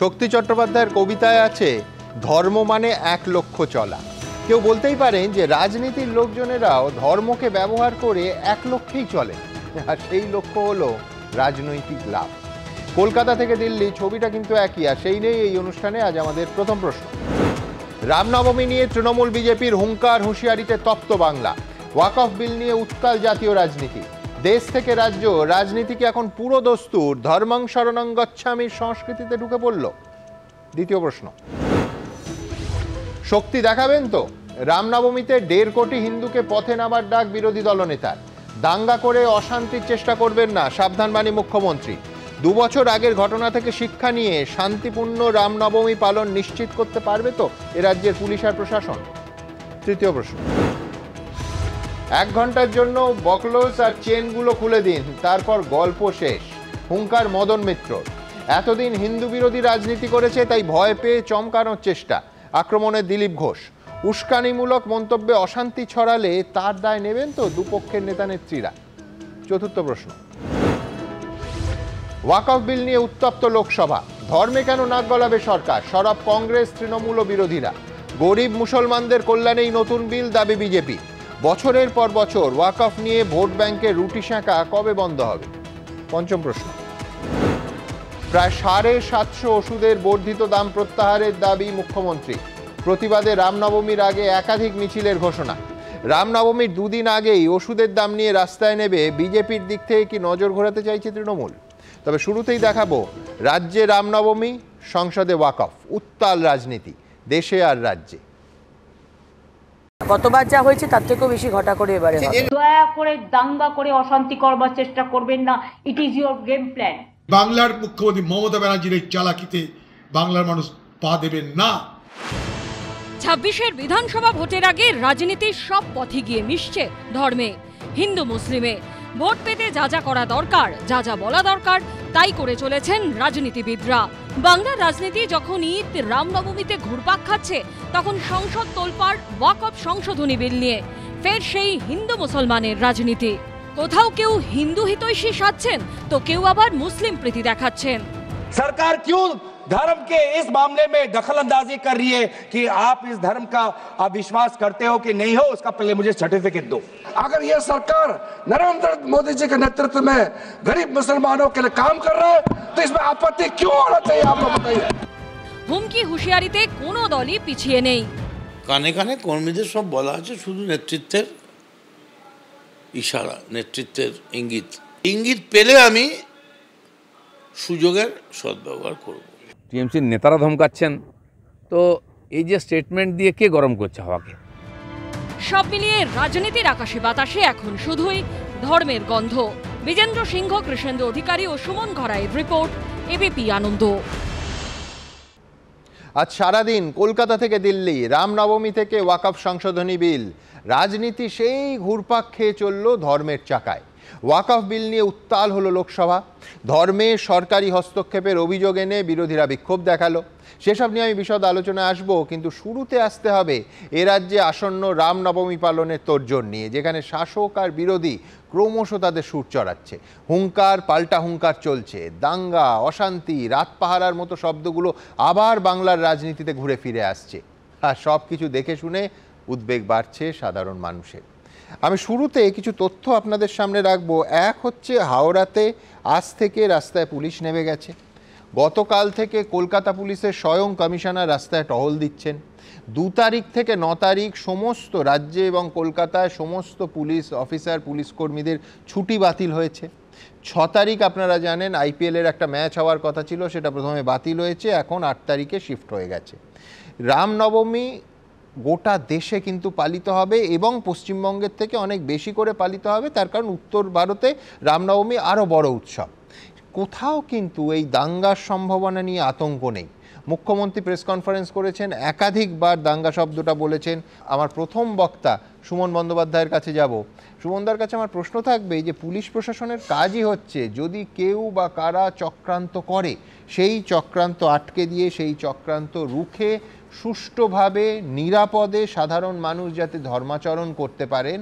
শক্তি চট্টোপাধ্যায়ের কবিতায় আছে ধর্ম মানে এক লক্ষ্য চলা। কেউ বলতেই পারেন যে রাজনীতির লোকজনেরাও ধর্মকে ব্যবহার করে এক লক্ষ্যেই চলে, আর সেই লক্ষ্য হলো রাজনৈতিক লাভ। কলকাতা থেকে দিল্লি ছবিটা কিন্তু একই, আর সেই নিয়েই এই অনুষ্ঠানে আজ আমাদের প্রথম প্রশ্ন। রামনবমী নিয়ে তৃণমূল বিজেপির হুঙ্কার, হুঁশিয়ারিতে তপ্ত বাংলা। ওয়াকফ বিল নিয়ে উত্তাল জাতীয় রাজনীতি। দেশ থেকে রাজ্য রাজনীতিকে এখন পুরো দস্তুর ধর্মং শরণং গচ্ছামির সংস্কৃতিতে ঢুকে পড়ল। দ্বিতীয় প্রশ্ন, শক্তি দেখাবেন তো? রামনবমীতে 1.5 কোটি হিন্দুকে পথে নামার ডাক বিরোধী দলনেতার। দাঙ্গা করে অশান্তির চেষ্টা করবেন না, সাবধান বাণী মুখ্যমন্ত্রী। 2 বছর আগের ঘটনা থেকে শিক্ষা নিয়ে শান্তিপূর্ণ রামনবমী পালন নিশ্চিত করতে পারবে তো এ রাজ্যের পুলিশ আর প্রশাসন? তৃতীয় প্রশ্ন, 1 ঘন্টার জন্য বকলস আর চেনগুলো খুলে দিন, তারপর গল্প শেষ। হুঙ্কার মদন মিত্র। এতদিন হিন্দু বিরোধী রাজনীতি করেছে, তাই ভয় পেয়ে চমকানোর চেষ্টা। আক্রমণে দিলীপ ঘোষ। উস্কানিমূলক মন্তব্যে অশান্তি ছড়ালে তার দায় নেবেন তো দুপক্ষের নেতা নেত্রীরা? চতুর্থ প্রশ্ন, ওয়াকফ বিল নিয়ে উত্তপ্ত লোকসভা। ধর্মে কেন নাক গলাবে সরকার? সরব কংগ্রেস, তৃণমূল ও বিরোধীরা। গরিব মুসলমানদের কল্যাণেই নতুন বিল, দাবি বিজেপি। বছরের পর বছর ওয়াকফ নিয়ে ভোট ব্যাংকের রুটি সেঁকা কবে বন্ধ হবে? পঞ্চম প্রশ্ন, প্রায় 750 ওষুধের বর্ধিত দাম প্রত্যাহারের দাবি মুখ্যমন্ত্রী। প্রতিবাদে রামনবমীর আগে একাধিক মিছিলের ঘোষণা। রামনবমীর 2 দিন আগেই ওষুধের দাম নিয়ে রাস্তায় নেবে বিজেপির দিক থেকে কি নজর ঘোরাতে চাইছে তৃণমূল? তবে শুরুতেই দেখাবো রাজ্যে রামনবমী, সংসদে ওয়াকফ, উত্তাল রাজনীতি দেশে আর রাজ্যে। গতবার যা হয়েছে তার থেকেও বেশি ঘটা করে এবারে হবে। দয়া করে দাঙ্গা করে অশান্তি করবার চেষ্টা করবেন না। ইট ইজ ইউর গেম প্ল্যান। বাংলার মুখ্যমন্ত্রী মমতা ব্যানার্জির এই চালাকিতে বাংলার মানুষ পা দেবেন না। 26-এর বিধানসভা ভোটের আগে রাজনীতির সব পথে গিয়ে মিশছে ধর্মে, হিন্দু মুসলিমে। ভোট পেতে যা যা করা দরকার, যা যা বলা দরকার, তাই করে চলেছেন রাজনীতিবিদরা। বাংলার রাজনীতি যখন ঈদ রামনবমীতে ঘুরপাক খাচ্ছে, তখন সংসদ তোলপাড় ওয়াকফ সংশোধনী বিল নিয়ে। ফের সেই হিন্দু মুসলমানের রাজনীতি। কোথাও কেউ হিন্দু হিতৈষী সাজছেন, তো কেউ আবার মুসলিম প্রীতি দেখাচ্ছেন। सरकार क्यों धर्म के इस मामले में दखलंदाजी कर रही है कि आप इस धर्म का आप विश्वास करते हो कि नहीं हो, उसका पहले मुझे सर्टिफिकेट दो। अगर ये सरकार नरेंद्र मोदी जी के नेतृत्व में गरीब मुसलमानों के लिए काम कर रहा है तो इसमें आपत्ति क्यों होना चाहिए, आप लोग बताइए। হুমকি হুঁশিয়ারিতে কোনো দলই পিছিয়ে নেই। কানে কানে কর্মীদের সব বলা আছে, শুধু নেতৃত্বের ইশারা, নেতৃত্বের ইঙ্গিত। ইঙ্গিত পেলে আমি সুযোগের সদ্ব্যবহার করব। টিএমসির নেতারা ধমকাচ্ছেন, তো এই যে স্টেটমেন্ট দিয়ে কে গরম করছে হাওয়াকে? সব মিলিয়ে রাজনীতির আকাশে বাতাসে এখন শুধুই ধর্মের গন্ধ। বিজেন্দ্র সিংহ, কৃষ্ণেন্দু অধিকারী ও সুমন ঘরাইয়ের রিপোর্ট, এবিপি আনন্দ। আজ সারাদিন কলকাতা থেকে দিল্লি, রামনবমী থেকে ওয়াকফ সংশোধনী বিল, রাজনীতি সেই ঘুরপাক খেয়ে চলল ধর্মের চাকায়। ওয়াকফ বিল নিয়ে উত্তাল হলো লোকসভা। ধর্মে সরকারি হস্তক্ষেপের অভিযোগ এনে বিরোধীরা বিক্ষোভ দেখালো। সেসব নিয়ে আমি বিশদ আলোচনায় আসবো, কিন্তু শুরুতে আসতে হবে এ রাজ্যে আসন্ন রামনবমী পালনের তোড়জোড় নিয়ে, যেখানে শাসক আর বিরোধী ক্রমশ তাদের সুর চড়াচ্ছে। হুঙ্কার পাল্টা হুঙ্কার চলছে। দাঙ্গা, অশান্তি, রাত পাহারার মতো শব্দগুলো আবার বাংলার রাজনীতিতে ঘুরে ফিরে আসছে। আর সব কিছু দেখে শুনে উদ্বেগ বাড়ছে সাধারণ মানুষের। আমি শুরুতে কিছু তথ্য আপনাদের সামনে রাখবো। এক হচ্ছে, হাওড়াতে আজ থেকে রাস্তায় পুলিশ নেমে গেছে। গতকাল থেকে কলকাতা পুলিশের স্বয়ং কমিশনার রাস্তায় টহল দিচ্ছেন। 2 তারিখ থেকে 9 তারিখ সমস্ত রাজ্যে এবং কলকাতায় সমস্ত পুলিশ অফিসার, পুলিশ কর্মীদের ছুটি বাতিল হয়েছে। 6 তারিখ আপনারা জানেন আইপিএলের একটা ম্যাচ হওয়ার কথা ছিল, সেটা প্রথমে বাতিল হয়েছে, এখন 8 তারিখে শিফট হয়ে গেছে। রামনবমী গোটা দেশে কিন্তু পালিত হবে এবং পশ্চিমবঙ্গের থেকে অনেক বেশি করে পালিত হবে, তার কারণ উত্তর ভারতে রামনবমী আরও বড় উৎসব। কোথাও কিন্তু এই দাঙ্গার সম্ভাবনা নিয়ে আতঙ্ক নেই। মুখ্যমন্ত্রী প্রেস কনফারেন্স করেছেন, একাধিকবার দাঙ্গা শব্দটা বলেছেন। আমার প্রথম বক্তা সুমন বন্দ্যোপাধ্যায়ের কাছে যাব। সুমনদার কাছে আমার প্রশ্ন থাকবে যে পুলিশ প্রশাসনের কাজই হচ্ছে যদি কেউ বা কারা চক্রান্ত করে, সেই চক্রান্ত আটকে দিয়ে সেই চক্রান্ত রুখে সুষ্ঠুভাবে নিরাপদে সাধারণ মানুষ যাতে ধর্মাচরণ করতে পারেন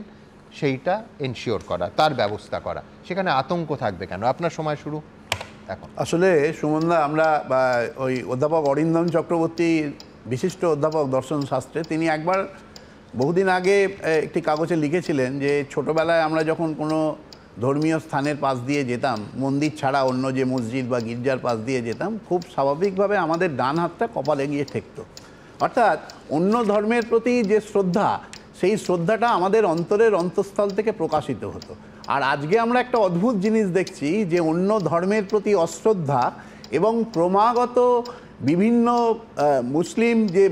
সেইটা এনশিওর করা, তার ব্যবস্থা করা। সেখানে আতঙ্ক থাকবে কেন? আপনার সময় শুরু। এখন? আসলে সুমনদা, আমরা ওই অধ্যাপক অরিন্দম চক্রবর্তী, বিশিষ্ট অধ্যাপক দর্শন শাস্ত্রে, তিনি একবার বহুদিন আগে একটি কাগজে লিখেছিলেন যে ছোটবেলায় আমরা যখন কোনো ধর্মীয় স্থানের পাশ দিয়ে যেতাম, মন্দির ছাড়া অন্য যে মসজিদ বা গির্জার পাশ দিয়ে যেতাম, খুব স্বাভাবিকভাবে আমাদের ডান হাতটা কপালে গিয়ে ঠেকতো। অর্থাৎ অন্য ধর্মের প্রতি যে শ্রদ্ধা, সেই শ্রদ্ধাটা আমাদের অন্তরের অন্তঃস্থল থেকে প্রকাশিত হতো। আর আজকে আমরা একটা অদ্ভুত জিনিস দেখছি যে অন্য ধর্মের প্রতি অশ্রদ্ধা এবং ক্রমাগত বিভিন্ন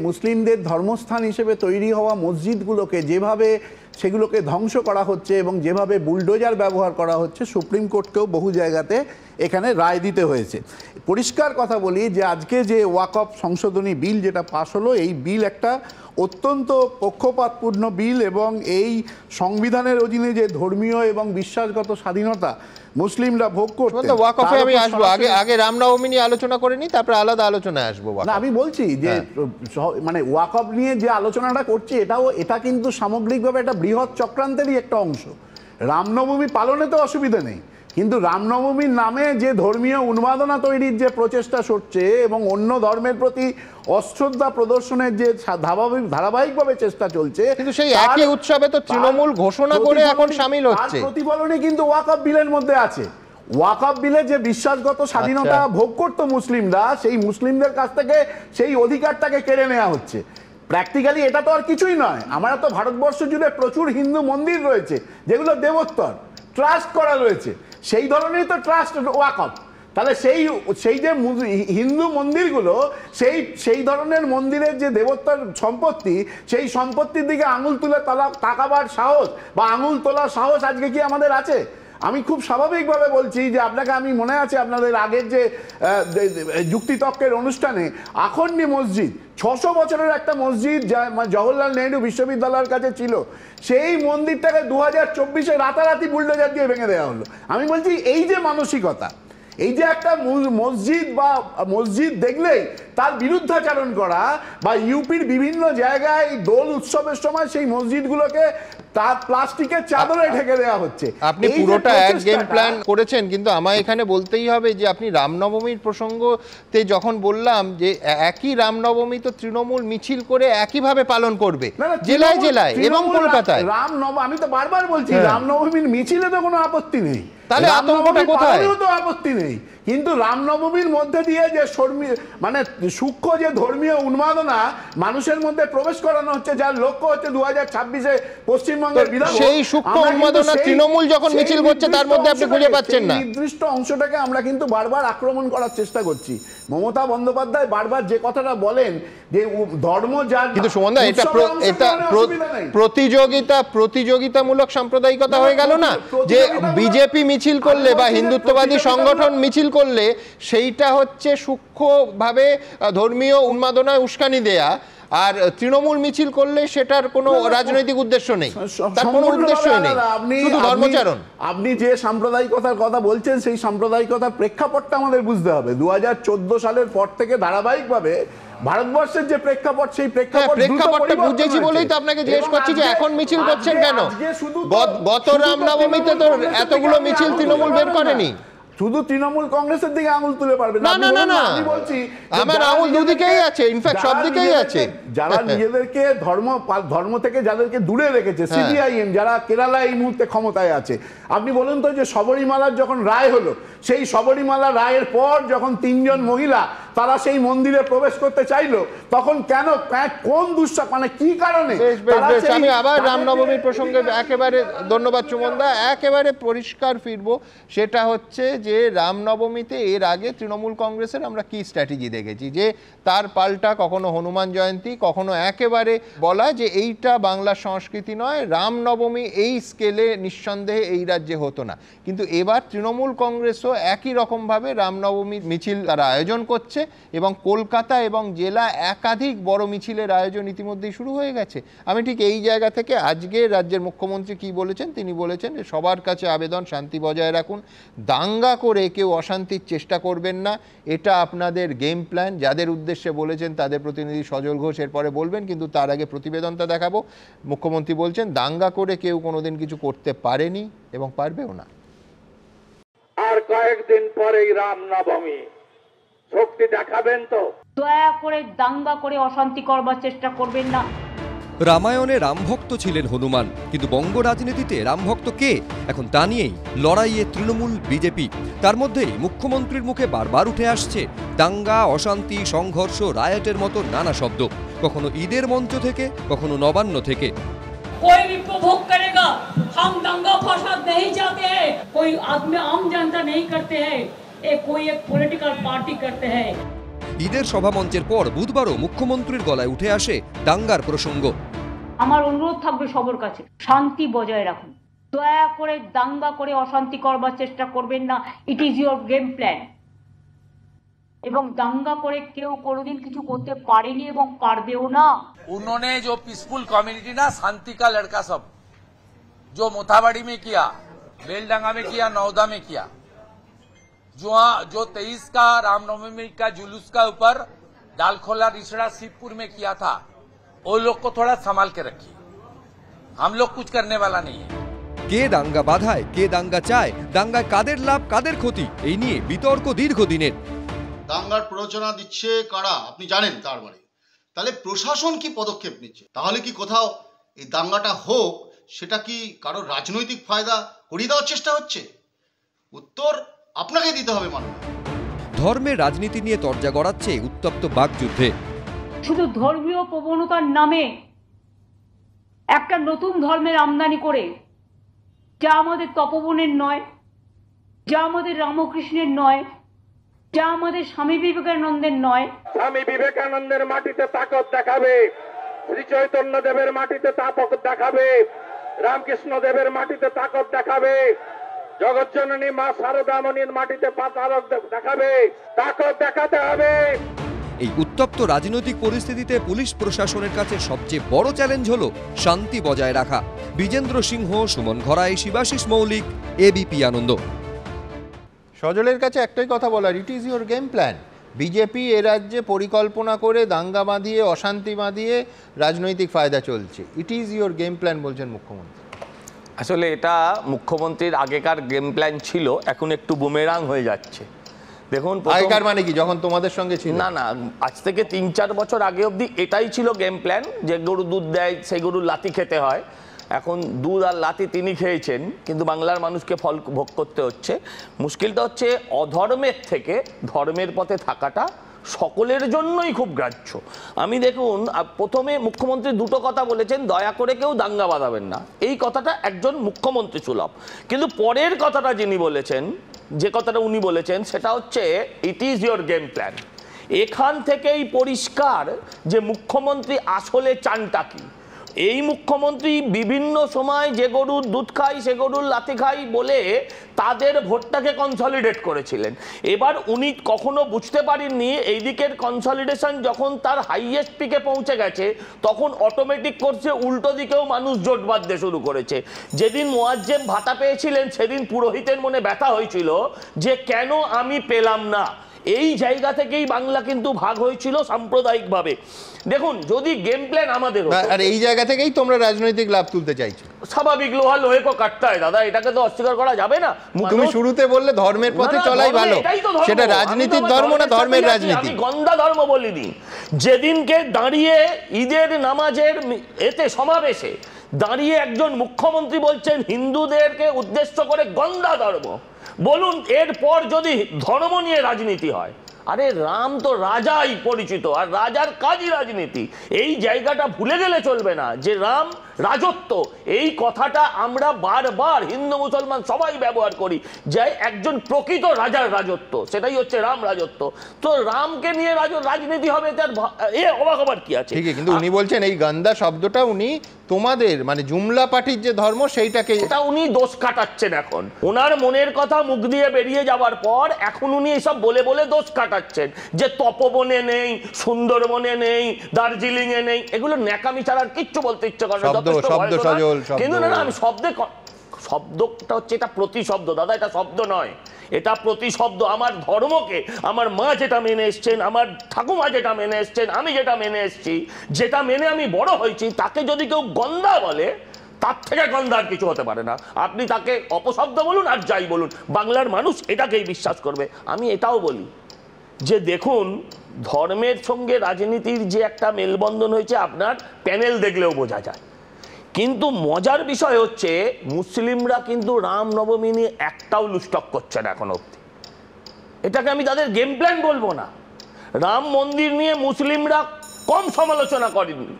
মুসলিমদের ধর্মস্থান হিসেবে তৈরি হওয়া মসজিদগুলোকে যেভাবে সেগুলোকে ধ্বংস করা হচ্ছে এবং যেভাবে বুলডোজার ব্যবহার করা হচ্ছে, সুপ্রিম কোর্টকেও বহু জায়গাতে এখানে রায় দিতে হয়েছে। পরিষ্কার কথা বলি যে আজকে যে ওয়াকফ সংশোধনী বিল যেটা পাশ হলো, এই বিল একটা অত্যন্ত পক্ষপাতপূর্ণ বিল এবং এই সংবিধানের অধীনে যে ধর্মীয় এবং বিশ্বাসগত স্বাধীনতা মুসলিমরা ভোগ করতে। ওয়াকফে আমি আসবো, আগে রামনবমী নিয়ে আলোচনা করে নি, তারপরে আলাদা আলোচনায় আসবো। না, আমি বলছি যে মানে ওয়াকফ নিয়ে যে আলোচনাটা করছি, এটা কিন্তু সামগ্রিকভাবে একটা বৃহৎ চক্রান্তেরই একটা অংশ। রামনবমী পালনে তো অসুবিধা নেই, কিন্তু রামনবমীর নামে যে ধর্মীয় উন্মাদনা তৈরির যে প্রচেষ্টা সরছে এবং অন্য ধর্মের প্রতি অশ্রদ্ধা প্রদর্শনের যে ধারাবাহিকভাবে চেষ্টা চলছে, কিন্তু সেই একই উৎসবে তো তৃণমূল ঘোষণা করে এখন শামিল হচ্ছে। প্রতিফলনে কিন্তু ওয়াকফ বিলের মধ্যে আছে। ওয়াকফ বিলে যে বিশ্বাসগত স্বাধীনতা ভোগ করত মুসলিমরা, সেই মুসলিমদের কাছ থেকে সেই অধিকারটাকে কেড়ে নেওয়া হচ্ছে। প্র্যাকটিক্যালি এটা তো আর কিছুই নয়। আমরা তো ভারতবর্ষ জুড়ে প্রচুর হিন্দু মন্দির রয়েছে যেগুলো দেবোত্তর, ট্রাস্ট করা রয়েছে, সেই ধরনের তো ট্রাস্ট ওয়াকফ। তাহলে সেই যে হিন্দু মন্দিরগুলো, সেই ধরনের মন্দিরের যে দেবোত্তর সম্পত্তি, সেই সম্পত্তির দিকে আঙুল তুলে তাকাবার সাহস বা আঙুল তোলার সাহস আজকে কি আমাদের আছে? আমি খুব স্বাভাবিকভাবে বলছি যে আপনাকে, আমি মনে আছে আপনাদের আগের যে যুক্তিতর্কের অনুষ্ঠানে, আখন্ডী মসজিদ 600 বছরের একটা মসজিদ জওহরলাল নেহরু বিশ্ববিদ্যালয়ের কাছে ছিল, সেই মন্দিরটাকে 2024-এ রাতারাতি বুলডোজার দিয়ে ভেঙে দেওয়া হলো। আমি বলছি এই যে মানসিকতা, এই যে একটা মসজিদ দেখলেই তার বিরুদ্ধাচরণ করা, বা ইউপির বিভিন্ন জায়গায় দোল উৎসবের সময় সেই মসজিদগুলোকে তার প্লাস্টিকের চাদরে ঢেকে দেওয়া হচ্ছে। আপনি পুরোটা এক গেম প্ল্যান করেছেন, কিন্তু আমায় এখানে বলতেই হবে যে আপনি রামনবমীর প্রসঙ্গতে যখন বললাম যে একই রামনবমী তো তৃণমূল মিছিল করে একইভাবে পালন করবে জেলায় জেলায় এবং কলকাতায়। আমি তো বারবার বলছি রামনবমীর মিছিলে তো কোনো আপত্তি নেই, তাহলে আতঙ্কটা কোথায়? তো আপত্তি নেই, কিন্তু রামনবমীর মধ্যে দিয়ে যে মানে সূক্ষ্ম যে ধর্মীয় উন্মাদনা মানুষের মধ্যে প্রবেশ করানো হচ্ছে, যার লক্ষ্য হচ্ছে 2026-এ পশ্চিমবঙ্গের বিধানসভা, সেই সূক্ষ্ম উন্মাদনা তৃণমূল যখন মিছিল করছে তার মধ্যে আপনি খুঁজে পাচ্ছেন না। নির্দিষ্ট অংশটাকে আমরা কিন্তু বারবার আক্রমণ করার চেষ্টা করছি। মমতা বন্দ্যোপাধ্যায় বারবার যে কথাটা বলেন যে ধর্ম যার, কিন্তু সুমনদা, এটা প্রতিযোগিতামূলক সাম্প্রদায়িকতা হয়ে গেল না? যে বিজেপি মিছিল করলে বা হিন্দুত্ববাদী সংগঠন মিছিল করলে সেইটা হচ্ছে সূক্ষ্মভাবে ধর্মীয় উন্মাদনায় উস্কানি দেয়া, আর তৃণমূল মিছিল করলে সেটার কোনো রাজনৈতিক উদ্দেশ্য নেই, তার কোনো উদ্দেশ্যই নেই, শুধু ধর্মচারণ। আপনি যে সাম্প্রদায়িকতার কথা বলছেন, সেই সাম্প্রদায়িকতার প্রেক্ষাপটটা আমাদের বুঝতে হবে। 2014 সালের পর থেকে ধারাবাহিকভাবে ভারতবর্ষের যে প্রেক্ষাপট, সেই প্রেক্ষাপটটা বুঝেছি বলেই তো আপনাকে জিজ্ঞেস করছি যে এখন মিছিল করছেন কেন? গত রামনবমীতে তো এতগুলো মিছিল তৃণমূল বের করেনি। শুধু তৃণমূল কংগ্রেসের দিকে আঙুল তুলে পারবে না, না, না, না, আমি বলছি আমার আঙুল দুদিকেই আছে, ইনফ্যাক্ট সব দিকেই আছে। যারা নিজেদেরকে ধর্ম থেকে যাদেরকে দূরে রেখেছে, সিপিআইএম, যারা কেরালা এই মুহূর্তে ক্ষমতায় আছে, আপনি বলুন তো যে শবরীমালার যখন রায় হলো, সেই শবরীমালা রায়ের পর যখন 3 জন মহিলা তারা সেই মন্দিরে প্রবেশ করতে চাইলো, তখন কেন, কোন মানে কি কারণে? আমি আবার রামনবমীর প্রসঙ্গে একেবারে, ধন্যবাদ সুমনদা, একেবারে পরিষ্কার ফিরবো। সেটা হচ্ছে যে রামনবমীতে এর আগে তৃণমূল কংগ্রেসের আমরা কি স্ট্র্যাটেজি দেখেছি, যে তার পাল্টা কখনো হনুমান জয়ন্তী, কখনো একেবারে বলা যে এইটা বাংলার সংস্কৃতি নয়, রামনবমী এই স্কেলে নিঃসন্দেহে এই রাজ্যে হতো না। কিন্তু এবার তৃণমূল কংগ্রেসও একই রকমভাবে রামনবমী মিছিল তারা আয়োজন করছে এবং কলকাতা এবং জেলা একাধিক বড় মিছিলের আয়োজন ইতিমধ্যেই শুরু হয়ে গেছে। আমি ঠিক এই জায়গা থেকে আজকে রাজ্যের মুখ্যমন্ত্রী কি বলেছেন, তিনি বলেছেন যে সবার কাছে আবেদন শান্তি বজায় রাখুন, দাঙ্গা করে কেউ অশান্তির চেষ্টা করবেন না, এটা আপনাদের গেম প্ল্যান। যাদের উদ্দেশ্যে বলেছেন তাদের প্রতিনিধি সজল ঘোষ এরপরে বলবেন, কিন্তু তার আগে প্রতিবেদনটা দেখাবো। মুখ্যমন্ত্রী বলছেন দাঙ্গা করে কেউ কোনোদিন কিছু করতে পারেনি এবং পারবেও না। আর কয়েকদিন পরেই রামনবমী, শক্তি দেখাবেন তো? দয়া করে দাঙ্গা করে অশান্তি করবার চেষ্টা করবেন না। রামায়ণে রামভক্ত ছিলেন হনুমান, কিন্তু বঙ্গ রাজনীতিতে রামভক্ত কে এখন তা নিয়েই লড়াইয়ে তৃণমূল বিজেপি। তার মধ্যেই মুখ্যমন্ত্রীর মুখে বারবার উঠে আসছে দাঙ্গা, অশান্তি, সংঘর্ষ, রায়টের মতো নানা শব্দ, কখনো ঈদের মঞ্চ থেকে, কখনো নবান্ন থেকে। कोई भी प्रोवोक करेगा, हम दंगा फसाद नहीं चाहते हैं, कोई आदमी आम जनता नहीं करते हैं, कोई एक पॉलिटिकल पार्टी करते हैं। ঈদের সভামঞ্চের পর বুধবারও মুখ্যমন্ত্রীর গলায় উঠে আসে দাঙ্গার প্রসঙ্গ। আমার অনুরোধ থাকবে সবার কাছে, শান্তি বজায় রাখুন, দয়া করে দাঙ্গা করে অশান্তি করবার চেষ্টা করবেন না। ইট ইজ ইউর গেম প্ল্যান। এবং দাঙ্গা করে কেউ কোনোদিন কিছু করতে পারেনি এবং পারবেও না। उन्होंने जो पीसफुल कम्युनिटी ना, शांति का लड़का सब, जो मोथाबाड़ी में किया, बेलडंगा में किया, नौदा में किया, जो 23 का रामनवमी का जुलूस का ऊपर डालखोला, रिसड़ा, शिवपुर में किया था, वो लोग को थोड़ा संभाल के रखिए। हम लोग कुछ करने वाला नहीं है। কে দাঙ্গা বাধায়, কে দাঙ্গা চায়, দাঙ্গায় কাদের লাভ, কাদের ক্ষতি, এই নিয়ে বিতর্ক দীর্ঘদিনের। দাঙ্গার প্ররোচনা দিচ্ছে কারা আপনি জানেন? তার মানে তাহলে প্রশাসন কি পদক্ষেপ নিচ্ছে? তাহলে কি কোথাও এই দাঙ্গাটা হোক সেটা কি কারো রাজনৈতিক ফায়দা করিয়ে দেওয়ার চেষ্টা হচ্ছে? উত্তর আপনাকে দিতে হবে। মানুষ ধর্মের রাজনীতি নিয়ে তরজা গড়াচ্ছে উত্তপ্ত বাকযুদ্ধে। শুধু ধর্মীয় প্রবণতার নামে একটা নতুন ধর্মের আমদানি করে, যা আমাদের তপবনের নয়, যা আমাদের রামকৃষ্ণের নয়, যা আমাদের স্বামী বিবেকানন্দের নয়। স্বামী বিবেকানন্দের মাটিতে তাকত দেখাবে, শ্রী চৈতন্য দেবের মাটিতে তাকত দেখাবে, রামকৃষ্ণ দেবের মাটিতে তাকত দেখাবে, জগজ্জননী মা শারদামণির মাটিতে তাকত দেখাবে, তাকত দেখাতে হবে। এই উত্তপ্ত রাজনৈতিক পরিস্থিতিতে পুলিশ প্রশাসনের কাছে সবচেয়ে বড় চ্যালেঞ্জ হলো শান্তি বজায় রাখা। বিজেন্দ্র সিংহ, সুমন ঘরাই, শিবাশিস মৌলিক, এবিপি আনন্দ। সজলের কাছে একটাই কথা বলার, it is your game plan. BJP এ রাজ্যে পরিকল্পনা করে দাঙ্গা বাঁধিয়ে, অশান্তি বাঁধিয়ে রাজনৈতিক ফায়দা চলছে। ইট ইজ ইউর গেম প্ল্যান বলছেন মুখ্যমন্ত্রী। আসলে এটা মুখ্যমন্ত্রীর আগেকার গেম প্ল্যান ছিল, এখন একটু বুমেরাং হয়ে যাচ্ছে। দেখুন, আগেকার মানে কি? যখন তোমাদের সঙ্গে ছিল? না না, আজ থেকে 3-4 বছর আগে অবধি এটাই ছিল গেম প্ল্যান, যে গরু দুধ দেয় সেই গরুর লাথি খেতে হয়। এখন দুধ আর লাথি তিনি খেয়েছেন, কিন্তু বাংলার মানুষকে ফল ভোগ করতে হচ্ছে। মুশকিলটা হচ্ছে অধর্মের থেকে ধর্মের পথে থাকাটা সকলের জন্যই খুব গ্রাহ্য। আমি দেখুন, প্রথমে মুখ্যমন্ত্রী দুটো কথা বলেছেন, দয়া করে কেউ দাঙ্গা বাঁধাবেন না, এই কথাটা একজন মুখ্যমন্ত্রী সুলভ। কিন্তু পরের কথাটা যিনি বলেছেন, যে কথাটা উনি বলেছেন, সেটা হচ্ছে it is your game plan. এখান থেকেই পরিষ্কার যে মুখ্যমন্ত্রী আসলে চানটা কি। এই মুখ্যমন্ত্রী বিভিন্ন সময় যে গরুর দুধ খাই, সে গরুর লাথি খাই বলে তাদের ভোটটাকে কনসলিডেট করেছিলেন। এবার উনি কখনো বুঝতে পারেননি এই দিকের কনসলিডেশন যখন তার হাইয়েস্ট পিকে পৌঁছে গেছে, তখন অটোমেটিক করছে উল্টো দিকেও মানুষ জোট বাঁধতে শুরু করেছে। যেদিন মোয়াজ্জেম ভাতা পেয়েছিলেন, সেদিন পুরোহিতের মনে ব্যথা হয়েছিল যে কেন আমি পেলাম না। এই জায়গা থেকেই বাংলা কিন্তু ভাগ হয়েছিল সাম্প্রদায়িকভাবে। দেখুন, যদি গেম প্ল্যান আমাদের, আর এই জায়গা থেকেই তোমরা রাজনৈতিক লাভ তুলতে চাইছো। স্বাভাবিক, লোহা লোহে কো কাটতে হয় দাদা, এটাকে তো অস্বীকার করা যাবে না। তুমি শুরুতে বললে ধর্মের পথে চলাই ভালো, সেটা রাজনীতির ধর্ম না ধর্মের রাজনীতি। আমি গন্ধা ধর্ম বলিনি। যেদিনকে দাঁড়িয়ে ঈদের নামাজের এতে সমাবেশে দাঁড়িয়ে একজন মুখ্যমন্ত্রী বলছেন হিন্দুদেরকে উদ্দেশ্য করে গন্ধা ধর্ম, বলুন এরপর যদি ধর্ম নিয়ে রাজনীতি হয়, আরে রাম তো রাজাই পরিচিত, আর রাজার কাজই রাজনীতি। এই জায়গাটা ভুলে গেলে চলবে না যে রাম রাজত্ব, এই কথাটা আমরা বারবার হিন্দু মুসলমান সবাই ব্যবহার করি, যে একজন প্রকৃত রাজার রাজত্ব, সেটাই হচ্ছে রাম রাজত্ব। তো রামকে নিয়ে রাজনীতি হবে, তার অবাক হবার কি আছে? ঠিক, কিন্তু উনি বলছেন এই গান্দা শব্দটা উনি তোমাদের মানে জুমলা পার্টির যে ধর্ম সেইটাকে, এটা উনি দোষ কাটাচ্ছেন। এখন ওনার মনের কথা মুখ দিয়ে বেরিয়ে যাওয়ার পর এখন উনি এসব বলে বলে দোষ কাটাচ্ছেন, যে তপবনে নেই, সুন্দরবনে নেই, দার্জিলিং এ নেই। এগুলো ন্যাকামি ছাড়ার কিচ্ছু বলতে ইচ্ছে করে না। কিন্তু না, আমি শব্দটা হচ্ছে, এটা প্রতিশব্দ দাদা, এটা শব্দ নয়, এটা প্রতিশব্দ। আমার ধর্মকে আমার মা যেটা মেনে এসছেন, আমার ঠাকুমা যেটা মেনে এসছেন, আমি যেটা মেনে এসছি, যেটা মেনে আমি বড় হয়েছি, তাকে যদি কেউ গন্ধা বলে, তার থেকে গন্ধার কিছু হতে পারে না। আপনি তাকে অপশব্দ বলুন আর যাই বলুন, বাংলার মানুষ এটাকেই বিশ্বাস করবে। আমি এটাও বলি যে দেখুন, ধর্মের সঙ্গে রাজনীতির যে একটা মেলবন্ধন হয়েছে আপনার প্যানেল দেখলেও বোঝা যায়। কিন্তু মজার বিষয় হচ্ছে মুসলিমরা কিন্তু রামনবমী নিয়ে একটাও লুস্টক করছে না এখন অবধি। এটাকে আমি তাদের গেম প্ল্যান বলবো না। রাম মন্দির নিয়ে মুসলিমরা কম সমালোচনা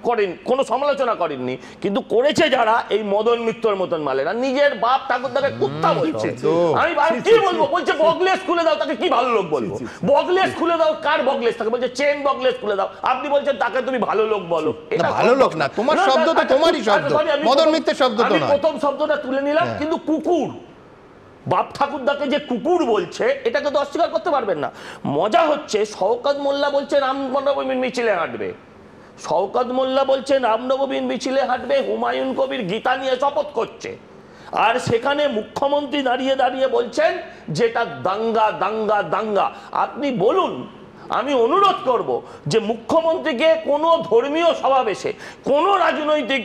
করেন কোনো সমালোচনা করেননি, কিন্তু করেছে যারা এই মদন মিত্রর মতন মালেরা। নিজের বাপ ঠাকুরদাকে কুত্তা বলছে। আমি কি বলবো, বলছে বগলেস খুলে দাও, তাকে কি ভালো লোক বলবো? বগলেস খুলে দাও, কার বগলেস? তাকে বলছে চেন বগলেস খুলে দাও, আপনি বলছেন তাকে তুমি ভালো লোক বলো। এটা ভালো লোক না, তোমার শব্দ তো তোমারই শব্দ, মদন মিত্রের শব্দ তো নয়। প্রথম শব্দটা তুলে নিলাম, কিন্তু কুকুর, বাপ ঠাকুরদাকে যে কুকুর বলছে এটাকে তো অস্বীকার করতে পারবেন না। মজা হচ্ছে শওকত মোল্লা বলছে রামনবমীর মিছিলে হাঁটবে, শওকত মোল্লা বলছে রামনবমীর মিছিলে হাঁটবে, হুমায়ুন কবির গীতা নিয়ে শপথ করছে, আর সেখানে মুখ্যমন্ত্রী দাঁড়িয়ে দাঁড়িয়ে বলছেন যেটা দাঙ্গা দাঙ্গা দাঙ্গা। আপনি বলুন, আমি অনুরোধ করব যে মুখ্যমন্ত্রীকে কোনো ধর্মীয় সমাবেশে কোনো রাজনৈতিক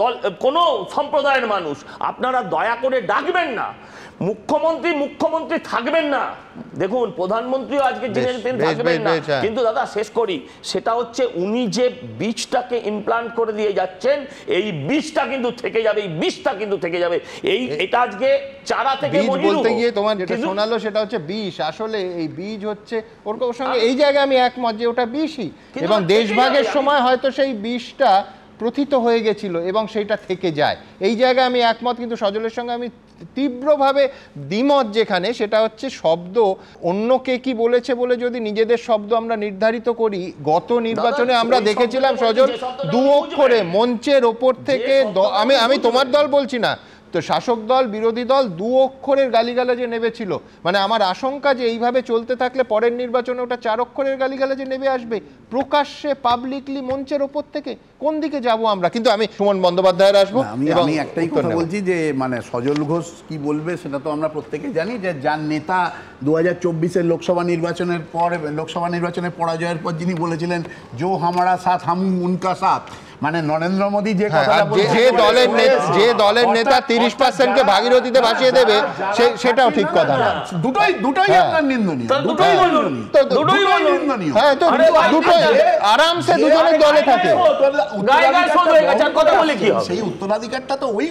দল কোনো সম্প্রদায়ের মানুষ আপনারা দয়া করে ডাকবেন না। মুখ্যমন্ত্রী থাকবেন না। দেখুন প্রধানমন্ত্রীও আজকে থাকবেন না, কিন্তু দাদা শেষ করি, সেটা হচ্ছে উনি যে বীজটাকে ইমপ্লান্ট করে দিয়ে যাচ্ছেন, এই বীজটা কিন্তু থেকে যাবে, এই বীজটা কিন্তু থেকে যাবে। এটা আজকে চারা থেকে বলতে গিয়ে তোমার যেটা শোনালো সেটা হচ্ছে বিষ। আসলে এই বীজ হচ্ছে ওর সঙ্গে এই জায়গায় আমি একমত যে ওটা বিষই, এবং দেশভাগের সময় হয়তো সেই বিষটা প্রথিত হয়ে গেছিল এবং সেইটা থেকে যায়, এই জায়গায় আমি একমত। কিন্তু সজলের সঙ্গে আমি তীব্রভাবে দ্বিমত, যেখানে সেটা হচ্ছে শব্দ অন্য কে কি বলেছে বলে যদি নিজেদের শব্দ আমরা নির্ধারিত করি। গত নির্বাচনে আমরা দেখেছিলাম সজল 2 অক্ষরে মঞ্চের ওপর থেকে, আমি তোমার দল বলছি না তো, শাসক দল বিরোধী দল 2 অক্ষরের গালিগালাজে নেমেছিল। মানে আমার আশঙ্কা যে এইভাবে চলতে থাকলে পরের নির্বাচনে ওটা 4 অক্ষরের গালিগালাজে নেমে আসবে প্রকাশ্যে, পাবলিকলি, মঞ্চের ওপর থেকে। কোন দিকে যাব আমরা? কিন্তু আমি সুমন বন্দ্যোপাধ্যায়ের আসবো। আমি একটাই কথা বলছি যে মানে সজল ঘোষ কি বলবে সেটা তো আমরা প্রত্যেকে জানি, যে যার নেতা 2024-এর লোকসভা নির্বাচনের পরাজয়ের পর যিনি বলেছিলেন জো হামারা সাথ হাম উনকা সাথ, মানে নরেন্দ্র মোদী যে কথাটা যে দলের নেতা 30% কে ভাগীরথীতে ভাসিয়ে দেবে সেটাও ঠিক কথা না। দুটোই আপনার নিন্দনীয়, দুটোই নিন্দনীয়। হ্যাঁ, তো দুটোই আরামসে দুজনের দলে থাকে। সেই উত্তরাধিকারটা তো ওই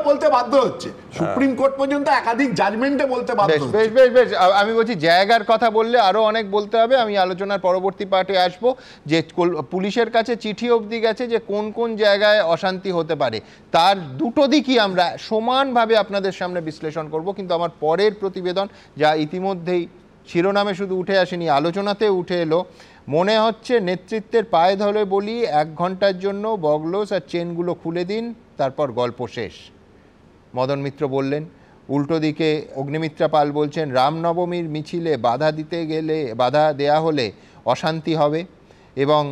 বলতে বাধ্য হচ্ছে, সুপ্রিম কোর্ট পর্যন্ত একাধিক জাজমেন্টে বলতে বাধ্য হচ্ছে। বেশ, আমি বলছি জায়গার কথা বললে আরো অনেক বলতে হবে। আমি আলোচনার পরবর্তী পার্টে আসবো যে পুলিশের কাছে চিঠি অবধি গেছে যে কোন কোন জায়গায় অশান্তি হতে পারে, তার দুটো দিকই আমরা সমানভাবে আপনাদের সামনে বিশ্লেষণ করব। কিন্তু আমার পরের প্রতিবেদন, যা ইতিমধ্যেই শিরোনামে শুধু উঠে আসেনি, আলোচনাতে উঠে এলো, মনে হচ্ছে নেতৃত্বের পায়ে ধরে বলি 1 ঘন্টার জন্য বগলস আর চেনগুলো খুলে দিন, তারপর গল্প শেষ। মদন মিত্র বললেন। উল্টো দিকে অগ্নিমিত্রা পাল বলছেন রামনবমীর মিছিলে বাধা দেয়া হলে অশান্তি হবে। এবং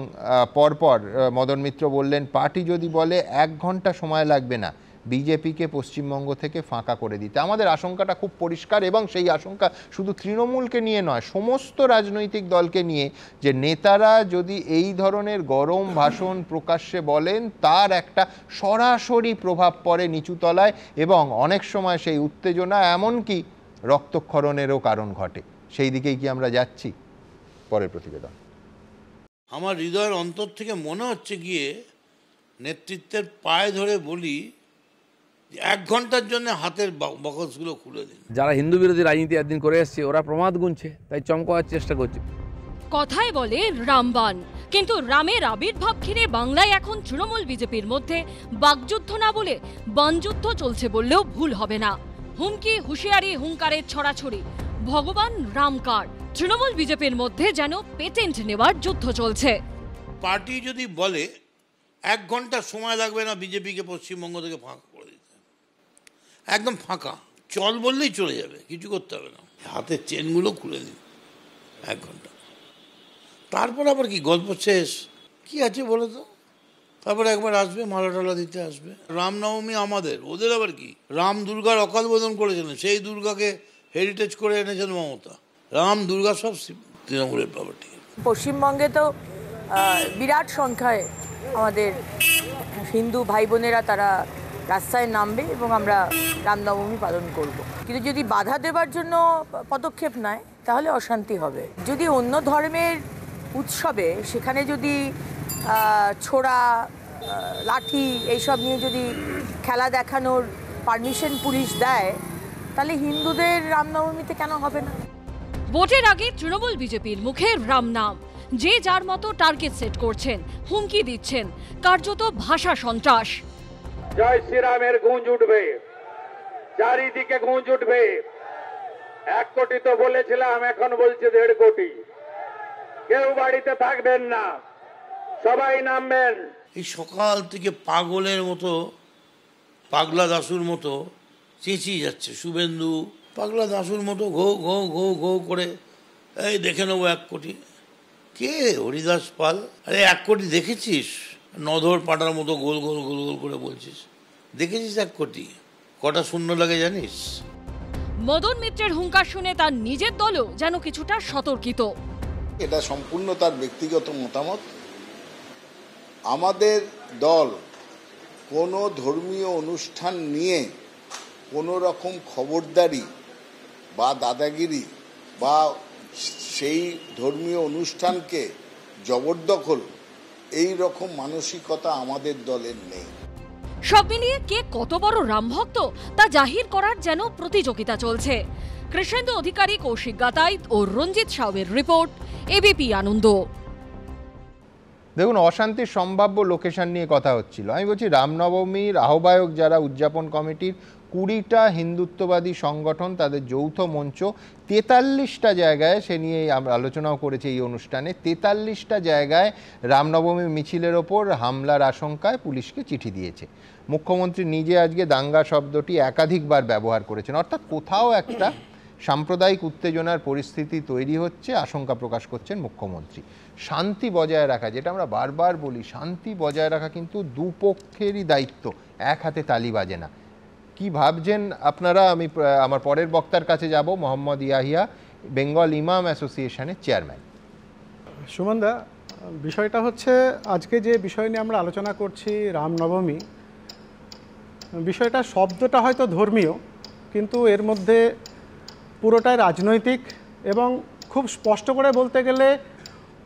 পরপর মদন মিত্র বললেন পার্টি যদি বলে 1 ঘন্টা সময় লাগবে না বিজেপিকে পশ্চিমবঙ্গ থেকে ফাঁকা করে দিতে। আমাদের আশঙ্কাটা খুব পরিষ্কার, এবং সেই আশঙ্কা শুধু তৃণমূলকে নিয়ে নয়, সমস্ত রাজনৈতিক দলকে নিয়ে, যে নেতারা যদি এই ধরনের গরম ভাষণ প্রকাশ্যে বলেন তার একটা সরাসরি প্রভাব পড়ে নিচুতলায়, এবং অনেক সময় সেই উত্তেজনা এমনকি রক্তক্ষরণেরও কারণ ঘটে। সেই দিকেই কি আমরা যাচ্ছি? পরের প্রতিবেদন। আমার হৃদয়ের অন্তর থেকে মনে হচ্ছে গিয়ে নেতৃত্বের পায়ে ধরে বলি 1 ঘন্টার জন্য হাতের বক্সগুলো খুলে দিন। যারা হিন্দু বিরোধী রাজনীতি একদিন করে এসছে ওরা প্রমাদ গুনছে, তাই চমকাবার চেষ্টা করছে। কথায় বলে রামবান, কিন্তু রামের আবির্ভাব ঘিরে বাংলায় এখন তৃণমূল বিজেপির মধ্যে বাকযুদ্ধ না বলে বানযুদ্ধ চলছে বললেও ভুল হবে না। হুমকি, হুঁশিয়ারি, হুঙ্কারের ছড়াছড়ি, ভগবান রামকার, তৃণমূল বিজেপির মধ্যে যেন পেটেন্ট নেওয়ার যুদ্ধ চলছে। পার্টি যদি বলে 1 ঘন্টা সময় লাগবে না বিজেপিকে পশ্চিমবঙ্গ থেকে ফাঁকা করে দিতে, একদম ফাঁকা, চল বললেই চলে যাবে, কিছু করতে হবে না, হাতের চেনগুলো খুলে দিন 1 ঘন্টা, তারপর আবার কি গল্প শেষ? কি আছে বলো তো? তারপরে একবার আসবে, মালা টালা দিতে আসবে। রামনবমী আমাদের, ওদের আবার কি? রাম দুর্গার অকাল বোধন করেছিলেন, সেই দুর্গাকে হেরিটেজ করে এনেছেন মমতা। রাম দুর্গা সব তৃণমূলের প্রপার্টি। পশ্চিমবঙ্গে তো বিরাট সংখ্যায় আমাদের হিন্দু ভাই বোনেরা তারা রাস্তায় নামবে এবং আমরা রামনবমী পালন করব। কিন্তু যদি বাধা দেওয়ার জন্য পদক্ষেপ নেয় তাহলে অশান্তি হবে। যদি অন্য ধর্মের উৎসবে সেখানে যদি ছোড়া, লাঠি এইসব নিয়ে যদি খেলা দেখানোর পারমিশন পুলিশ দেয়, তাহলে হিন্দুদের রামনবমীতে কেন হবে না? ভোটের আগে তৃণমূল বিজেপির মুখে রাম নাম, যে যার মতো টার্গেট সেট করছেন, হুমকি দিচ্ছেন, কার্যত ভাষা সন্ত্রাস। জয় শ্রীরামের গুঞ্জ উঠবে, চারিদিকে গুঞ্জ উঠবে। 1 কোটি তো বলেছিলাম, এখন বলছে 1.5 কোটি। কেউ বাড়িতে থাকবেন না, সবাই নামবেন। এই সকাল থেকে পাগলের মতো, পাগলা দাসুর মতো চেঁচিয়ে যাচ্ছে শুভেন্দু, পাগলা দাসুর মতো ঘো ঘো ঘো ঘো করে, এই দেখে নেবো 1 কোটি। কে? হরিদাস পাল। আরে 1 কোটি দেখেছিস? নধর পাটার মতো গোল গোল গোল গোল করে বলছিস। দেখেছিস 1 কোটি? কটা শূন্য লাগে জানিস? মদন মিত্রের হুঙ্কার শুনে তার নিজের দলও যেন কিছুটা সতর্কিত। এটা সম্পূর্ণ তার ব্যক্তিগত মতামত। আমাদের দল কোনো ধর্মীয় অনুষ্ঠান নিয়ে কোনো রকম খবরদারি বা দাদাগিরি বা সেই ধর্মীয় অনুষ্ঠানকে জবরদখল, এই রকম মানসিকতা আমাদের দলের নেই। সব মিলিয়ে কে কত বড় রামভক্ত তা জাহির করার যেন প্রতিযোগিতা চলছে। কৃষ্ণেন্দু অধিকারী, কৌশিক গাতাইত ও রঞ্জিত সাউয়ের রিপোর্ট, এবিপি আনন্দ। দেখুন, অশান্তির সম্ভাব্য লোকেশন নিয়ে কথা হচ্ছিল। আমি বলছি, রামনবমীর আহ্বায়ক যারা, উদযাপন কমিটির 20টা হিন্দুত্ববাদী সংগঠন, তাদের যৌথ মঞ্চ 43টা জায়গায়, সে নিয়ে আমরা আলোচনাও করেছি এই অনুষ্ঠানে, 43টা জায়গায় রামনবমী মিছিলের ওপর হামলার আশঙ্কায় পুলিশকে চিঠি দিয়েছে। মুখ্যমন্ত্রী নিজে আজকে দাঙ্গা শব্দটি একাধিকবার ব্যবহার করেছেন, অর্থাৎ কোথাও একটা সাম্প্রদায়িক উত্তেজনার পরিস্থিতি তৈরি হচ্ছে, আশঙ্কা প্রকাশ করছেন মুখ্যমন্ত্রী। শান্তি বজায় রাখা, যেটা আমরা বারবার বলি, শান্তি বজায় রাখা কিন্তু দুপক্ষেরই দায়িত্ব, এক হাতে তালি বাজে না। কি ভাবছেন আপনারা? আমি আমার পরের বক্তার কাছে যাব, মোহাম্মদ ইয়াহিয়া, বেঙ্গল ইমাম অ্যাসোসিয়েশনের চেয়ারম্যান। সুমনদা, বিষয়টা হচ্ছে আজকে যে বিষয় নিয়ে আমরা আলোচনা করছি, রামনবমী, বিষয়টা শব্দটা হয়তো ধর্মীয়, কিন্তু এর মধ্যে পুরোটাই রাজনৈতিক এবং খুব স্পষ্ট করে বলতে গেলে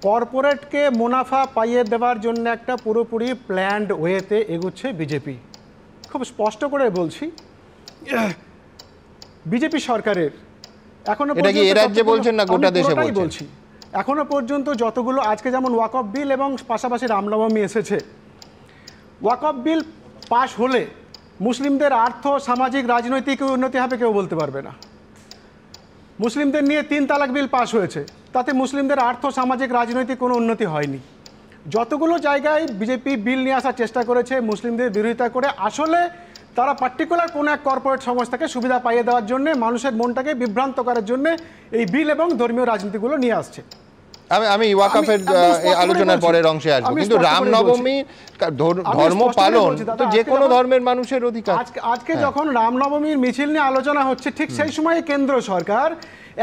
কর্পোরেটকে মুনাফা পাইয়ে দেওয়ার জন্য একটা পুরোপুরি প্ল্যান্ড ওয়েতে এগুচ্ছে বিজেপি। খুব স্পষ্ট করে বলছি, বিজেপি সরকারের এখনো বলছি, এখনো পর্যন্ত যতগুলো, আজকে যেমন ওয়াকফ বিল এবং পাশাপাশি রামনবমী এসেছে, ওয়াকফ বিল পাশ হলে মুসলিমদের আর্থ, সামাজিক, রাজনৈতিক উন্নতি হবে কেউ বলতে পারবে না। মুসলিমদের নিয়ে 3 তালাক বিল পাশ হয়েছে, তাতে মুসলিমদের আর্থ, সামাজিক, রাজনৈতিক কোনো উন্নতি হয়নি। যতগুলো জায়গায় বিজেপি বিল নিয়ে আসার চেষ্টা করেছে মুসলিমদের বিরোধিতা করে, আসলে তারা পার্টিকুলার কোনো এক কর্পোরেট সংস্থাকে সুবিধা পাইয়ে দেওয়ার জন্য, মানুষের মনটাকে বিভ্রান্ত করার জন্য এই বিল এবং ধর্মীয় রাজনীতিগুলো নিয়ে আসছে। আমি ওয়াকফের আলোচনার পরের অংশে আসবো, কিন্তু রামনবমী ধর্ম পালন তো যে কোনো ধর্মের মানুষের অধিকার। আজকে যখন রামনবমীর মিছিল নিয়ে আলোচনা হচ্ছে, ঠিক সেই সময় কেন্দ্র সরকার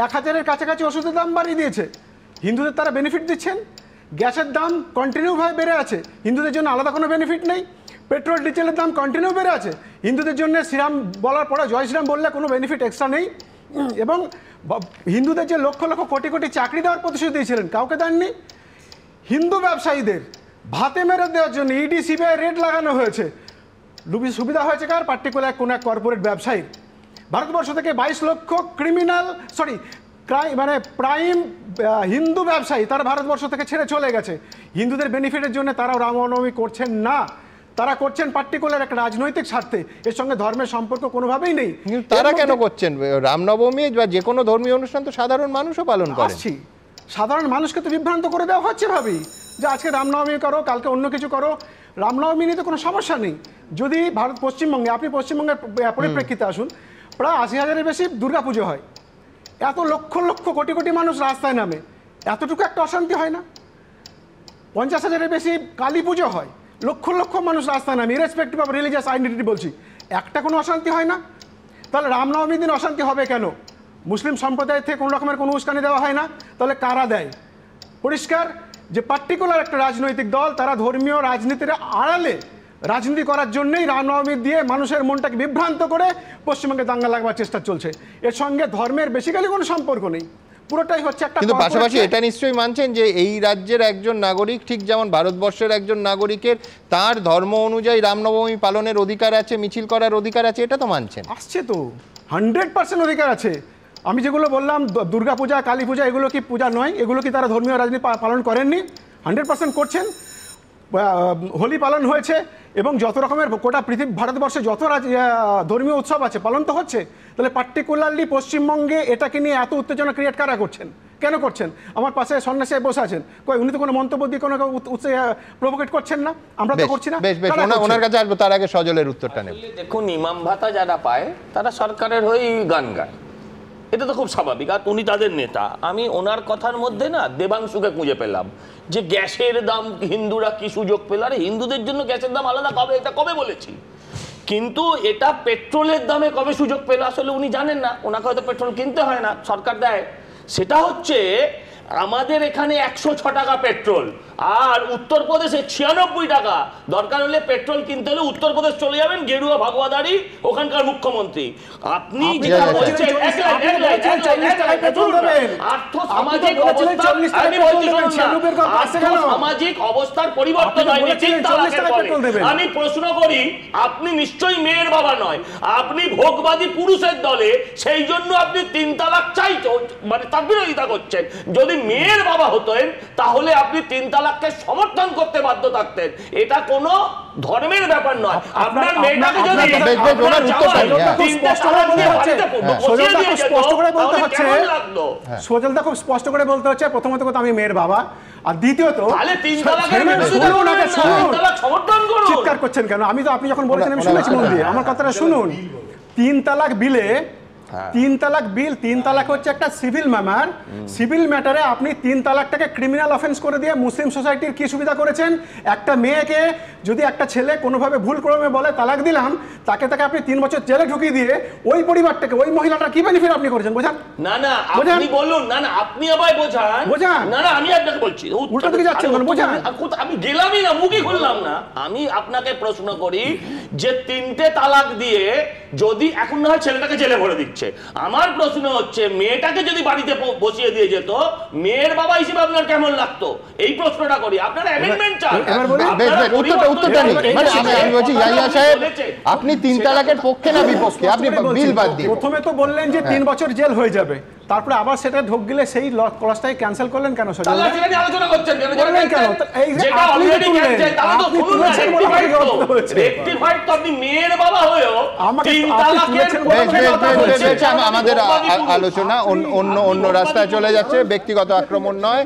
1000-এর কাছাকাছি ওষুধের দাম বাড়িয়ে দিয়েছে। হিন্দুদের তারা বেনিফিট দিচ্ছেন। গ্যাসের দাম কন্টিনিউভাবে বেড়ে আছে, হিন্দুদের জন্য আলাদা কোনো বেনিফিট নেই। পেট্রোল ডিজেলের দাম কন্টিনিউ বেড়ে আছে, হিন্দুদের জন্য শ্রীরাম বলার পরে জয় শ্রীরাম বললে কোনো বেনিফিট এক্সট্রা নেই। এবং হিন্দুদের যে লক্ষ লক্ষ কোটি কোটি চাকরি দেওয়ার প্রতিশ্রুতি দিয়েছিলেন, কাউকে দেননি। হিন্দু ব্যবসায়ীদের ভাতে মেরে দেওয়ার জন্য ইডি, সিবিআই রেড লাগানো হয়েছে। সুবিধা হয়েছে কার? পার্টিকুলার কোনো এক কর্পোরেট ব্যবসায়ী। ভারতবর্ষ থেকে 22 লক্ষ প্রাইম হিন্দু ব্যবসায়ী তারা ভারতবর্ষ থেকে ছেড়ে চলে গেছে। হিন্দুদের বেনিফিটের জন্য তারাও রামনবমী করছেন না, তারা করছেন পার্টিকুলার একটা রাজনৈতিক স্বার্থে। এর সঙ্গে ধর্মের সম্পর্ক কোনোভাবেই নেই। তারা কেন করছেন? রামনবমী বা যে কোনো ধর্মীয় অনুষ্ঠান তো সাধারণ মানুষও পালন করে। সাধারণ মানুষকে তো বিভ্রান্ত করে দেওয়া হচ্ছে, ভাবি যে আজকে রামনবমী করো, কালকে অন্য কিছু করো। রামনবমী নিয়ে তো কোনো সমস্যা নেই। যদি পশ্চিমবঙ্গে, আপনি পশ্চিমবঙ্গের পরিপ্রেক্ষিতে আসুন, প্রায় 80,000-এর বেশি দুর্গাপুজো হয়, এত লক্ষ লক্ষ কোটি কোটি মানুষ রাস্তায় নামে, এতটুকু একটা অশান্তি হয় না? 50,000-এর বেশি কালী পুজো হয়, লক্ষ লক্ষ মানুষ রাস্তায় নামে, ইরেসপেক্টিভ অফ রিলিজিয়াস আইডেন্টিটি বলছি, একটা কোনো অশান্তি হয় না? তাহলে রামনবমীর দিন অশান্তি হবে কেন? মুসলিম সম্প্রদায় থেকে কোনো রকমের কোনো উস্কানি দেওয়া হয় না, তাহলে কারা দেয়? পরিষ্কার যে পার্টিকুলার একটা রাজনৈতিক দল তারা ধর্মীয় রাজনীতির আড়ালে রাজনীতি করার জন্যই রামনবমী দিয়ে মানুষের মনটাকে বিভ্রান্ত করে পশ্চিমবঙ্গে দাঙ্গা লাগবার চেষ্টা চলছে। এর সঙ্গে ধর্মের বেসিক্যালি কোনো সম্পর্ক নেই, পুরোটাই হচ্ছে একটা। কিন্তু পাশাপাশি এটা নিশ্চয়ই মানছেন যে এই রাজ্যের একজন নাগরিক ঠিক যেমন ভারতবর্ষের একজন নাগরিকের তার ধর্ম অনুযায়ী রামনবমী পালনের অধিকার আছে, মিছিল করার অধিকার আছে, এটা তো মানছেন? আসছে তো 100% অধিকার আছে। আমি যেগুলো বললাম দুর্গাপূজা, কালী পূজা, এগুলো কি পূজা নয়? এগুলো কি তারা ধর্মীয় রাজনীতি পালন করেননি? 100% করছেন। হোলি পালন হয়েছে এবং যত রকমের গোটা পৃথিবী ভারতবর্ষে যত ধর্মীয় উৎসব আছে পালন তো হচ্ছে। তাহলে পার্টিকুলারলি পশ্চিমবঙ্গে এটাকে নিয়ে এত উত্তেজনা ক্রিয়েট কারা করছেন, কেন করছেন? আমার পাশে সন্ন্যাসী বসে আছেন, কই উনি তো কোনো মন্তব্য দিয়ে কোনো প্রভোকেট করছেন না, আমরা তো করছি না। ওনার কাছে আসবো, তার আগে সজলের উত্তরটা নেব। দেখুন, ইমাম ভাতা যারা পায় তারা সরকারের হয়েই গান গায়, এটা তো খুব স্বাভাবিক, আর উনি তাদের নেতা। আমি ওনার কথার মধ্যে না দেবাংশুকে খুঁজে পেলাম যে গ্যাসের দাম হিন্দুরা কি সুযোগ পেল। আরে হিন্দুদের জন্য গ্যাসের দাম আলাদা, কবে এটা কবে বলেছি? কিন্তু এটা পেট্রোলের দামে কবে সুযোগ পেল আসলে উনি জানেন না, ওনাকে হয়তো পেট্রোল কিনতে হয় না, সরকার দেয়। সেটা হচ্ছে আমাদের এখানে 106 টাকা পেট্রোল, আর উত্তরপ্রদেশে 96 টাকা। দরকার হলে পেট্রোল কিনতে হলে উত্তরপ্রদেশ চলে যাবেন, গেরুয়া ভাগোয়াদারি ওখানকার মুখ্যমন্ত্রী। আপনি যেটা বলছেন সামাজিক অবস্থার পরিবর্তন হয়নি। আমি প্রশ্ন করি, আপনি নিশ্চয়ই মেয়ের বাবা নয়, আপনি ভোগবাদী পুরুষের দলে, সেই জন্য আপনি 3 তালাক চাই, মানে তার বিরোধিতা করছেন। যদি মেয়ের বাবা হতেন তাহলে আপনি 3 তালাককে সমর্থন করতে বাধ্য থাকতেন। এটা কোনো ধর্মের ব্যাপার নয়। আপনার মেয়েটাকে যদি সজলদা খুব স্পষ্ট করে বলতে হচ্ছে, প্রথমত কথা আমি মেয়ের বাবা, আর দ্বিতীয়ত চিৎকার করছেন কেন? আমি তো আপনি যখন বলেছেন আমি শুনেছি মন দিয়ে, আমার কথাটা শুনুন। 3 তালাক বিলে 3 তালাক বিল, 3 তালাক হচ্ছে একটা সিভিল ম্যাটার। সিভিল ম্যাটারে আপনি 3 তালাকটাকে ক্রিমিনাল অফেন্স করে দিয়ে মুসলিম সোসাইটির কি সুবিধা করেছেন? একটা মেয়েকে যদি একটা ছেলে কোনোভাবে ভুল ক্রমে বলে তালাক দিলাম, তাকে আপনি 3 বছর জেলে ঢুকিয়ে দিয়ে ওই পরিবারটাকে, ওই মহিলাটার কি বেনিফিট আপনি করেছেন? বোঝান না, না আপনি বলুন, না না আপনি আবার বোঝান, না না আমি আপনাকে বলছি উল্টো দিকে যাচ্ছেন, বোঝান। আমি গেলামই না, মুখই খুললাম না। আমি আপনাকে প্রশ্ন করি যে 3টে তালাক দিয়ে যদি এখন না হয় ছেলেটাকে জেলে ভরে দিচ্ছে, আমার প্রশ্ন হচ্ছে মেয়েটাকে যদি বাড়িতে বসিয়ে দিয়ে যেত, মেয়ের বাবা হিসেবে আপনার কেমন লাগতো? এই প্রশ্নটা করি। আপনারা অ্যামেন্ডমেন্ট চান, উত্তরটা নেই। মানে আমি বলছি ইয়াহিয়া সাহেব, আপনি 3 তালাকের পক্ষে না বিপক্ষে? আপনি বিল বাদ দিন। প্রথমে তো বললেন যে 3 বছর জেল হয়ে যাবে, তারপরে আবার সেটা ঢোক গেলে সেই ক্লজটাই ক্যান্সেল করলেন কেন? তাহলে সেটা নিয়ে আলোচনা করছেন কেন? এই যে আপনি ক্যান্সেল, তাহলে তো শুনুন না, রেকটিফাইড তো আপনি মেয়ের বাবা হয়েও আমাকে 3 তালাকের আমাদের আলোচনা অন্য রাস্তায় চলে যাচ্ছে, ব্যক্তিগত আক্রমণ নয়,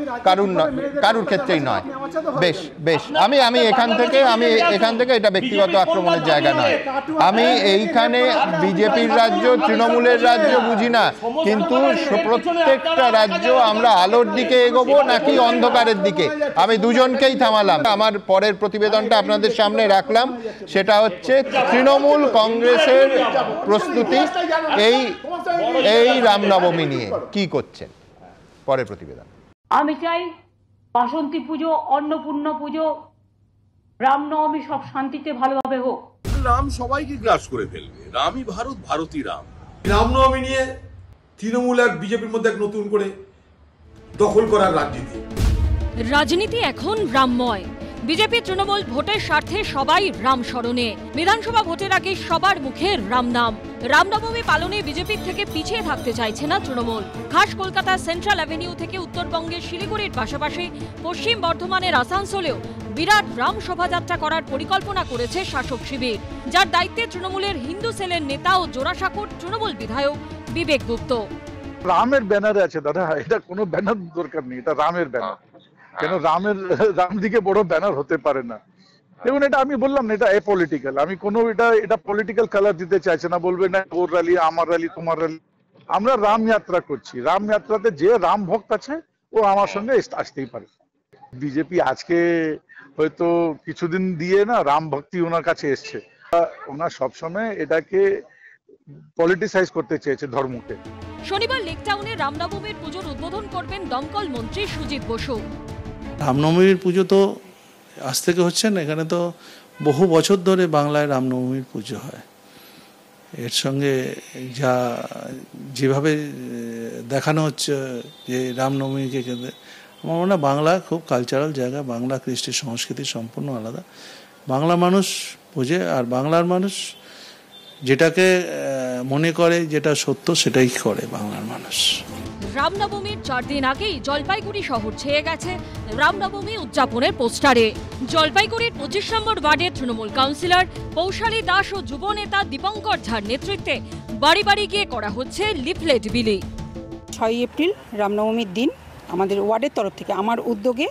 কারুর ক্ষেত্রেই নয়। বেশ বেশ, আমি এখান থেকে এটা ব্যক্তিগত আক্রমণের জায়গা নয়। আমি এইখানে বিজেপির রাজ্য, তৃণমূলের রাজ্য বুঝি না, কিন্তু প্রত্যেকটা রাজ্য আমরা আলোর দিকে এগোবো নাকি অন্ধকারের দিকে, আমি দুজনকেই থামালাম। আমার পরের প্রতিবেদনটা আপনাদের সামনে রাখলাম, সেটা হচ্ছে তৃণমূল কংগ্রেসের প্রস্তুতি এই রামনবমী নিয়ে কি করছেন। পরের প্রতিবেদন। আমি চাই বাসন্তী পুজো, অন্নপূর্ণা পুজো, রামনবমী সব শান্তিতে ভালোভাবে হোক। রাম সবাইকে গ্রাস করে ফেলবে, রামই ভারত, ভারতই রাম। রামনবমী নিয়ে তৃণমূল আর বিজেপির মধ্যে এক নতুন করে দখল করার রাজনীতি এখন রামময়। বিজেপি তৃণমূল ভোটের স্বার্থে সবাই রাম স্মরণে। বিধানসভা ভোটের আগে সবার মুখে রাম নাম। রামনবমী পালনে বিজেপির থেকে পিছিয়ে থাকতে চাইছে না তৃণমূল। খাস কলকাতার সেন্ট্রাল অ্যাভিনিউ থেকে উত্তরবঙ্গের শিলিগুড়ির পাশাপাশি পশ্চিম বর্ধমানের আসানসোলেও বিরাট রাম শোভাযাত্রা করার পরিকল্পনা করেছে শাসক শিবির, যার দায়িত্বে তৃণমূলের হিন্দু সেলের নেতা ও জোড়াসাঁকোর তৃণমূল বিধায়ক বিবেক গুপ্ত। রামের ব্যানারে আছে দাদা, এটা কোনো ব্যানার দরকার নেই, এটা রামের ব্যানার। কেন রাম দিকে বড় ব্যানার হতে পারে না। দেখুন, এটা আমি বললাম না, এটা অ্যাপলিটিক্যাল। আমি কোনো এটা পলিটিক্যাল কালার দিতে চাইছে না, বলবে না ওর র্যালি, আমার র্যালি, তোমার র্যালি। আমরা রাম যাত্রা করছি, রাম যাত্রাতে যে রাম ভক্ত আছে ও আমার সঙ্গে আসতেই পারে। বিজেপি আজকে হয়তো কিছুদিন দিয়ে না রাম ভক্তি ওনার কাছে এসছে, ওনার সবসময় এটাকে পলিটিসাইজ করতে চেয়েছে ধর্মকে। শনিবার লেক টাউনে রামনবমীর পুজোর উদ্বোধন করবেন দমকল মন্ত্রী সুজিত বসু। রামনবমীর পুজো তো আজ থেকে হচ্ছে না, এখানে তো বহু বছর ধরে বাংলায় রামনবমীর পুজো হয়। এর সঙ্গে যেভাবে দেখানো হচ্ছে যে রামনবমীকে কেন্দ্রে, আমার মনে হয় বাংলা খুব কালচারাল জায়গা, বাংলা কৃষ্টি সংস্কৃতি সম্পূর্ণ আলাদা। বাংলা মানুষ বোঝে, আর বাংলার মানুষ যেটাকে মনে করে যেটা সত্য সেটাই করে বাংলার মানুষ। রামনবমীর 4 দিন আগেই জলপাইগুড়ি শহর ছেয়ে গেছে রামনবমী উদযাপনের পোস্টারে। জলপাইগুড়ির 25 নম্বর ওয়ার্ডের তৃণমূল কাউন্সিলর পৌশালী দাস ও যুব নেতা দীপঙ্কর ঝার নেতৃত্বে বাড়ি বাড়ি গিয়ে করা হচ্ছে লিফলেট বিলি। 6 এপ্রিল রামনবমীর দিন আমাদের ওয়ার্ডের তরফ থেকে, আমার উদ্যোগে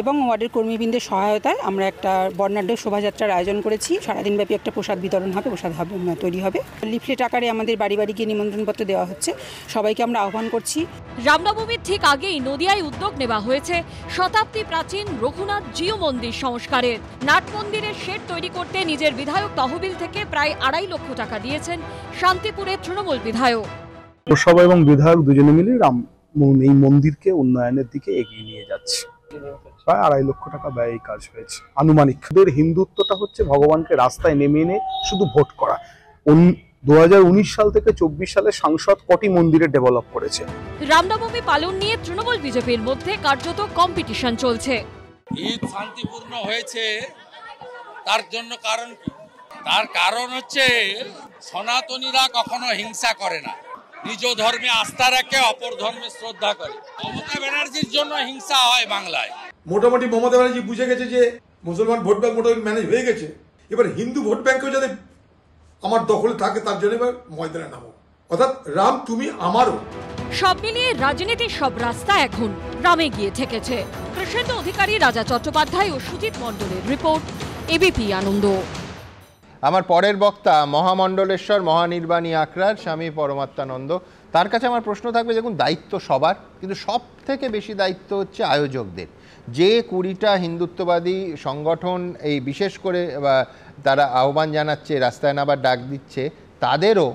এবং ওয়ার্ডের কর্মীবৃন্দের সহায়তায় আমরা একটা বর্ণাঢ্য শোভাযাত্রার আয়োজন করেছি। সারাদিনব্যাপী একটা প্রসাদ বিতরণ হবে, প্রসাদ হবে তৈরি হবে। লিফলেট আকারে আমাদের বাড়ি বাড়ি গিয়ে নিমন্ত্রণপত্র দেওয়া হচ্ছে, সবাইকে আমরা আহ্বান করছি। রামনবমীর ঠিক আগেই নদিয়ায় উদ্যোগ নেওয়া হয়েছে শতাব্দী প্রাচীন রঘুনাথ জিউ মন্দির সংস্কারের। নাট মন্দিরের শেড তৈরি করতে নিজের বিধায়ক তহবিল থেকে প্রায় 2.5 লক্ষ টাকা দিয়েছেন শান্তিপুরের তৃণমূল বিধায়ক। সবাই এবং বিধায়ক দুজনে মিলে এই মন্দিরকে উন্নয়নের দিকে এগিয়ে নিয়ে যাচ্ছে। প্রায় 2.5 লক্ষ টাকা ব্যয় এই কাজ হয়েছে আনুমানিক। হিন্দুত্বটা হচ্ছে ভগবানকে রাস্তায় নেমে এনে শুধু ভোট করা। 2019 সাল থেকে 24 সালে সাংসদ কটি মন্দিরে ডেভেলপ করেছে। রামনবমী পালন নিয়ে তৃণমূল বিজেপির মধ্যে কার্যত কম্পিটিশন চলছে। ঈদ শান্তিপূর্ণ হয়েছে, তার জন্য কারণ কি? তার কারণ হচ্ছে সনাতনীরা কখনো হিংসা করে না, নিজ ধর্মে আস্থা রাখে, অপর ধর্মে শ্রদ্ধা করে। মমতা ব্যানার্জির জন্য হিংসা হয় বাংলায়। মোটামুটি মমতা ব্যানার্জি বুঝে গেছে যে মুসলমান ভোট ব্যাংক মোটামুটি ম্যানেজ হয়ে গেছে, এবার হিন্দু ভোট ব্যাংকেও যাতে আমার দখলে থাকে তার জন্য এবার ময়দানে নামো, অর্থাৎ রাম তুমি আমারও। সব মিলিয়ে রাজনীতির সব রাস্তা এখন রামে গিয়ে ঠেকেছে। প্রসেনজিৎ অধিকারী, রাজা চট্টোপাধ্যায় ও সুজিত মণ্ডলের রিপোর্ট, এবিপি আনন্দ। আমার পরের বক্তা মহামণ্ডলেশ্বর মহানির্বাণী আখড়ার স্বামী পরমাত্মানন্দ। তার কাছে আমার প্রশ্ন থাকবে, দেখুন দায়িত্ব সবার, কিন্তু সব থেকে বেশি দায়িত্ব হচ্ছে আয়োজকদের। যে 20টা হিন্দুত্ববাদী সংগঠন এই বিশেষ করে তারা আহ্বান জানাচ্ছে, রাস্তায় নামার ডাক দিচ্ছে, তাদেরও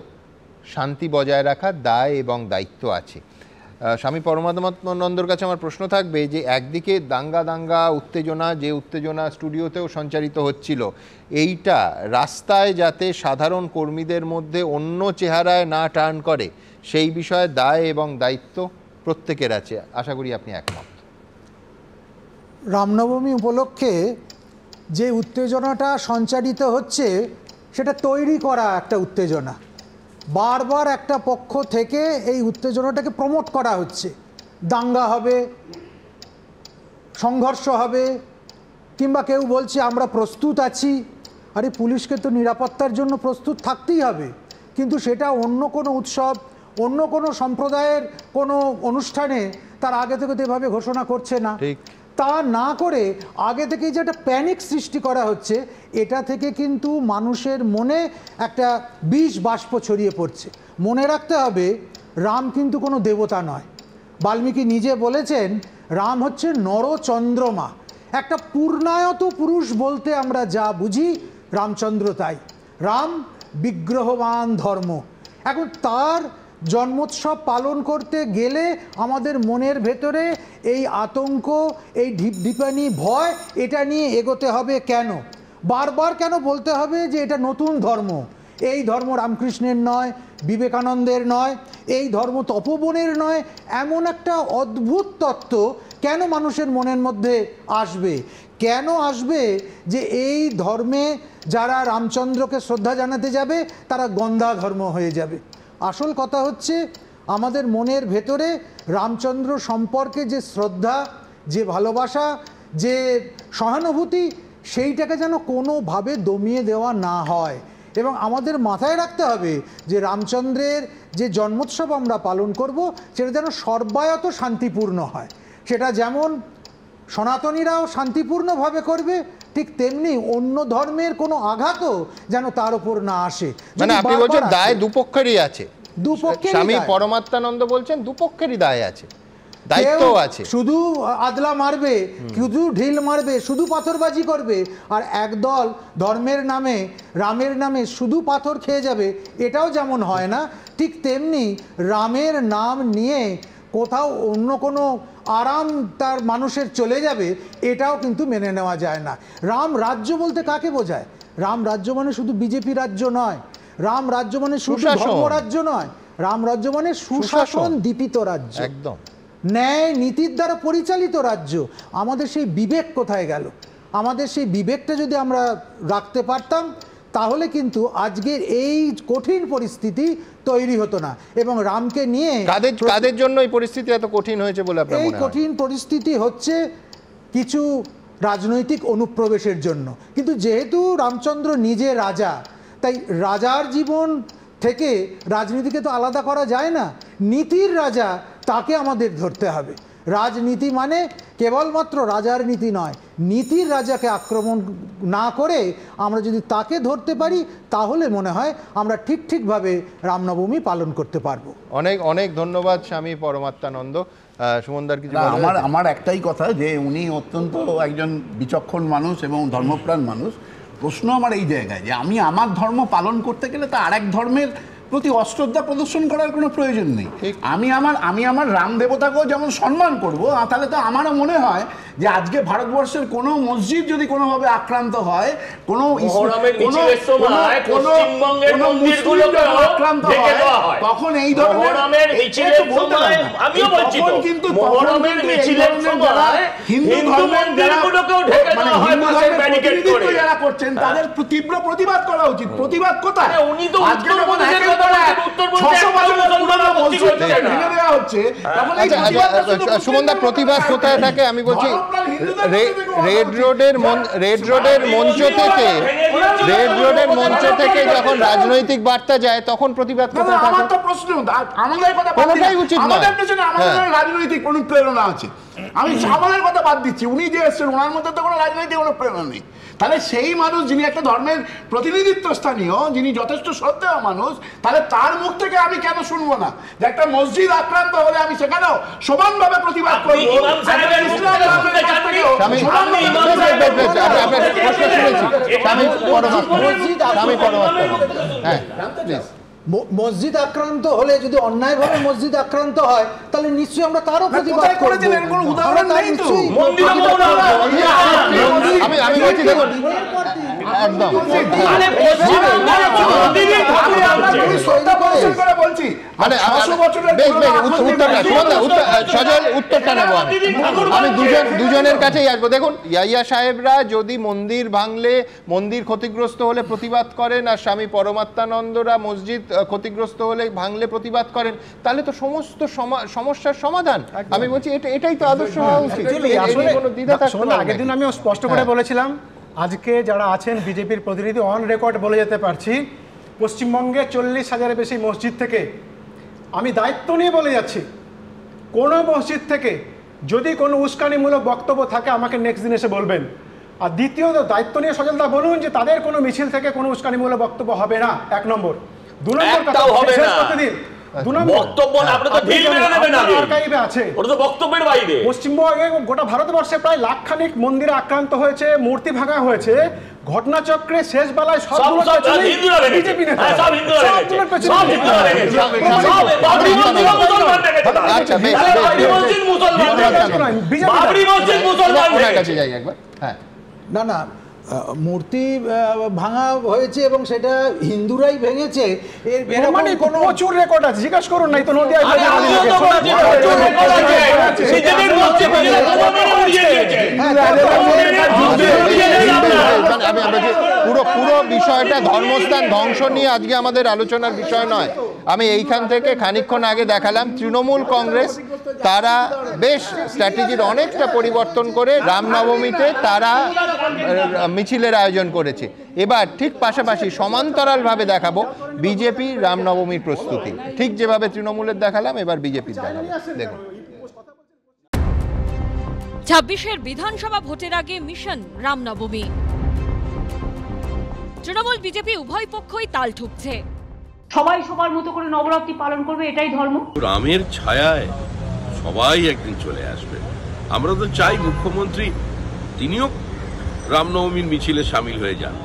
শান্তি বজায় রাখার দায় এবং দায়িত্ব আছে। স্বামী পরমাত্মানন্দর কাছে আমার প্রশ্ন থাকবে যে একদিকে দাঙ্গা উত্তেজনা, যে উত্তেজনা স্টুডিওতেও সঞ্চারিত হচ্ছিল, এইটা রাস্তায় যাতে সাধারণ কর্মীদের মধ্যে অন্য চেহারায় না টার্ন করে, সেই বিষয়ে দায় এবং দায়িত্ব প্রত্যেকের আছে। আশা করি আপনি একমত। রামনবমী উপলক্ষে যে উত্তেজনাটা সঞ্চারিত হচ্ছে সেটা তৈরি করা একটা উত্তেজনা। বারবার একটা পক্ষ থেকে এই উত্তেজনাটাকে প্রমোট করা হচ্ছে। দাঙ্গা হবে, সংঘর্ষ হবে, কিংবা কেউ বলছে আমরা প্রস্তুত আছি। আরে পুলিশকে তো নিরাপত্তার জন্য প্রস্তুত থাকতেই হবে, কিন্তু সেটা অন্য কোনো উৎসব, অন্য কোনো সম্প্রদায়ের কোনো অনুষ্ঠানে তার আগে থেকে তো এভাবে ঘোষণা করছে না। তা না করে আগে থেকেই যে একটা প্যানিক সৃষ্টি করা হচ্ছে, এটা থেকে কিন্তু মানুষের মনে একটা বিষ বাষ্প ছড়িয়ে পড়ছে। মনে রাখতে হবে, রাম কিন্তু কোনো দেবতা নয়। বাল্মীকি নিজে বলেছেন রাম হচ্ছে নরচন্দ্রমা, একটা পূর্ণায়ত পুরুষ বলতে আমরা যা বুঝি রামচন্দ্র তাই। রাম বিগ্রহবান ধর্ম। এখন তার জন্মোৎসব পালন করতে গেলে আমাদের মনের ভেতরে এই আতঙ্ক, এই ঢিপঢিপানি ভয়, এটা নিয়ে এগোতে হবে কেন? বারবার কেন বলতে হবে যে এটা নতুন ধর্ম? এই ধর্ম রামকৃষ্ণের নয়, বিবেকানন্দের নয়, এই ধর্ম তপবনের নয়। এমন একটা অদ্ভুত তত্ত্ব কেন মানুষের মনের মধ্যে আসবে? কেন আসবে যে এই ধর্মে যারা রামচন্দ্রকে শ্রদ্ধা জানাতে যাবে তারা গন্ধা ধর্ম হয়ে যাবে? আসল কথা হচ্ছে আমাদের মনের ভেতরে রামচন্দ্র সম্পর্কে যে শ্রদ্ধা, যে ভালোবাসা, যে সহানুভূতি, সেইটাকে যেন কোনোভাবে দমিয়ে দেওয়া না হয়। এবং আমাদের মাথায় রাখতে হবে যে রামচন্দ্রের যে জন্মোৎসব আমরা পালন করব সেটা যেন সর্বায়ত শান্তিপূর্ণ হয়। সেটা যেমন সনাতনীরাও শান্তিপূর্ণভাবে করবে, ঠিক তেমনি অন্য ধর্মের কোনো আঘাতও যেন তার উপর না আসে। মানে আপনি বলছেন দায় দুপক্ষেরই আছে। স্বামী পরমাত্মানন্দ বলছেন দুপক্ষেরই দায় আছে। দায়িত্ব আছে। শুধু আদলা মারবে, শুধু ঢিল মারবে, শুধু পাথরবাজি করবে, আর একদল ধর্মের নামে, রামের নামে শুধু পাথর খেয়ে যাবে, এটাও যেমন হয় না, ঠিক তেমনি রামের নাম নিয়ে কোথাও অন্য কোনো আরাম তার মানুষের চলে যাবে, এটাও কিন্তু মেনে নেওয়া যায় না। রাম রাজ্য বলতে কাকে বোঝায়? রাম রাজ্য মানে শুধু বিজেপি রাজ্য নয়, রাম রাজ্য মানে শুধু ধর্মরাজ্য নয়, রাম রাজ্য মানে সুশাসন দীপিত রাজ্য, একদম ন্যায় নীতির দ্বারা পরিচালিত রাজ্য। আমাদের সেই বিবেক কোথায় গেল? আমাদের সেই বিবেকটা যদি আমরা রাখতে পারতাম, তাহলে কিন্তু আজকের এই কঠিন পরিস্থিতি তৈরি হতো না। এবং রামকে নিয়ে কাদের জন্য এই পরিস্থিতি এত কঠিন হয়েছে বলে আপনার মনে হয়? এই কঠিন পরিস্থিতি হচ্ছে কিছু রাজনৈতিক অনুপ্রবেশের জন্য। কিন্তু যেহেতু রামচন্দ্র নিজে রাজা, তাই রাজার জীবন থেকে রাজনীতিকে তো আলাদা করা যায় না। নীতির রাজা তাকে আমাদের ধরতে হবে। রাজনীতি মানে কেবলমাত্র রাজার নীতি নয়, নীতির রাজাকে আক্রমণ না করে আমরা যদি তাকে ধরতে পারি, তাহলে মনে হয় আমরা ঠিকভাবে রামনবমী পালন করতে পারবো। অনেক অনেক ধন্যবাদ স্বামী পরমাত্মানন্দ। সুমনদার কিছু আমার একটাই কথা, যে উনি অত্যন্ত একজন বিচক্ষণ মানুষ এবং ধর্মপ্রাণ মানুষ। প্রশ্ন আমার এই জায়গায় যে আমি আমার ধর্ম পালন করতে গেলে তা আরেক ধর্মের প্রতি অশ্রদ্ধা প্রদর্শন করার কোনো প্রয়োজন নেই। আমি আমার রাম দেবতাকেও যেমন সম্মান করব, তাহলে তো আমারও মনে হয় যে আজকে ভারতবর্ষের কোনো মসজিদ যদি কোনোভাবে আক্রান্ত হয়, কোনো আক্রান্ত হয়, তখন এই ধরনের হিন্দু ধর্মের যারা করছেন তাদের তীব্র প্রতিবাদ করা উচিত। প্রতিবাদ কোথায়? সুমনদা, প্রতিবাদ কোথায় থাকে? আমি বলছি রেড রোডের মঞ্চ থেকে যখন রাজনৈতিক বার্তা যায়, তখন প্রতিবাদ কোথায় থাকে? আমার তো প্রশ্ন, আমাদের কথা কোনোটাই উচিত নয়। আমাদের পেছনে আমাদের রাজনৈতিক অনুপ্রেরণা আছে। আমি আমাদের কথা বাদ দিচ্ছি, উনি যে এসছেন ওনার মধ্যে তো কোনো রাজনৈতিক অনুপ্রেরণা নেই। তাহলে সেই মানুষ যিনি একটা ধর্মের প্রতিনিধিত্ব স্থানীয়, যিনি যথেষ্ট শ্রদ্ধেয় মানুষ, তাহলে তার মুখ থেকে আমি কেন শুনবো না যে একটা মসজিদ আক্রান্ত হলে আমি সেখানেও সমানভাবে প্রতিবাদ করবো? মসজিদ আক্রান্ত হলে, যদি অন্যায়ভাবে মসজিদ আক্রান্ত হয়, তাহলে নিশ্চয়ই আমরা তারও প্রতিবাদ করব। উত্তরটা নেব আমি দুজনের কাছেই আসবো। দেখুন, ইয়াইয়া সাহেবরা যদি মন্দির ভাঙলে, মন্দির ক্ষতিগ্রস্ত হলে প্রতিবাদ করেন, আর স্বামী পরমাত্মানন্দরা মসজিদ ক্ষতিগ্রস্ত হলে ভাঙলে প্রতিবাদ করেন, তাহলে তো সমস্ত সমস্যার সমাধান। আমি বলছি এটাই তো আদর্শ হওয়া উচিত। আগের দিন আমি স্পষ্ট করে বলেছিলাম, আজকে যারা আছেন বিজেপির প্রতিনিধি, অন রেকর্ড বলে যেতে পারছি, পশ্চিমবঙ্গে 40,000-এর বেশি মসজিদ থেকে আমি দায়িত্ব নিয়ে বলে যাচ্ছি, কোনো মসজিদ থেকে যদি কোনো উস্কানিমূলক বক্তব্য থাকে আমাকে নেক্সট দিন এসে বলবেন। আর দ্বিতীয়ত, দায়িত্ব নিয়ে সজলদা বলুন যে তাদের কোনো মিছিল থেকে কোনো উস্কানিমূলক বক্তব্য হবে না, 1 নম্বর। 2 নম্বর কথা, পশ্চিমবঙ্গে গোটা ভারতবর্ষে প্রায় লাখখানিক মন্দিরে আক্রান্ত হয়েছে, মূর্তি ভাঙা হয়েছে, ঘটনাচক্রে শেষ বেলায় বিজেপি নেতা। না না, মূর্তি ভাঙা হয়েছে এবং সেটা হিন্দুরাই ভেঙেছে, এর মানে কোনো প্রচুর রেকর্ড আছে, জিজ্ঞাসা করুন। নাই তো নদিয়া পুরো বিষয়টা ধর্মস্থান ধ্বংস নিয়ে আজকে আমাদের আলোচনার বিষয় নয়। আমি এইখান থেকে খানিকক্ষণ আগে দেখালাম তৃণমূল কংগ্রেস তারা বেশ স্ট্র্যাটেজির অনেকটা পরিবর্তন করে রামনবমীতে তারা মিছিলের আয়োজন করেছে। এবার ঠিক পাশাপাশি সমান্তরালভাবে দেখাবো বিজেপি রামনবমীর প্রস্তুতি, ঠিক যেভাবে তৃণমূলের দেখালাম এবার বিজেপির দেখালাম। দেখুন, 26-এর বিধানসভা ভোটের আগে মিশন রামনবমী। তৃণমূল বিজেপি উভয় পক্ষই তাল ঠুকছে। সবাই সবার মতো করে নবরাত্রি পালন করবে, এটাই ধর্ম। রামের ছায়ায় সবাই একদিন চলে আসবে। আমরা তো চাই মুখ্যমন্ত্রী তিনিও রামনবমীর মিছিলে সামিল হয়ে যান।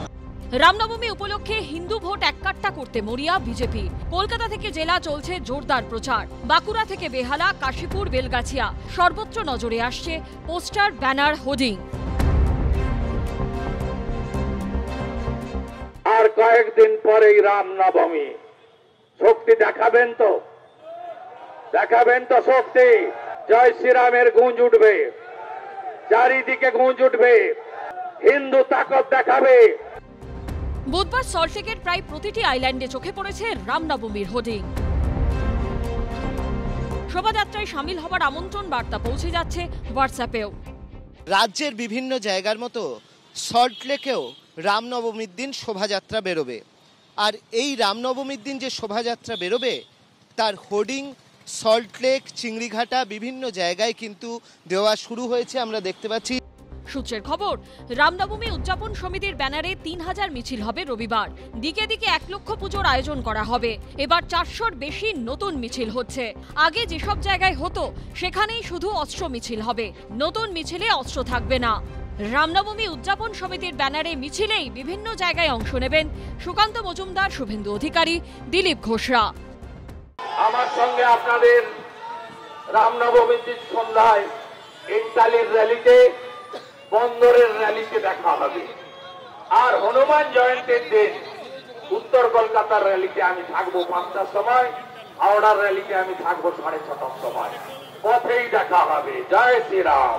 রামনবমী উপলক্ষে হিন্দু ভোট এককাট্টা করতে মরিয়া বিজেপি। কলকাতা থেকে জেলা চলছে জোরদার প্রচার। বাঁকুড়া থেকে বেহালা, কাশীপুর, বেলগাছিয়া সর্বত্র নজরে আসছে পোস্টার, ব্যানার, হোর্ডিং। আর কয়েকদিন পরেই রামনবমী, শক্তি দেখাবেন তো, শক্তি। জয় শ্রীরামের গুঞ্জ উঠবে, চারিদিকে গুঞ্জ উঠবে, হিন্দু তাকত দেখাবে। বুধবার সল্টলেকের প্রায় প্রতিটি আইল্যান্ডে চোখে পড়েছে রামনবমীর হোর্ডিং। শোভাযাত্রায় সামিল হবার আমন্ত্রণ বার্তা পৌঁছে যাচ্ছে হোয়াটসঅ্যাপেও। রাজ্যের বিভিন্ন জায়গার মতো সল্টলেকেও রামনবমীর দিন শোভাযাত্রা বেরোবে। আর এই রামনবমীর দিন যে শোভাযাত্রা বেরোবে তার হোর্ডিং সল্টলেক, চিংড়িঘাটা বিভিন্ন জায়গায় কিন্তু দেওয়া শুরু হয়েছে, আমরা দেখতে পাচ্ছি। সূত্রের খবর, রামনবমী উদযাপন সমিতির ব্যানারে 3000 মিছিল হবে রবিবার। দিকে দিকে 1 লক্ষ পুজোর আয়োজন করা হবে। এবার 400-র বেশি নতুন মিছিল হচ্ছে। আগে যেসব জায়গায় হতো সেখানেই শুধু অস্ত্র মিছিল হবে, নতুন মিছিলে অস্ত্র থাকবে না। রামনবমী উদযাপন সমিতির ব্যানারে মিছিলেই বিভিন্ন জায়গায় অংশ নেবেন সুকান্ত মজুমদার, শুভেন্দু অধিকারী, দিলীপ ঘোষরা। আমার সঙ্গে আপনাদের রামনবমীর দিন সন্ধ্যায় ইন্টালির র্যালিতে, বন্দরের র্যালিতে দেখা হবে। আর হনুমান জয়ন্তীর দিন উত্তর কলকাতার র্যালিতে আমি থাকবো 5টার সময়, হাওড়ার র্যালিতে আমি থাকবো 6:30টার সময়। পথেই দেখা হবে। জয় শ্রীরাম।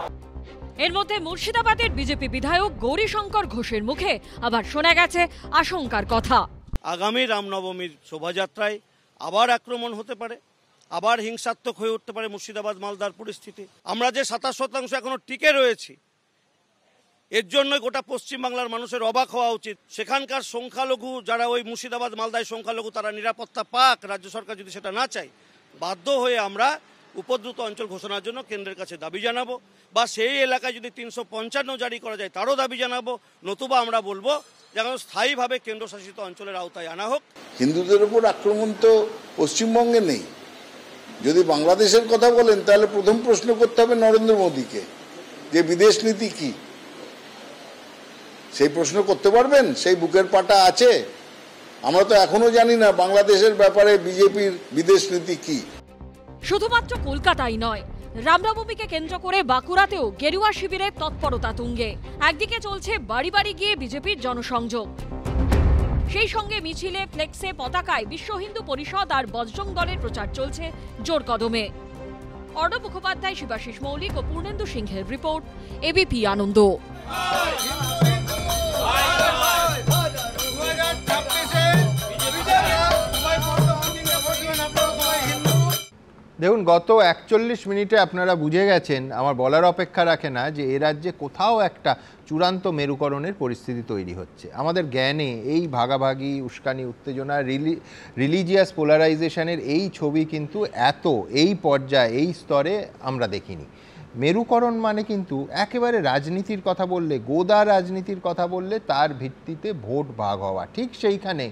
এর মধ্যে মুর্শিদাবাদের বিজেপি বিধায়ক গৌরীশঙ্কর ঘোষের মুখে আবার শোনা গেছে আশঙ্কার কথা। আগামী রামনবমীর শোভাযাত্রায় আবার আক্রমণ হতে পারে, আবার হিংসাত্মক হয়ে উঠতে পারে মুর্শিদাবাদ মালদার পরিস্থিতি। আমরা যে 27% এখনো টিকে রয়েছি, এর জন্য গোটা পশ্চিমবাংলার মানুষের অবাক হওয়া উচিত। সেখানকার সংখ্যালঘু যারা ওই মুর্শিদাবাদ মালদায় সংখ্যালঘু, তারা নিরাপত্তা পাক। রাজ্য সরকার যদি সেটা না চায়, বাধ্য হয়ে আমরা উপদ্রুত অঞ্চল ঘোষণার জন্য কেন্দ্রের কাছে দাবি জানাবো, বা সেই এলাকায় যদি 355 জারি করা যায় তারও দাবি জানাবো। নতুবা আমরা বলবো যেন স্থায়ীভাবে কেন্দ্রশাসিত অঞ্চলের আওতায় আনা হোক। হিন্দুদের উপর আক্রমণ তো পশ্চিমবঙ্গে নেই। যদি বাংলাদেশের কথা বলেন তাহলে প্রথম প্রশ্ন করতে হবে নরেন্দ্র মোদীকে যে বিদেশ নীতি কি, সেই প্রশ্ন করতে পারবেন? সেই বুকের পাটা আছে? আমরা তো এখনো জানি না বাংলাদেশের ব্যাপারে বিজেপির বিদেশ নীতি কি। শুধুমাত্র কলকাতাই নয়, রামনবমীকে কেন্দ্র করে বাঁকুড়াতেও গেরুয়া শিবিরের তৎপরতা তুঙ্গে। একদিকে চলছে বাড়ি বাড়ি গিয়ে বিজেপির জনসংযোগ, সেই সঙ্গে মিছিলে, ফ্লেক্সে, পতাকায় বিশ্ব হিন্দু পরিষদ আর বজরং দলের প্রচার চলছে জোর কদমে। অর্ণব মুখোপাধ্যায়, শিবাশিস মৌলিক ও পূর্ণেন্দু সিংহের রিপোর্ট, এবিপি আনন্দ। দেখুন, গত 41 মিনিটে আপনারা বুঝে গেছেন, আমার বলার অপেক্ষা রাখে না, যে এ রাজ্যে কোথাও একটা চূড়ান্ত মেরুকরণের পরিস্থিতি তৈরি হচ্ছে। আমাদের জ্ঞানে এই ভাগাভাগি, উস্কানি, উত্তেজনা, রিলিজিয়াস পোলারাইজেশনের এই ছবি কিন্তু এই পর্যায়ে, এই স্তরে আমরা দেখিনি। মেরুকরণ মানে কিন্তু একেবারে রাজনীতির কথা বললে, গোদা রাজনীতির কথা বললে তার ভিত্তিতে ভোট ভাগ হওয়া। ঠিক সেইখানে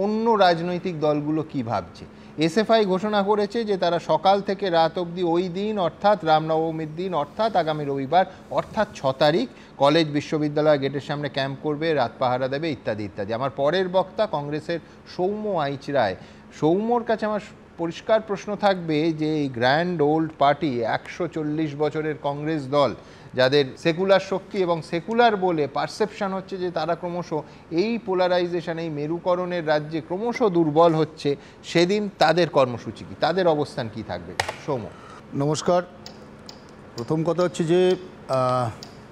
অন্য রাজনৈতিক দলগুলো কি ভাবছে। এসএফআই ঘোষণা করেছে যে তারা সকাল থেকে রাত অবধি ওই দিন, অর্থাৎ রামনবমীর দিন, অর্থাৎ আগামী রবিবার, অর্থাৎ 6 তারিখ কলেজ বিশ্ববিদ্যালয় গেটের সামনে ক্যাম্প করবে, রাত পাহারা দেবে, ইত্যাদি ইত্যাদি। আমার পরের বক্তা কংগ্রেসের সৌম্য আইচরায়। সৌম্যর কাছে আমার পরিষ্কার প্রশ্ন থাকবে যে এই গ্র্যান্ড ওল্ড পার্টি, 140 বছরের কংগ্রেস দল, যাদের সেকুলার শক্তি এবং সেকুলার বলে পারসেপশন হচ্ছে যে তারা ক্রমশ এই পোলারাইজেশন, এই মেরুকরণের রাজ্যে ক্রমশ দুর্বল হচ্ছে, সেদিন তাদের কর্মসূচি কি, তাদের অবস্থান কি থাকবে? সৌম্য, নমস্কার। প্রথম কথা হচ্ছে যে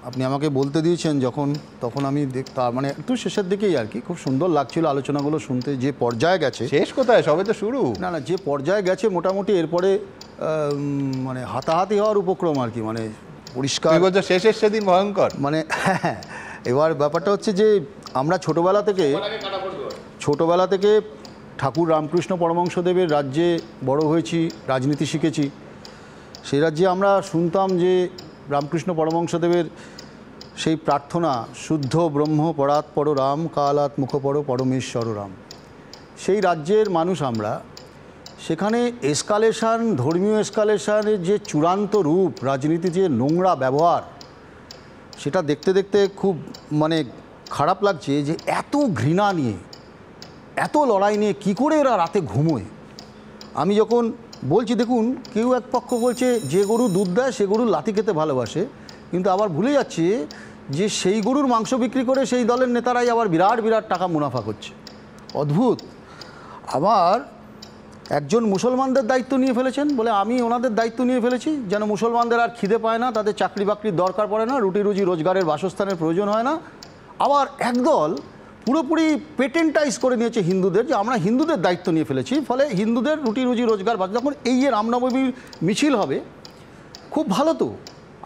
আপনি আমাকে বলতে দিয়েছেন যখন, তখন আমি তার মানে একটু শেষের দিকেই আর কি, খুব সুন্দর লাগছিল আলোচনাগুলো শুনতে। যে পর্যায়ে গেছে, শেষ কোথায়, সবে তো শুরু। না, যে পর্যায়ে গেছে মোটামুটি এরপরে মানে হাতাহাতি হওয়ার উপক্রম আর কি, মানে পরিষ্কার শেষের সেদিন ভয়ঙ্কর। মানে হ্যাঁ, এবার ব্যাপারটা হচ্ছে যে আমরা ছোটোবেলা থেকে ঠাকুর রামকৃষ্ণ পরমহংসদেবের রাজ্যে বড় হয়েছি, রাজনীতি শিখেছি। সেই রাজ্যে আমরা শুনতাম যে রামকৃষ্ণ পরমহংসদেবের সেই প্রার্থনা, শুদ্ধ ব্রহ্ম পরাৎপর রাম, কালাত মুখপর পরমেশ্বর রাম। সেই রাজ্যের মানুষ আমরা, সেখানে এসকালেশন, ধর্মীয় এসকালেশনের যে চূড়ান্ত রূপ, রাজনীতি যে নোংরা ব্যবহার, সেটা দেখতে দেখতে খুব মানে খারাপ লাগছে যে এত ঘৃণা নিয়ে, এত লড়াই নিয়ে কী করে এরা রাতে ঘুমোয়। আমি যখন বলছি, দেখুন, কেউ এক পক্ষ বলছে যে গরু দুধ দেয় সে গরুর লাথি খেতে ভালোবাসে, কিন্তু আবার ভুলে যাচ্ছে যে সেই গরুর মাংস বিক্রি করে সেই দলের নেতারাই আবার বিরাট বিরাট টাকা মুনাফা করছে। অদ্ভুত। আবার একজন মুসলমানদের দায়িত্ব নিয়ে ফেলেছেন বলে আমি ওনাদের দায়িত্ব নিয়ে ফেলেছি, যেন মুসলমানদের আর খিদে পায় না, তাদের চাকরি বাকরির দরকার পড়ে না, রুটি রুজি রোজগারের বাসস্থানের প্রয়োজন হয় না। আবার একদল পুরোপুরি পেটেন্টাইজ করে নিয়েছে হিন্দুদের, যে আমরা হিন্দুদের দায়িত্ব নিয়ে ফেলেছি, ফলে হিন্দুদের রুটি রুজি রোজগার বাঁচে। যখন এই যে রামনবমীর মিছিল হবে, খুব ভালো তো।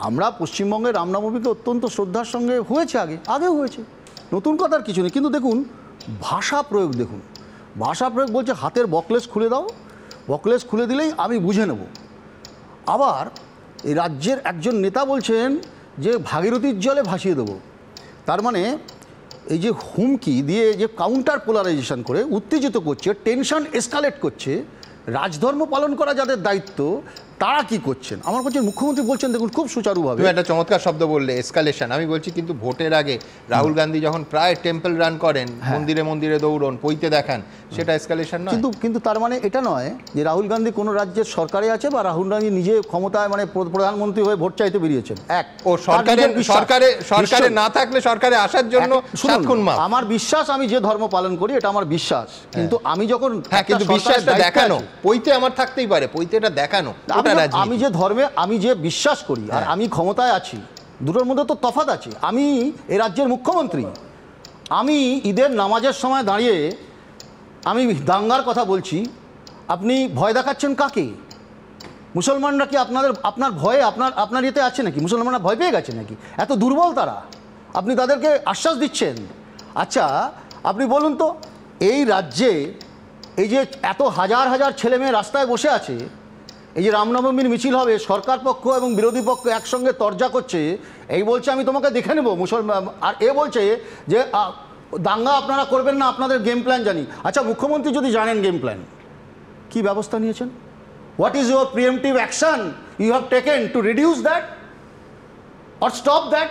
আমরা পশ্চিমবঙ্গের রামনবমীকে অত্যন্ত শ্রদ্ধার সঙ্গে হয়েছে, আগেও হয়েছে, নতুন কথার কিছু নেই। কিন্তু দেখুন ভাষা প্রয়োগ, দেখুন ভাষা প্রয়োগ, বলছে হাতের বকলেস খুলে দাও, বকলেস খুলে দিলেই আমি বুঝে নেব। আবার এই রাজ্যের একজন নেতা বলছেন যে ভাগীরথীর জলে ভাসিয়ে দেবো। তার মানে এই যে হুমকি দিয়ে যে কাউন্টার পোলারাইজেশন করে উত্তেজিত করছে, টেনশন এসকালেট করছে, রাজধর্ম পালন করা যাদের দায়িত্ব তারা কি করছেন? আমার কাছে মুখ্যমন্ত্রী বলছেন, দেখুন খুব সুচারুভাবে। তুমি একটা চমৎকার শব্দ বললে, এসকালেশন। আমি বলছি কিন্তু ভোটের আগে রাহুল গান্ধী যখন প্রায় টেম্পল রান করেন, মন্দিরে মন্দিরে দৌড়ন, পইতে দেখান, সেটা এসকালেশন নয়? কিন্তু তার মানে এটা নয় যে রাহুল গান্ধী কোনো রাজ্যের সরকারে আছে বা রাহুল গান্ধী নিজে ক্ষমতায় মানে প্রধানমন্ত্রী হয়ে ভোট চাইতে বেরিয়েছেন। ও সরকারে না থাকলে সরকারে আসার জন্য আমার বিশ্বাস, আমি যে ধর্ম পালন করি এটা আমার বিশ্বাস, কিন্তু আমি যখন কিন্তু বিশ্বাসটা দেখানো, পইতে আমার থাকতেই পারে, পইতেটা দেখানো। আমি যে ধর্মে আমি যে বিশ্বাস করি আর আমি ক্ষমতায় আছি, দুটোর মধ্যে তো তফাৎ আছে। আমি এই রাজ্যের মুখ্যমন্ত্রী, আমি ঈদের নামাজের সময় দাঁড়িয়ে আমি দাঙ্গার কথা বলছি, আপনি ভয় দেখাচ্ছেন কাকে? মুসলমানরা কি আপনার ভয়ে আপনার ইয়েতে আছে নাকি? মুসলমানরা ভয় পেয়ে গেছে নাকি? এত দুর্বল তারা? আপনি তাদেরকে আশ্বাস দিচ্ছেন। আচ্ছা আপনি বলুন তো, এই রাজ্যে এই যে এত হাজার হাজার ছেলে মেয়ে রাস্তায় বসে আছে, এই যে রামনবমীর মিছিল হবে, সরকার পক্ষ এবং বিরোধী পক্ষ একসঙ্গে তরজা করছে, এই বলছে আমি তোমাকে দেখে নেব মুসলমান, আর এ বলছে যে দাঙ্গা আপনারা করবেন না, আপনাদের গেম প্ল্যান জানি। আচ্ছা মুখ্যমন্ত্রী যদি জানেন গেম প্ল্যান, কি ব্যবস্থা নিয়েছেন? What is your preemptive action you have taken to reduce that or stop that?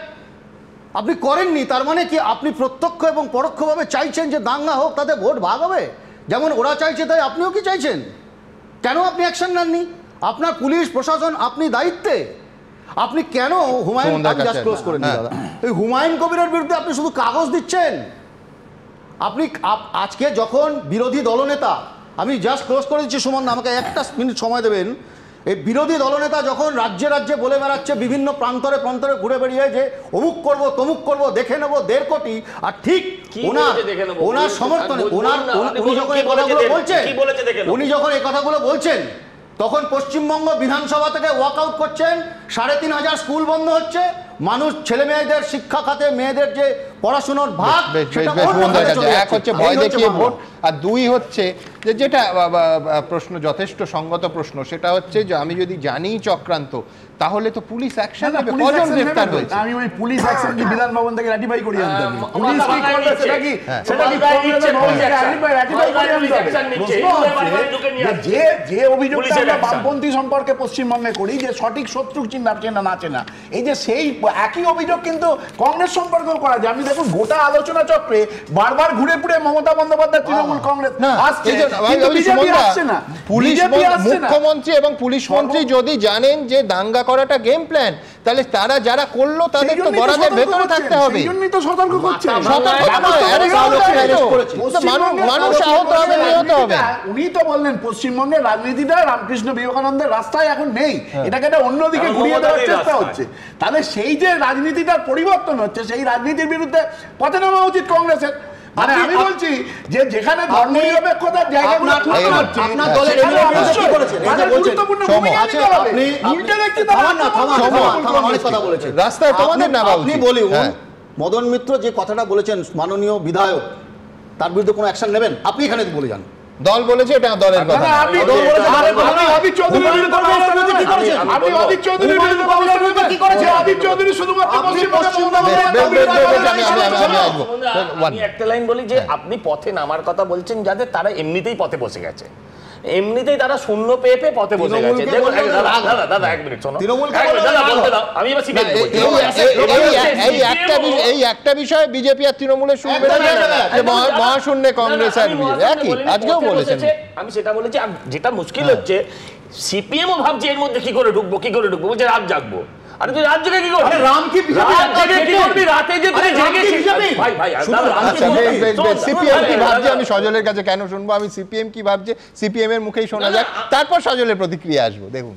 আপনি করেননি। তার মানে কি আপনি প্রত্যক্ষ এবং পরোক্ষভাবে চাইছেন যে দাঙ্গা হোক, তাতে ভোট ভাগ হবে? যেমন ওরা চাইছে তাই আপনিও কি চাইছেন? কেন আপনি অ্যাকশন নেননি? আপনার পুলিশ প্রশাসন, আপনি দায়িত্বে। আপনি কেন হুমায়ুন কবিরের বিরুদ্ধে আপনি শুধু কাগজ দিচ্ছেন? আপনি আজকে যখন বিরোধী দলনেতা, আমি জাস্ট ক্লোজ করে দিচ্ছি সুমন, আমাকে একটা মিনিট সময় দেবেন। এই বিরোধী দলনেতা যখন রাজ্যে রাজ্যে বলে বেড়াচ্ছে, বিভিন্ন প্রান্তরে প্রান্তরে ঘুরে বেরিয়ে যে অমুক করব তমুক করব, দেখে নেব 1.5 কোটি, আর ঠিক ওনার সমর্থনে উনি যখন এই কথাগুলো বলছেন, তখন পশ্চিমবঙ্গ বিধানসভা থেকে ওয়াকআউট করছেন, 3,500 স্কুল বন্ধ হচ্ছে, মানুষ ছেলে মেয়েদের শিক্ষা খাতে মেয়েদের যে পড়াশোনার ভাগ, এক হচ্ছে ভয় দেখিয়ে ভোট, আর দুই হচ্ছে যে যেটা প্রশ্ন, যথেষ্ট সঙ্গত প্রশ্ন, সেটা হচ্ছে যে আমি যদি জানি চক্রান্ত, তাহলে তো পুলিশ অ্যাকশন নেবে। কজন গ্রেফতার হয়েছে? আমি ওই পুলিশ অ্যাকশন কি বিধান ভবন থেকে রাটিফাই করি আনতে হবে? পুলিশ কি করবে সেটা কি যে অভিযোগটা আমরা বামপন্থী সম্পর্কে পশ্চিমবঙ্গে করি, যে সঠিক শত্রু চিন্তা না চেনা, এই যে সেই একই অভিযোগ কিন্তু কংগ্রেস সম্পর্কেও করা যায়। আপনি দেখুন গোটা আলোচনা চক্রে বারবার ঘুরে ঘুরে মমতা বন্দ্যোপাধ্যায়, তৃণমূল কংগ্রেস আসছে, কিন্তু বিজেপি আসছে না। পুলিশ মুখ্যমন্ত্রী এবং পুলিশ মন্ত্রী যদি জানেন যে দাঙ্গা করাটা গেম প্ল্যান, তাহলে তারা যারা করলো তাদের তো বরাদের ভেতরে থাকতে হবে। সেইজন্যই তো সতর্ক করছে। মানুষ আহত হবে, নিহত হবে। উনি তো বললেন পশ্চিমবঙ্গের রাজনীতিটা রামকৃষ্ণ বিবেকানন্দের রাস্তায় এখন নেই, এটাকে একটা অন্যদিকে ঘুরিয়ে দেওয়ার চেষ্টা হচ্ছে। তাহলে সেই যে রাজনীতিটার পরিবর্তন হচ্ছে, সেই রাজনীতির বিরুদ্ধে পথে নামা উচিত কংগ্রেসের। মানে আমি বলছি যে যেখানে ধর্মনিরপেক্ষতার জায়গাগুলো তুলে হচ্ছে, আপনার দলের কি করেছেন? গুরুত্বপূর্ণ ভূমিকা নিতে হবে। উল্টে দেখতে অনেক কথা বলেছেন রাস্তায়, তোমাদের না আপনি বলুন মদন মিত্র যে কথাটা বলেছেন মাননীয় বিধায়ক, তার বিরুদ্ধে কোনো অ্যাকশন নেবেন? আপনি এখানে বলে যান। দল বলেছে এটা দলের কথা। আমি একটা লাইন বলি যে আপনি পথে নামার কথা বলছেন যাদের, তারা এমনিতেই পথে বসে গেছে। এমনিতেই তারা শূন্য পেয়ে পেয়ে পথে বসে গেছে। দেখুন দাদা এক মিনিট শোনো, আমি এবার এই একটা বিষয়ে বিজেপি আর তৃণমূলের শুনবে না, মহাশূন্যে কংগ্রেস আর বিজেপি একই, আজকেও বলেছেন। আমি সেটা বলেছি। যেটা মুশকিল হচ্ছে সিপিএমও ভাবছে এর মধ্যে কি করে ঢুকবো বলছে রাত জাগবো। আরে তুই রাত জেগে কি করবি? রাম কি রাতে যে তুই জেগেছিস ভাই ভাই সিপিএম কি ভাবছে আমি সজলের কাছে কেন শুনবো? আমি সিপিএম কি ভাবছে সিপিএম এর মুখেই শোনা যাক, তারপর সজলের প্রতিক্রিয়া আসবো। দেখুন,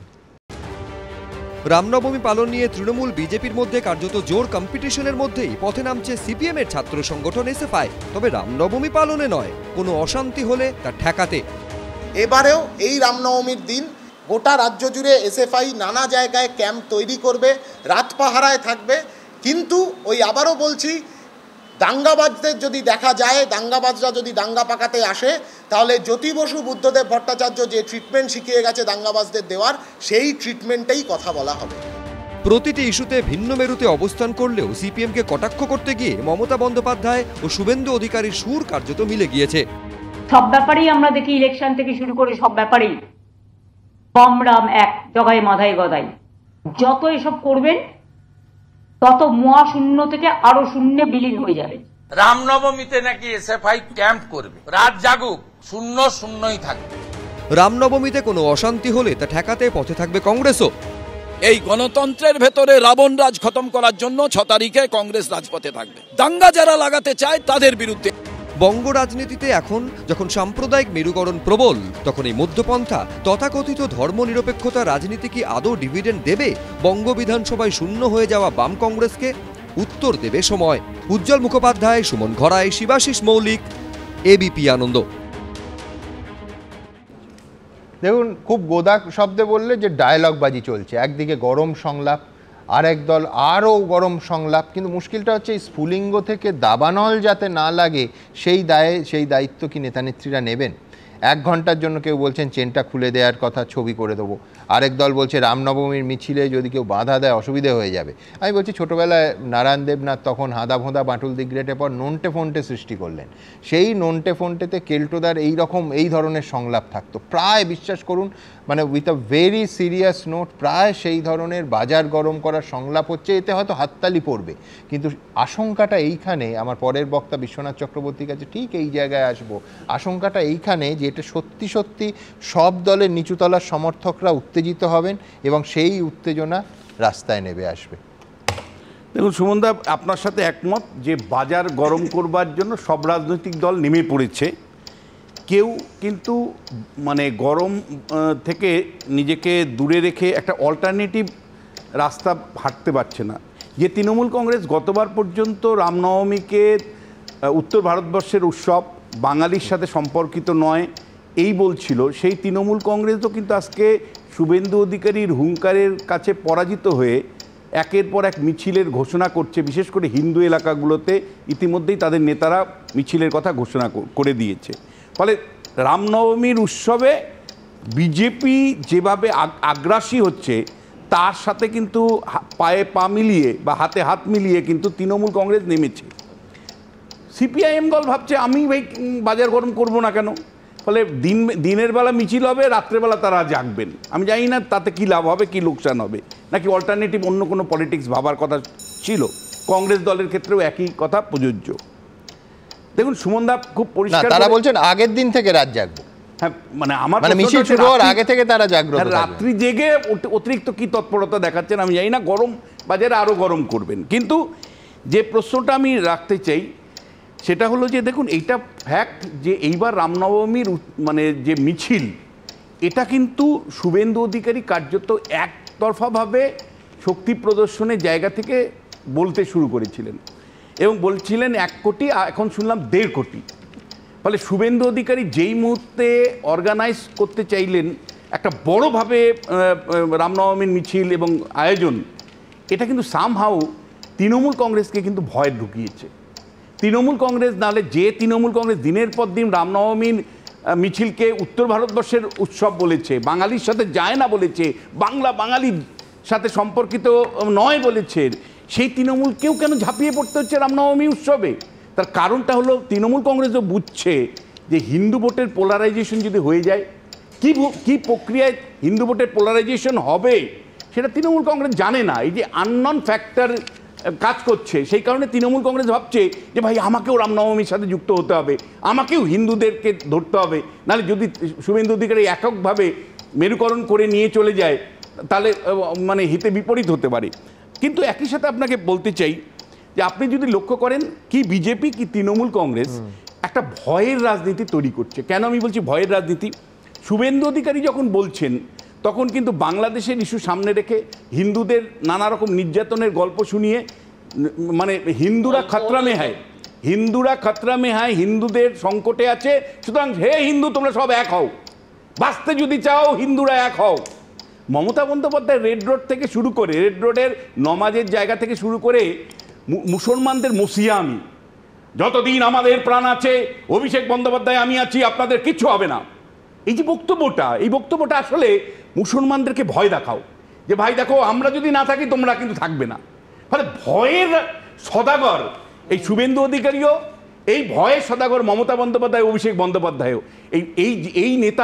রামনবমী পালন নিয়ে তৃণমূল বিজেপির মধ্যে কার্যত জোর কম্পিটিশনের মধ্যেই পথে নামছে সিপিএম এর ছাত্র সংগঠন এসএফআই। তবে রামনবমী পালনে নয়, কোনো অশান্তি হলে তা ঠেকাতে। এবারেও এই রামনবমীর দিন গোটা রাজ্য জুড়ে এসএফআই নানা জায়গায় ক্যাম্প তৈরি করবে, রাত পাহারায় থাকবে। কিন্তু ওই আবারও বলছি, দাঙ্গাবাজদের যদি দেখা যায়, দাঙ্গাবাজরা যদি দাঙ্গা পাকাতে আসে, তাহলে জ্যোতি বসু বুদ্ধদেব ভট্টাচার্য যে ট্রিটমেন্ট শিখিয়ে গেছে দাঙ্গাবাজদের দেওয়ার, সেই ট্রিটমেন্টেই কথা বলা হবে। প্রতিটি ইস্যুতে ভিন্ন মেরুতে অবস্থান করলেও সিপিএমকে কটাক্ষ করতে গিয়ে মমতা বন্দ্যোপাধ্যায় ও শুভেন্দু অধিকারীর সুর কার্যত মিলে গিয়েছে। সব ব্যাপারেই আমরা দেখি, ইলেকশন থেকে শুরু করে সব ব্যাপারেই কম রাম এক, জগায় মাথায় গদাই। যত এসব করবেন তত মহাশূন্য থেকে আরো শূন্যে বিলীন হয়ে যাবে। রামনবমীতে নাকি এসএফআই ক্যাম্প করবে, রাত জাগুক, শূন্য শূন্যই থাকবে। রামনবমীতে কোনো অশান্তি হলে তা ঠেকাতে পথে থাকবে কংগ্রেসও। এই গণতন্ত্রের ভেতরে রাবণ রাজ খতম করার জন্য 6 তারিখে কংগ্রেস রাজপথে থাকবে। দাঙ্গা যারা লাগাতে চায় তাদের বিরুদ্ধে। বঙ্গ রাজনীতিতে এখন যখন সাম্প্রদায়িক মেরুকরণ প্রবল, তখন এই মধ্যপন্থা তথাকথিত ধর্মনিরপেক্ষতা রাজনীতি কি আদৌ ডিভিডেন্ড দেবে বঙ্গ বিধানসভায় শূন্য হয়ে যাওয়া বাম কংগ্রেসকে? উত্তর দেবে সময়। উজ্জ্বল মুখোপাধ্যায়, সুমন ঘরাই, শিবাশিস মৌলিক, এবিপি আনন্দ। দেখুন, খুব গোদা শব্দে বললে যে ডায়লগবাজি চলছে, একদিকে গরম সংলাপ, আর একদল আরও গরম সংলাপ। কিন্তু মুশকিলটা হচ্ছে এই স্ফুলিঙ্গ থেকে দাবানল যাতে না লাগে সেই দায়িত্ব কি নেতানেত্রীরা নেবেন? 1 ঘন্টার জন্য কেউ বলছেন চেনটা খুলে দেওয়ার কথা, ছবি করে দেবো। আরেক দল বলছে রামনবমীর মিছিলে যদি কেউ বাধা দেয় অসুবিধে হয়ে যাবে। আমি বলছি ছোটোবেলায় নারায়ণ দেবনাথ তখন হাঁদা ভোঁদা বাঁটুল দিগ্রেটের পর নন্টে ফন্টে সৃষ্টি করলেন। সেই নন্টে ফন্টেতে কেল্টোদার এই ধরনের সংলাপ থাকতো প্রায়, বিশ্বাস করুন, মানে with a very serious note, প্রায় সেই ধরনের বাজার গরম করার সংলাপ হচ্ছে। এতে হয়তো হাততালি পড়বে, কিন্তু আশঙ্কাটা এইখানে, আমার পরের বক্তা বিশ্বনাথ চক্রবর্তীর কাছে ঠিক এই জায়গায় আসবো, আশঙ্কাটা এইখানে যে এটা সত্যি সত্যি সব দলের নিচুতলার সমর্থকরা উত্তেজিত হবেন এবং সেই উত্তেজনা রাস্তায় নেমে আসবে। দেখুন সুমনদা, আপনার সাথে একমত যে বাজার গরম করবার জন্য সব রাজনৈতিক দল নেমে পড়েছে। কেউ কিন্তু মানে গরম থেকে নিজেকে দূরে রেখে একটা অল্টারনেটিভ রাস্তা হাঁটতে পারছে না। যে তৃণমূল কংগ্রেস গতবার পর্যন্ত রামনবমীকে উত্তর ভারতবর্ষের উৎসব, বাঙালির সাথে সম্পর্কিত নয় এই বলছিল, সেই তৃণমূল কংগ্রেসও কিন্তু আজকে শুভেন্দু অধিকারীর হুঙ্কারের কাছে পরাজিত হয়ে একের পর এক মিছিলের ঘোষণা করছে। বিশেষ করে হিন্দু এলাকাগুলোতে ইতিমধ্যেই তাদের নেতারা মিছিলের কথা ঘোষণা করে দিয়েছে। ফলে রামনবমীর উৎসবে বিজেপি যেভাবে আগ্রাসী হচ্ছে, তার সাথে কিন্তু পায়ে পা মিলিয়ে বা হাতে হাত মিলিয়ে কিন্তু তৃণমূল কংগ্রেস নেমেছে। সিপিআইএম দল ভাবছে আমি ভাই বাজার গরম করব না কেন, ফলে দিনের বেলা মিছিল হবে, রাত্রেবেলা তারা জাগবেন। আমি জানি না তাতে কি লাভ হবে, কি লোকসান হবে, নাকি অল্টারনেটিভ অন্য কোনো পলিটিক্স ভাবার কথা ছিল। কংগ্রেস দলের ক্ষেত্রেও একই কথা প্রযোজ্য। দেখুন সুমনদা খুব পরিষ্কার, তারা বলছেন আগের দিন থেকে রাত জাগবো। হ্যাঁ, মানে আমার মিছিল শুরু হওয়ার আগে থেকে তারা জাগ্রত, রাত্রি জেগে অতিরিক্ত কি তৎপরতা দেখাচ্ছেন আমি জানি না, গরম বাজারে আরও গরম করবেন। কিন্তু যে প্রশ্নটা আমি রাখতে চাই সেটা হলো যে দেখুন, এইটা ফ্যাক্ট যে এইবার রামনবমীর মানে যে মিছিল, এটা কিন্তু শুভেন্দু অধিকারী কার্যত একতরফাভাবে শক্তি প্রদর্শনের জায়গা থেকে বলতে শুরু করেছিলেন এবং বলছিলেন 1 কোটি, এখন শুনলাম 1.5 কোটি। ফলে শুভেন্দু অধিকারী যেই মুহূর্তে অর্গানাইজ করতে চাইলেন একটা বড়োভাবে রামনবমীর মিছিল এবং আয়োজন, এটা কিন্তু সামহাউ তৃণমূল কংগ্রেসকে কিন্তু ভয় ঢুকিয়েছে। তৃণমূল কংগ্রেস নাহলে যে তৃণমূল কংগ্রেস দিনের পর দিন রামনবমীর মিছিলকে উত্তর ভারতবর্ষের উৎসব বলেছে, বাঙালির সাথে যায় না বলেছে, বাঙালির সাথে সম্পর্কিত নয় বলেছে, সেই তৃণমূলকেও কেন ঝাঁপিয়ে পড়তে হচ্ছে রামনবমী উৎসবে? তার কারণটা হলো তৃণমূল কংগ্রেসও বুঝছে যে হিন্দু ভোটের পোলারাইজেশন যদি হয়ে যায়, কি প্রক্রিয়ায় হিন্দু ভোটের পোলারাইজেশন হবে সেটা তৃণমূল কংগ্রেস জানে না। এই যে আননন ফ্যাক্টর কাজ করছে, সেই কারণে তৃণমূল কংগ্রেস ভাবছে যে ভাই আমাকেও রামনবমীর সাথে যুক্ত হতে হবে, আমাকেও হিন্দুদেরকে ধরতে হবে, নাহলে যদি শুভেন্দু অধিকারী এককভাবে মেরুকরণ করে নিয়ে চলে যায় তাহলে মানে হিতে বিপরীত হতে পারে। কিন্তু একই সাথে আপনাকে বলতে চাই যে আপনি যদি লক্ষ্য করেন কি বিজেপি কি তৃণমূল কংগ্রেস একটা ভয়ের রাজনীতি তৈরি করছে। কেন আমি বলছি ভয়ের রাজনীতি? শুভেন্দু অধিকারী যখন বলছেন তখন কিন্তু বাংলাদেশের ইস্যু সামনে রেখে হিন্দুদের নানা রকম নির্যাতনের গল্প শুনিয়ে মানে হিন্দুরা খতরা মে হয়, হিন্দুরা খতরা মে হয়, হিন্দুদের সংকটে আছে, সুতরাং হে হিন্দু তোমরা সব এক হও, বাঁচতে যদি চাও হিন্দুরা এক হও। মমতা বন্দ্যোপাধ্যায় রেড রোড থেকে শুরু করে, রেড রোডের নমাজের জায়গা থেকে শুরু করে মুসলমানদের মসিয়া আমি, যতদিন আমাদের প্রাণ আছে অভিষেক বন্দ্যোপাধ্যায় আমি আছি, আপনাদের কিচ্ছু হবে না। এই যে বক্তব্যটা, এই বক্তব্যটা আসলে মুসলমানদেরকে ভয় দেখাও যে ভাই দেখো আমরা যদি না থাকি তোমরা কিন্তু থাকবে না। ফলে ভয়ের সদাগর এই শুভেন্দু অধিকারীও, এই ভয়ের সদাগর মমতা বন্দ্যোপাধ্যায়, অভিষেক বন্দ্যোপাধ্যায়ও। এই নেতা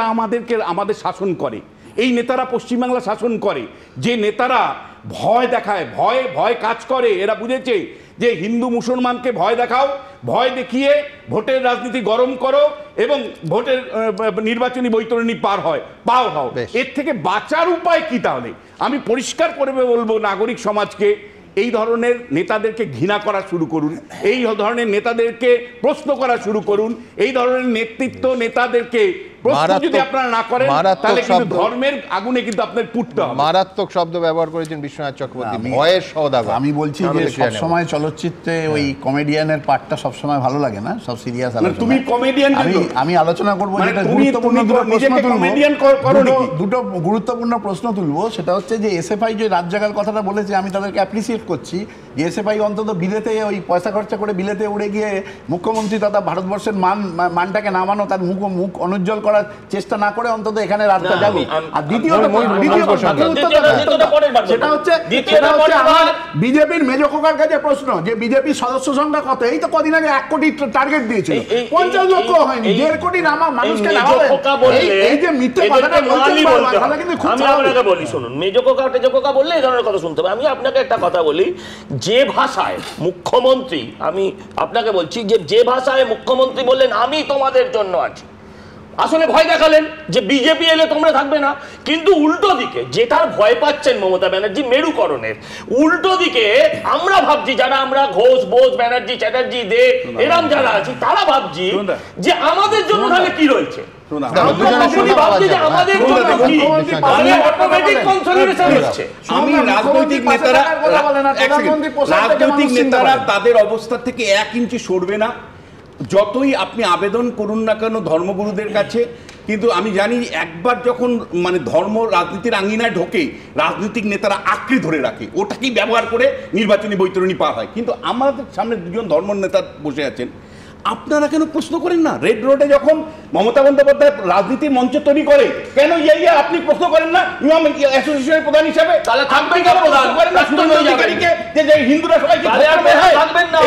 আমাদের শাসন করে, এই নেতারা পশ্চিমবাংলা শাসন করে, যে নেতারা ভয় দেখায়, ভয় কাজ করে। এরা বুঝেছে যে হিন্দু মুসলমানকে ভয় দেখাও, ভয় দেখিয়ে ভোটের রাজনীতি গরম করো এবং ভোটের নির্বাচনী বৈতরণী পাও হও। এর থেকে বাঁচার উপায় কি? তাহলে আমি পরিষ্কার করে বলবো নাগরিক সমাজকে, এই ধরনের নেতাদেরকে ঘৃণা করা শুরু করুন, এই ধরনের নেতাদেরকে প্রশ্ন করা শুরু করুন, এই ধরনের নেতৃত্ব নেতাদেরকে প্রশ্ন যদি আপনারা না করেন তাহলে কিন্তু ধর্মের আগুনে কিন্তু আপনার পুড়তে হবে। মারাত্মক শব্দ ব্যবহার করেছেন বিশ্বনাথ চক্রবর্তী, ভয়ের সওদাগর। আমি বলছি যে সবসময় চলচ্চিত্রে ওই কমেডিয়ানের পার্টটা সবসময় ভালো লাগে না, সব সিরিয়াস আলোচনা। তুমি কমেডিয়ান, আমি আলোচনা করবো যেটা গুরুত্বপূর্ণ দুটো গুরুত্বপূর্ণ প্রশ্ন তুলবো। সেটা হচ্ছে যে এসএফআই যে রাত জাগার কথাটা বলেছে, আমি তাদেরকে অ্যাপ্রিসিয়েট করছি যে এসএফআই অন্তত বিলেতে ওই পয়সা খরচা করে বিলেতে উড়ে গিয়ে মুখ্যমন্ত্রী তথা ভারতবর্ষের মানটাকে নামানো, তার মুখ অনুজ্জ্বল করার চেষ্টা না করে অন্তত এখানে রাতটা যাবো। আর দ্বিতীয় সেটা হচ্ছে আমার বিজেপির মেজো খোকার কাছে প্রশ্ন যে বিজেপির সদস্য সংখ্যা কত? এই তো কদিন আগে 1 কোটি টার্গেট দিয়েছিল, 50 লক্ষ হয়নি, 1.5 কোটি মানুষকে নামাবেন। এই যে মিথ্যে কথাটা বলছেন কিন্তু খুব আপনাকে বলি শুনুন, মেজো খোকা বললে এই ধরনের কথা শুনতে হবে। আমি আপনাকে একটা কথা বলি, যে ভাষায় মুখ্যমন্ত্রী, আমি আপনাকে বলছি যে ভাষায় মুখ্যমন্ত্রী বললেন আমি তোমাদের জন্য আছি, আসলে ভয় দেখালেন যে বিজেপি এলে তোমরা থাকবে না। কিন্তু উল্টো দিকে যেটার ভয় পাচ্ছেন মমতা ব্যানার্জি মেরুকরণের, উল্টো দিকে আমরা ভাবছি, যারা আমরা ঘোষ, বোস, ব্যানার্জি, চ্যাটার্জি, দে এরম যারা আছি, তারা ভাবছি যে আমাদের জন্য তাহলে কি রয়েছে। আমি রাজনৈতিক নেতারা তাদের অবস্থা থেকে 1 ইঞ্চি সরবে না, যতই আপনি আবেদন করুন না কেন ধর্মগুরুদের কাছে। কিন্তু আমি জানি একবার যখন মানে ধর্ম রাজনীতির আঙিনায় ঢোকে, রাজনৈতিক নেতারা আঁকড়ে ধরে রাখে, ওটাকেই ব্যবহার করে নির্বাচনী বৈতরণী পার হয়। কিন্তু আমাদের সামনে 2 জন ধর্ম নেতা বসে আছেন, আপনারা কেন প্রশ্ন করেন না? রেড রোডে যখন মমতা বন্দ্যোপাধ্যায় রাজনীতির মঞ্চ তৈরি করে, কেন আপনি প্রশ্ন করেন না ইমাম অ্যাসোসিয়েশনের প্রধান হিসেবে? তাহলে থাকবেন না প্রধান, যে হিন্দুরা সবাই থাকবেন না,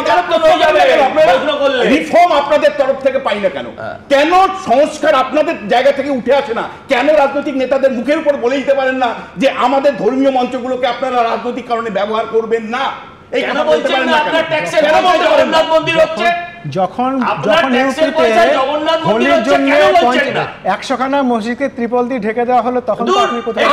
রিফর্ম আপনাদের তরফ থেকে পাই না কেন? কেন সংস্কার আপনাদের জায়গা থেকে উঠে আসে না? কেন রাজনৈতিক নেতাদের মুখের উপর বলে দিতে পারেন না যে আমাদের ধর্মীয় মঞ্চগুলোকে আপনারা রাজনৈতিক কারণে ব্যবহার করবেন না? এই কথা বলতে পারেন না কেন? কেন বলতে পারেন না? মন্দির হচ্ছে যখন হোলির জন্য 100খানা মসজিদকে ত্রিপল দিয়ে ঢেকে দেওয়া হলো, তখন তো আপনি কোথায়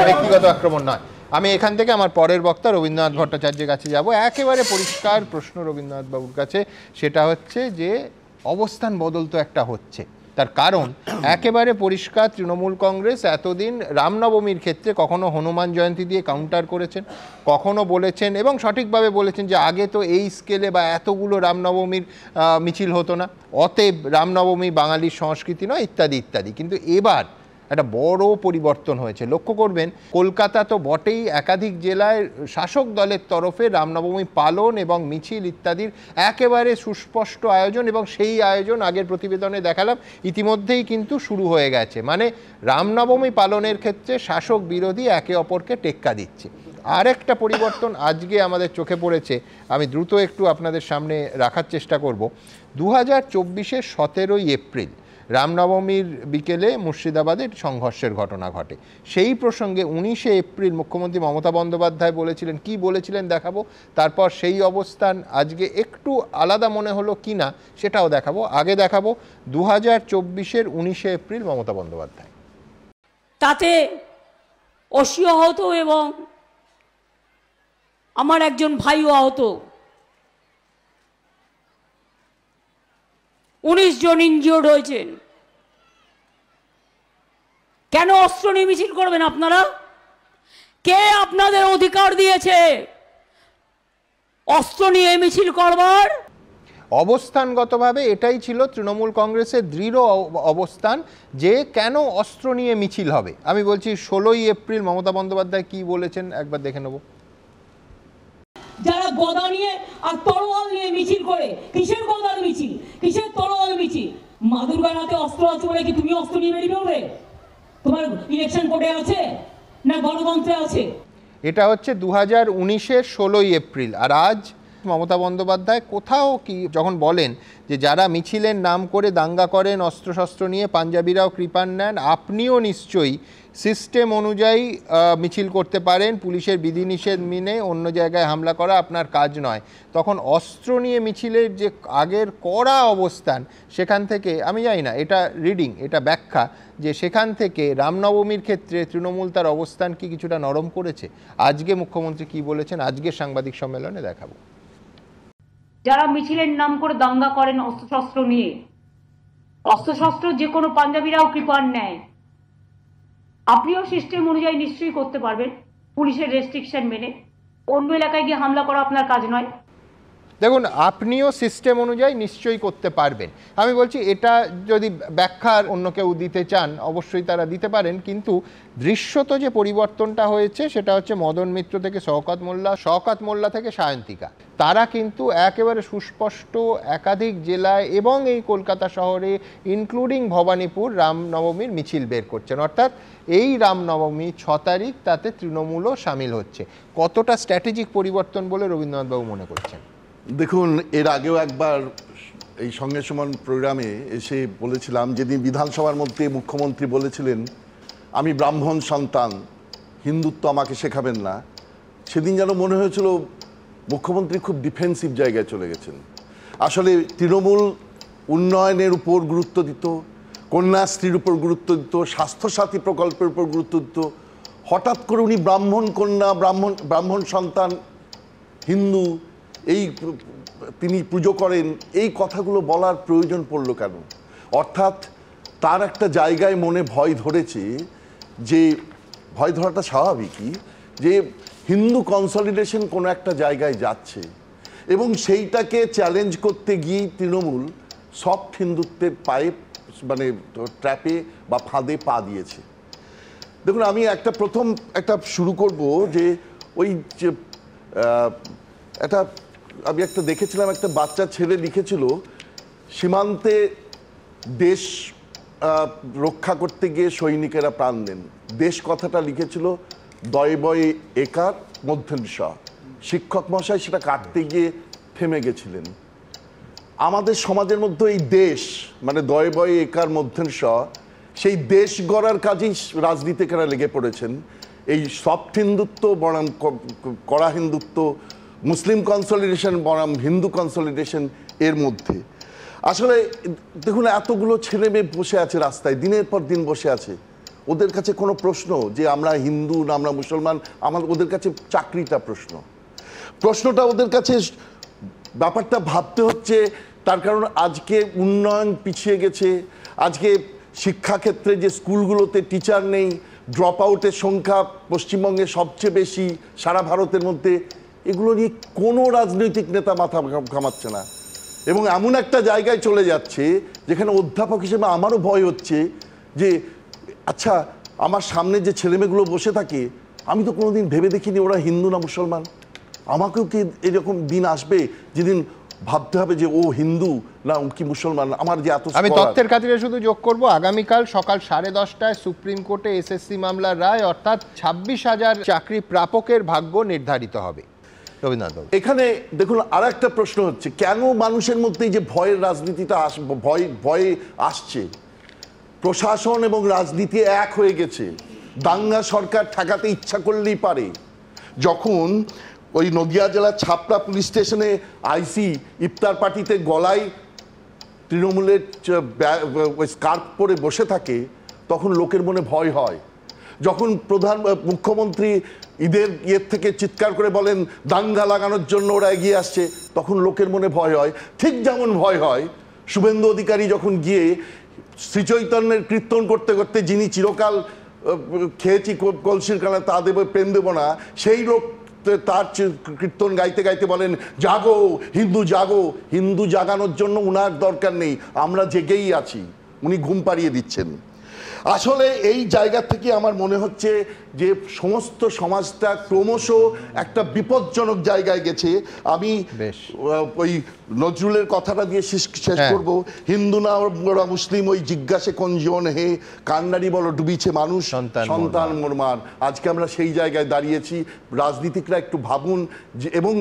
ব্যক্তিগত আক্রমণ নয়। আমি এখান থেকে আমার পরের বক্তা রবীন্দ্রনাথ ভট্টাচার্যের কাছে যাব। একেবারে পরিষ্কার প্রশ্ন রবীন্দ্রনাথ বাবুর কাছে, সেটা হচ্ছে যে অবস্থান বদল তো একটা হচ্ছে, তার কারণ একেবারে পরিষ্কার তৃণমূল কংগ্রেস এতদিন রামনবমীর ক্ষেত্রে কখনো হনুমান জয়ন্তী দিয়ে কাউন্টার করেছেন, কখনো বলেছেন এবং সঠিকভাবে বলেছেন যে আগে তো এই স্কেলে বা এতগুলো রামনবমীর মিছিল হতো না, অতএব রামনবমী বাঙালির সংস্কৃতি নয়, ইত্যাদি ইত্যাদি। কিন্তু এবার একটা বড় পরিবর্তন হয়েছে। লক্ষ্য করবেন কলকাতা তো বটেই, একাধিক জেলায় শাসক দলের তরফে রামনবমী পালন এবং মিছিল ইত্যাদির একেবারে সুস্পষ্ট আয়োজন, এবং সেই আয়োজন আগের প্রতিবেদনে দেখালাম ইতিমধ্যেই কিন্তু শুরু হয়ে গেছে। মানে রামনবমী পালনের ক্ষেত্রে শাসক বিরোধী একে অপরকে টেক্কা দিচ্ছে। আর একটা পরিবর্তন আজকে আমাদের চোখে পড়েছে, আমি দ্রুত একটু আপনাদের সামনে রাখার চেষ্টা করব। 2024-এর 17ই এপ্রিল রামনবমীর বিকেলে মুর্শিদাবাদে সংঘর্ষের ঘটনা ঘটে। সেই প্রসঙ্গে 19শে এপ্রিল মুখ্যমন্ত্রী মমতা বন্দ্যোপাধ্যায় বলেছিলেন, কি বলেছিলেন দেখাবো, তারপর সেই অবস্থান আজকে একটু আলাদা মনে হলো কি না সেটাও দেখাবো। আগে দেখাবো 2024-এর 19শে এপ্রিল মমতা বন্দ্যোপাধ্যায়। তাতে অসি আহত এবং আমার একজন ভাইও আহত, 19 জন ইনজিওর্ড হয়েছেন। কেন অস্ত্র নিয়ে মিছিল করবেন আপনারা? কে আপনাদের অধিকার দিয়েছে অস্ত্র নিয়ে মিছিল করবার? অবস্থানগতভাবে এটাই ছিল তৃণমূল কংগ্রেসের দৃঢ় অবস্থান যে কেন অস্ত্র নিয়ে মিছিল হবে। আমি বলছি 16ই এপ্রিল মমতা বন্দ্যোপাধ্যায় কি বলেছেন একবার দেখে নেব। যারা গদা নিয়ে আর তলোয়ার নিয়ে মিছিল করে, কিসের গদার মিছিল, কিসের তলোয়ার মিছিল? মা দুর্গার হাতে অস্ত্র আছে বলে কি তুমি অস্ত্র নিয়ে বেরিয়ে পড়বে? তোমার ইলেকশন কোডে আছে না গণতন্ত্রে আছে? এটা হচ্ছে 2019-এর 16ই এপ্রিল। আর আজ মমতা বন্দ্যোপাধ্যায় কোথাও কি যখন বলেন যে যারা মিছিলের নাম করে দাঙ্গা করেন, অস্ত্রশস্ত্র নিয়ে পাঞ্জাবিরাও কৃপাণ নেন, আপনিও নিশ্চয়ই সিস্টেম অনুযায়ী মিছিল করতে পারেন, পুলিশের বিধিনিষেধ মেনে অন্য জায়গায় হামলা করা আপনার কাজ নয়। তখন অস্ত্র নিয়ে মিছিলের যে আগের কড়া অবস্থান, সেখান থেকে আমি জানি না, এটা রিডিং, এটা ব্যাখ্যা, যে সেখান থেকে রামনবমীর ক্ষেত্রে তৃণমূল তার অবস্থান কি কিছুটা নরম করেছে। আজকে মুখ্যমন্ত্রী কি বলেছেন আজকের সাংবাদিক সম্মেলনে দেখাবো। যারা মিছিলের নাম করে দাঙ্গা করেন অস্ত্রশস্ত্র নিয়ে, অস্ত্রশস্ত্র যে কোনো পাঞ্জাবিরাও কৃপাণ নেয়, আপনিও সিস্টেম অনুযায়ী নিশ্চয়ই করতে পারবেন, পুলিশের রেস্ট্রিকশন মেনে। অন্য এলাকায় গিয়ে হামলা করা আপনার কাজ নয়। দেখুন, আপনিও সিস্টেম অনুযায়ী নিশ্চয়ই করতে পারবেন। আমি বলছি এটা যদি ব্যাখ্যার অন্য কেউ দিতে চান অবশ্যই তারা দিতে পারেন, কিন্তু দৃশ্যত যে পরিবর্তনটা হয়েছে সেটা হচ্ছে মদন মিত্র থেকে শওকত মোল্লা থেকে সায়ন্তিকা, তারা কিন্তু একেবারে সুস্পষ্ট একাধিক জেলায় এবং এই কলকাতা শহরে ইনক্লুডিং ভবানীপুর রামনবমীর মিছিল বের করছেন। অর্থাৎ এই রামনবমী 6 তারিখ তাতে তৃণমূলও সামিল হচ্ছে। কতটা স্ট্র্যাটেজিক পরিবর্তন বলে রবীন্দ্রনাথবাবু মনে করছেন? দেখুন, এর আগেও একবার এই সঙ্গে সমান প্রোগ্রামে এসে বলেছিলাম, যেদিন বিধানসভার মধ্যে মুখ্যমন্ত্রী বলেছিলেন আমি ব্রাহ্মণ সন্তান, হিন্দুত্ব আমাকে শেখাবেন না, সেদিন যেন মনে হয়েছিল মুখ্যমন্ত্রী খুব ডিফেন্সিভ জায়গায় চলে গেছেন। আসলে তৃণমূল উন্নয়নের উপর গুরুত্ব দিত, কন্যাশ্রীর উপর গুরুত্ব দিত, স্বাস্থ্যসাথী প্রকল্পের উপর গুরুত্ব দিত। হঠাৎ করে উনি ব্রাহ্মণ কন্যা, ব্রাহ্মণ সন্তান, হিন্দু, এই তিনি পুজো করেন, এই কথাগুলো বলার প্রয়োজন পড়লো কেন? অর্থাৎ তার একটা জায়গায় মনে ভয় ধরেছে, যে ভয় ধরাটা স্বাভাবিকই, যে হিন্দু কনসলিডেশন কোনো একটা জায়গায় যাচ্ছে, এবং সেইটাকে চ্যালেঞ্জ করতে গিয়েই তৃণমূল সফট হিন্দুত্বের পায়ে মানে ট্র্যাপে বা ফাঁদে পা দিয়েছে। দেখুন, আমি প্রথম শুরু করব যে ওই যে আমি দেখেছিলাম একটা বাচ্চা ছেলে লিখেছিল সীমান্তে দেশ রক্ষা করতে গিয়ে সৈনিকেরা প্রাণ দেন। দেশ কথাটা লিখেছিল দয়বয় একার মধ্যংশ। শিক্ষক মশাই সেটা কাটতে গিয়ে থেমে গেছিলেন। আমাদের সমাজের মধ্যে এই দেশ মানে দয়বয় একার মধ্যংশ, সেই দেশ গড়ার কাজেই রাজনীতিকেরা লেগে পড়েছেন। এই সফট হিন্দুত্ব বনাম কড়া হিন্দুত্ব, মুসলিম কনসলিডেশন বনাম হিন্দু কনসলিডেশন, এর মধ্যে আসলে দেখুন এতগুলো ছেলে মেয়ে বসে আছে রাস্তায়, দিনের পর দিন বসে আছে। ওদের কাছে কোনো প্রশ্ন যে আমরা হিন্দু না আমরা মুসলমান, ওদের কাছে চাকরিটা প্রশ্নটা ওদের কাছে ব্যাপারটা ভাবতে হচ্ছে। তার কারণ আজকে উন্নয়ন পিছিয়ে গেছে, আজকে শিক্ষাক্ষেত্রে যে স্কুলগুলোতে টিচার নেই, ড্রপ আউটের সংখ্যা পশ্চিমবঙ্গে সবচেয়ে বেশি সারা ভারতের মধ্যে, এগুলো নিয়ে কোনো রাজনৈতিক নেতা মাথা ঘামাচ্ছে না। এবং এমন একটা জায়গায় চলে যাচ্ছে যেখানে অধ্যাপক হিসেবে আমারও ভয় হচ্ছে যে আচ্ছা আমার সামনে যে ছেলেমেয়েগুলো বসে থাকে, আমি তো কোনোদিন ভেবে দেখিনি ওরা হিন্দু না মুসলমান। আমাকেও কি এরকম দিন আসবে যেদিন ভাবতে হবে যে ও হিন্দু না কি মুসলমান, আমার যে এত আমি তথ্যের খাতিরে শুধু যোগ করব, আগামীকাল সকাল 10:30টায় সুপ্রিম কোর্টে এসএসসি মামলার রায়, অর্থাৎ 26,000 চাকরি প্রাপকের ভাগ্য নির্ধারিত হবে। রবীন্দ্রনাথ, এখানে দেখুন আর একটা প্রশ্ন হচ্ছে, কেন মানুষের মধ্যে যে ভয়ের রাজনীতিটা ভয় আসছে? প্রশাসন এবং রাজনীতি এক হয়ে গেছে, দাঙ্গা সরকার ঠেকাতে ইচ্ছা করলেই পারে। যখন ওই নদিয়া জেলার ছাপড়া পুলিশ স্টেশনে আইসি ইফতার পার্টিতে গলায় তৃণমূলের স্কার্ফ পরে বসে থাকে, তখন লোকের মনে ভয় হয়। যখন মুখ্যমন্ত্রী ঈদের ইয়ের থেকে চিৎকার করে বলেন দাঙ্গা লাগানোর জন্য ওরা এগিয়ে আসছে, তখন লোকের মনে ভয় হয়। ঠিক যেমন ভয় হয় শুভেন্দু অধিকারী যখন গিয়ে শ্রীচৈতন্যের কীর্তন করতে করতে, যিনি চিরকাল খেয়েছি কলসির কানা তা দেব প্রেম দেব না, সেই লোক তার কীর্তন গাইতে গাইতে বলেন জাগো হিন্দু জাগো। হিন্দু জাগানোর জন্য উনার দরকার নেই, আমরা জেগেই আছি, উনি ঘুম পাড়িয়ে দিচ্ছেন। আসলে এই জায়গা থেকে আমার মনে হচ্ছে যে সমস্ত সমাজটা ক্রমশ একটা বিপজ্জনক জায়গায় গেছে। আমি ওই নজরুলের কথাটা দিয়ে শেষ করব, হিন্দু না ওরা মুসলিম, ওই জিজ্ঞাসে কোন জীবন হে, কান্নারি বলো ডুবিছে মানুষ সন্তান মোরমার। আজকে আমরা সেই জায়গায় দাঁড়িয়েছি। রাজনীতিকরা একটু ভাবুন এবং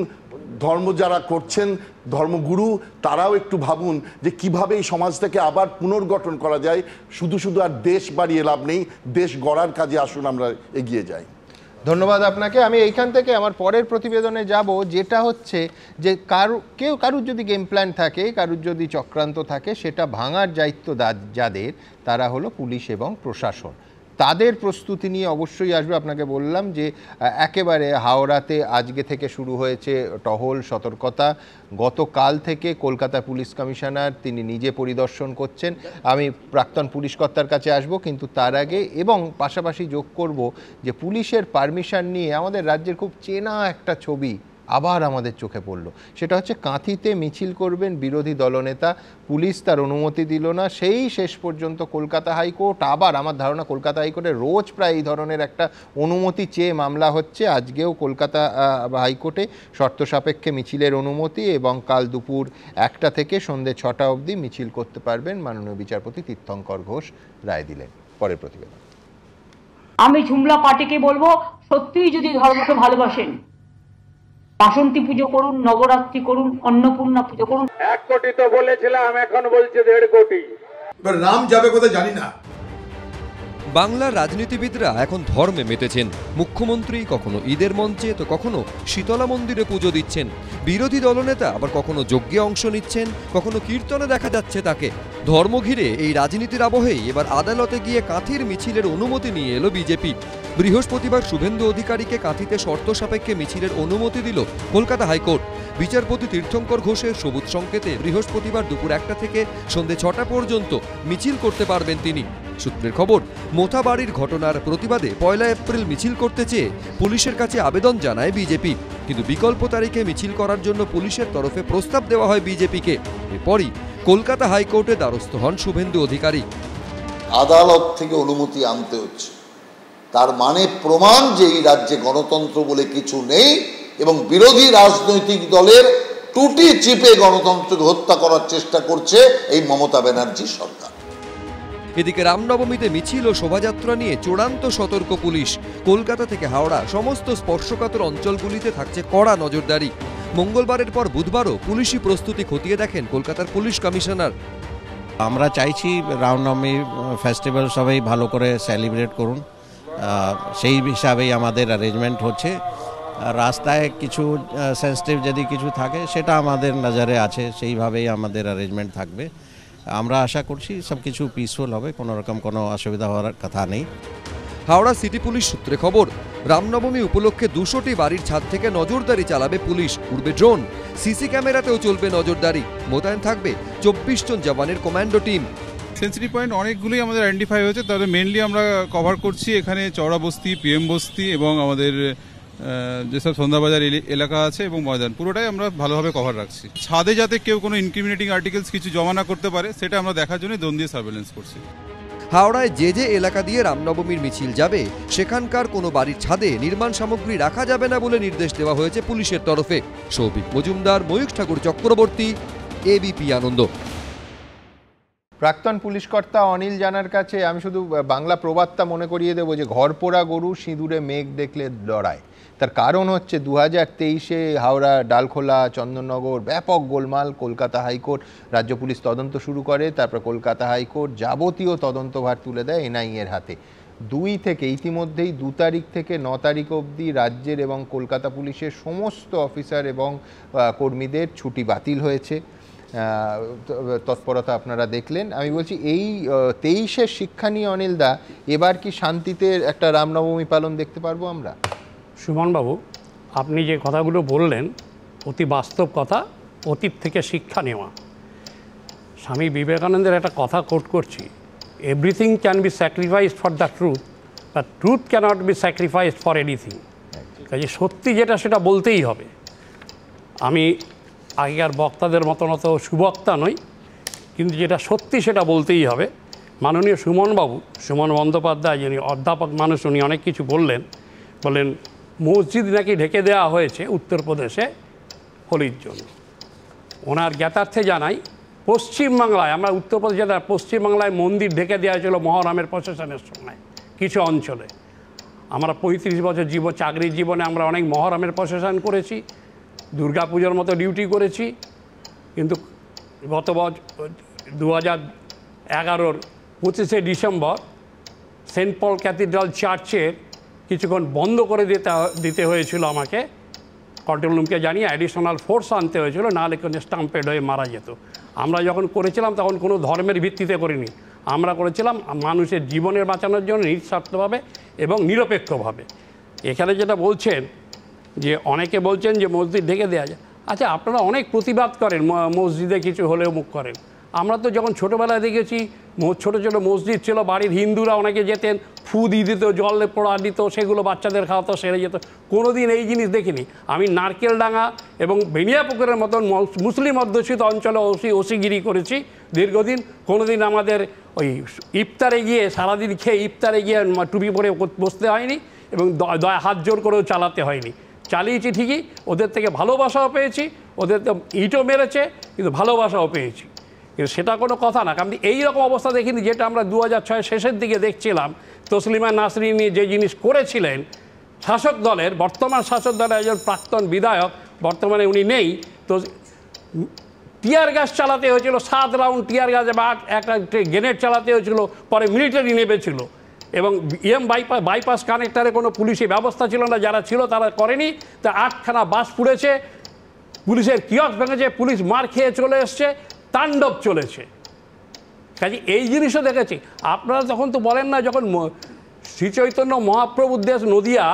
ধর্ম যারা করছেন, ধর্মগুরু, তারাও একটু ভাবুন যে কিভাবে এই সমাজটাকে আবার পুনর্গঠন করা যায়। শুধু শুধু আর দেশ বাড়িয়ে লাভ নেই, দেশ গড়ার কাজে আসুন আমরা এগিয়ে যাই। ধন্যবাদ আপনাকে। আমি এইখান থেকে আমার পরের প্রতিবেদনে যাব, যেটা হচ্ছে যে কারুর যদি গেম প্ল্যান থাকে, কারুর যদি চক্রান্ত থাকে, সেটা ভাঙার দায়িত্ব যাদের, তারা হলো পুলিশ এবং প্রশাসন। তাদের প্রস্তুতি নিয়ে অবশ্যই আসবে। আপনাকে বললাম যে একেবারে হাওড়াতে আজকে থেকে শুরু হয়েছে টহল সতর্কতা। গতকাল থেকে কলকাতা পুলিশ কমিশনার তিনি নিজে পরিদর্শন করছেন। আমি প্রাক্তন পুলিশ কর্তার কাছে আসব, কিন্তু তার আগে এবং পাশাপাশি যোগ করব যে পুলিশের পারমিশন নিয়ে আমাদের রাজ্যের খুব চেনা একটা ছবি আবার আমাদের চোখে পড়ল। সেটা হচ্ছে কাঁথিতে মিছিল করবেন বিরোধী দলনেতা, পুলিশ তার অনুমতি দিল না। সেই শেষ পর্যন্ত কলকাতা হাইকোর্ট, আবার আমার ধারণা কলকাতা হাইকোর্টে রোজ প্রায় এই ধরনের একটা অনুমতি চেয়ে মামলা হচ্ছে। আজকেও কলকাতা হাইকোর্টে শর্ত সাপেক্ষে মিছিলের অনুমতি, এবং কাল দুপুর 1টা থেকে সন্ধ্যে 6টা অবধি মিছিল করতে পারবেন মাননীয় বিচারপতি তীর্থঙ্কর ঘোষ রায় দিলেন। পরের প্রতিবেদন। আমি ঝুমলা পার্টিকে বলবো, সত্যিই যদি ধর্মকে ভালোবাসেন, বাসন্তী পুজো করুন, নবরাত্রি করুন, অন্নপূর্ণা পুজো করুন। 1 কোটি তো বলেছিলাম, এখন বলছে 1.5 কোটি। এবার রাম যাবে কোথায় জানি না। বাংলার রাজনীতিবিদরা এখন ধর্মে মেতেছেন। মুখ্যমন্ত্রী কখনো ঈদের মঞ্চে তো কখনো শীতলা মন্দিরে পুজো দিচ্ছেন। বিরোধী দলনেতা আবার কখনো যজ্ঞে অংশ নিচ্ছেন, কখনো কীর্তনে দেখা যাচ্ছে তাকে। ধর্ম ঘিরে এই রাজনীতির আবহেই এবার আদালতে গিয়ে কাঁথির মিছিলের অনুমতি নিয়ে এলো বিজেপি। বৃহস্পতিবার শুভেন্দু অধিকারীকে কাঁথিতে শর্ত সাপেক্ষে মিছিলের অনুমতি দিল কলকাতা হাইকোর্ট। বিচারপতি তীর্থঙ্কর ঘোষের সবুজ সংকেতে বৃহস্পতিবার দুপুর 1টা থেকে সন্ধ্যে 6টা পর্যন্ত মিছিল করতে পারবেন তিনি। সূত্রের খবর, মোথাবাড়ির ঘটনার প্রতিবাদে 1 এপ্রিল মিছিল করতে চেয়ে পুলিশের কাছে আবেদন জানায় বিজেপি, কিন্তু বিকল্প তারিখে মিছিল করার জন্য পুলিশের তরফে প্রস্তাব দেওয়া হয় বিজেপিকে। এরপরই কলকাতা হাইকোর্টে দ্বারস্থ হন শুভেন্দু অধিকারী। আদালত থেকে অনুমতি আনতে হচ্ছে, তার মানে প্রমাণ যে এই রাজ্যে গণতন্ত্র বলে কিছু নেই এবং বিরোধী রাজনৈতিক দলের টুটি চিপে গণতন্ত্রকে হত্যা করার চেষ্টা করছে এই মমতা ব্যানার্জি সরকার। এদিকে রামনবমীতে মিছিল ও শোভাযাত্রা নিয়ে চূড়ান্ত সতর্ক পুলিশ। কলকাতা থেকে হাওড়া সমস্ত স্পর্শকাতর অঞ্চলগুলিতে থাকছে কড়া নজরদারি। মঙ্গলবারের পর বুধবারও পুলিশি প্রস্তুতি খতিয়ে দেখেন কলকাতার পুলিশ কমিশনার। আমরা চাইছি রামনবমী ফেস্টিভ্যাল সবাই ভালো করে সেলিব্রেট করুন, সেই হিসাবেই আমাদের অ্যারেঞ্জমেন্ট হচ্ছে। রাস্তায় কিছু সেন্সিটিভ যদি কিছু থাকে সেটা আমাদের নজরে আছে, সেইভাবেই আমাদের অ্যারেঞ্জমেন্ট থাকবে। আমরা আশা করছি সব কিছু পিসফুল হবে, কোনো রকম কোনো অসুবিধা হওয়ার কথা নেই। হাওড়া সিটি পুলিশ সূত্রে খবর, রামনবমী উপলক্ষে 200টি বাড়ির ছাদ থেকে নজরদারি চালাবে পুলিশ। উড়বে ড্রোন, সিসি ক্যামেরাতেও চলবে নজরদারি। মোতায়েন থাকবে 24 জন জওয়ানের কমান্ডো টিম। সেন্সিটিভ পয়েন্ট অনেকগুলোই আমাদের আইডেন্টিফাই হয়েছে, তবে মেনলি আমরা কভার করছি এখানে চওড়া বস্তি, পিএম বস্তি এবং আমাদের যেসব সন্ধ্যাবাজার এলাকা আছে এবং ময়দান, পুরোটাই আমরা ভালোভাবে কভার রাখছি। ছাদে যাতে কেউ কোনো ইনক্রিমিনেটিং আর্টিকেলস কিছু জমা না করতে পারে সেটা আমরা দেখার জন্য ড্রোন দিয়ে সার্ভেলেন্স করছি। হাওড়ায় যে এলাকা দিয়ে রামনবমীর মিছিল যাবে সেখানকার কোনো বাড়ির ছাদে নির্মাণ সামগ্রী রাখা যাবে না বলে নির্দেশ দেওয়া হয়েছে পুলিশের তরফে। সৌভিক মজুমদার, ময়ূখ ঠাকুর চক্রবর্তী, এবিপি আনন্দ। প্রাক্তন পুলিশ কর্তা অনিল জানার কাছে আমি শুধু বাংলা প্রবাদটা মনে করিয়ে দেবো যে ঘর পোড়া গরু সিঁদুরে মেঘ দেখলে ডরায়। তার কারণ হচ্ছে 2023-এ হাওড়া, ডালখোলা, চন্দননগর ব্যাপক গোলমাল। কলকাতা হাইকোর্ট রাজ্য পুলিশ তদন্ত শুরু করে, তারপর কলকাতা হাইকোর্ট যাবতীয় তদন্তভার তুলে দেয় এনআইএর হাতে। 2 থেকে ইতিমধ্যেই 2 তারিখ থেকে 9 তারিখ অবধি রাজ্যের এবং কলকাতা পুলিশের সমস্ত অফিসার এবং কর্মীদের ছুটি বাতিল হয়েছে। তৎপরতা আপনারা দেখলেন। আমি বলছি এই 23-এর শিক্ষা নিয়ে অনিলদা, এবার কি শান্তিতে একটা রামনবমী পালন দেখতে পারবো আমরা? সুমনবাবু, আপনি যে কথাগুলো বললেন অতি বাস্তব কথা, অতীত থেকে শিক্ষা নেওয়া। স্বামী বিবেকানন্দের একটা কথা কোট করছি, everything can be sacrificed for the truth, but truth cannot be sacrificed for anything. কাজে সত্যি যেটা সেটা বলতেই হবে। আমি আগেকার বক্তাদের মতন অত সুবক্তা নই, কিন্তু যেটা সত্যি সেটা বলতেই হবে। মাননীয় সুমনবাবু, সুমন বন্দ্যোপাধ্যায়, যিনি অধ্যাপক মানুষ, উনি অনেক কিছু বললেন মসজিদ নাকি ঢেকে দেওয়া হয়েছে উত্তরপ্রদেশে হোলির জন্য। ওনার জ্ঞাতার্থে জানাই, পশ্চিমবাংলায়, আমরা উত্তরপ্রদেশে পশ্চিমবাংলায় মন্দির ঢেকে দেওয়া হয়েছিল মহরমের প্রশাসনের সময় কিছু অঞ্চলে। আমরা 35 বছর চাকরির জীবনে আমরা অনেক মহরমের প্রশাসন করেছি, দুর্গাপুজোর মতো ডিউটি করেছি, কিন্তু গত 2011-র 25শে ডিসেম্বর সেন্ট পল ক্যাথিড্রাল চার্চের কিছুক্ষণ বন্ধ করে দিতে হয়েছিল আমাকে। কন্ট্রোল রুমকে জানিয়ে অ্যাডিশনাল ফোর্স আনতে হয়েছিল, নাহলে কোনো স্টাম্পেড হয়ে মারা যেত। আমরা যখন করেছিলাম তখন কোনো ধর্মের ভিত্তিতে করিনি, আমরা করেছিলাম মানুষের জীবনের বাঁচানোর জন্য নিঃস্বার্থভাবে এবং নিরপেক্ষভাবে। এখানে যেটা বলছেন যে অনেকে বলছেন যে মসজিদ ঢেকে দেওয়া যায়, আচ্ছা আপনারা অনেক প্রতিবাদ করেন মসজিদে কিছু হলেও মুখ করেন। আমরা তো যখন ছোটোবেলায় দেখেছি ছোটো ছোটো মসজিদ ছিল, বাড়ির হিন্দুরা অনেকে যেতেন, ফু দিয়ে দিত, জলে পোড়া দিত, সেগুলো বাচ্চাদের খাওয়াতো, সেরে যেত। কোনো দিন এই জিনিস দেখিনি। আমি নারকেলডাঙ্গা এবং বেনিয়াপুকুরের মতন মুসলিম অধ্যুষিত অঞ্চলে ওসিগিরি করেছি দীর্ঘদিন। কোনো দিন আমাদের ওই ইফতারে গিয়ে সারাদিন খেয়ে ইফতারে গিয়ে টুপি পরে বসতে হয়নি এবং হাত জোর করেও চালাতে হয়নি। চালিয়েছি ঠিকই, ওদের থেকে ভালোবাসাও পেয়েছি, ওদের তো ইটও মেরেছে কিন্তু ভালোবাসাও পেয়েছি। কিন্তু সেটা কোনো কথা না, কারণ এইরকম অবস্থা দেখিনি যেটা আমরা 2006 শেষের দিকে দেখছিলাম। তসলিমা নাসরিন যে জিনিস করেছিলেন শাসক দলের, বর্তমান শাসক দলের একজন প্রাক্তন বিধায়ক, বর্তমানে উনি নেই, তো টিয়ার গ্যাস চালাতে হয়েছিল, 7 রাউন্ড টিয়ার গ্যাস বা একটা গ্রেনেড চালাতে হয়েছিল, পরে মিলিটারি নেমেছিল এবং বাইপাস কানেক্টারে কোনো পুলিশি ব্যবস্থা ছিল না, যারা ছিল তারা করেনি। তা 8খানা বাস পুড়েছে, পুলিশের কিয়স্ক ভেঙেছে, পুলিশ মার খেয়ে চলে এসছে, তাণ্ডব চলেছে। কাজে এই জিনিসও দেখেছি। আপনারা তখন তো বলেন না, যখন শ্রীচৈতন্য মহাপ্রভুর দেশ নদিয়া,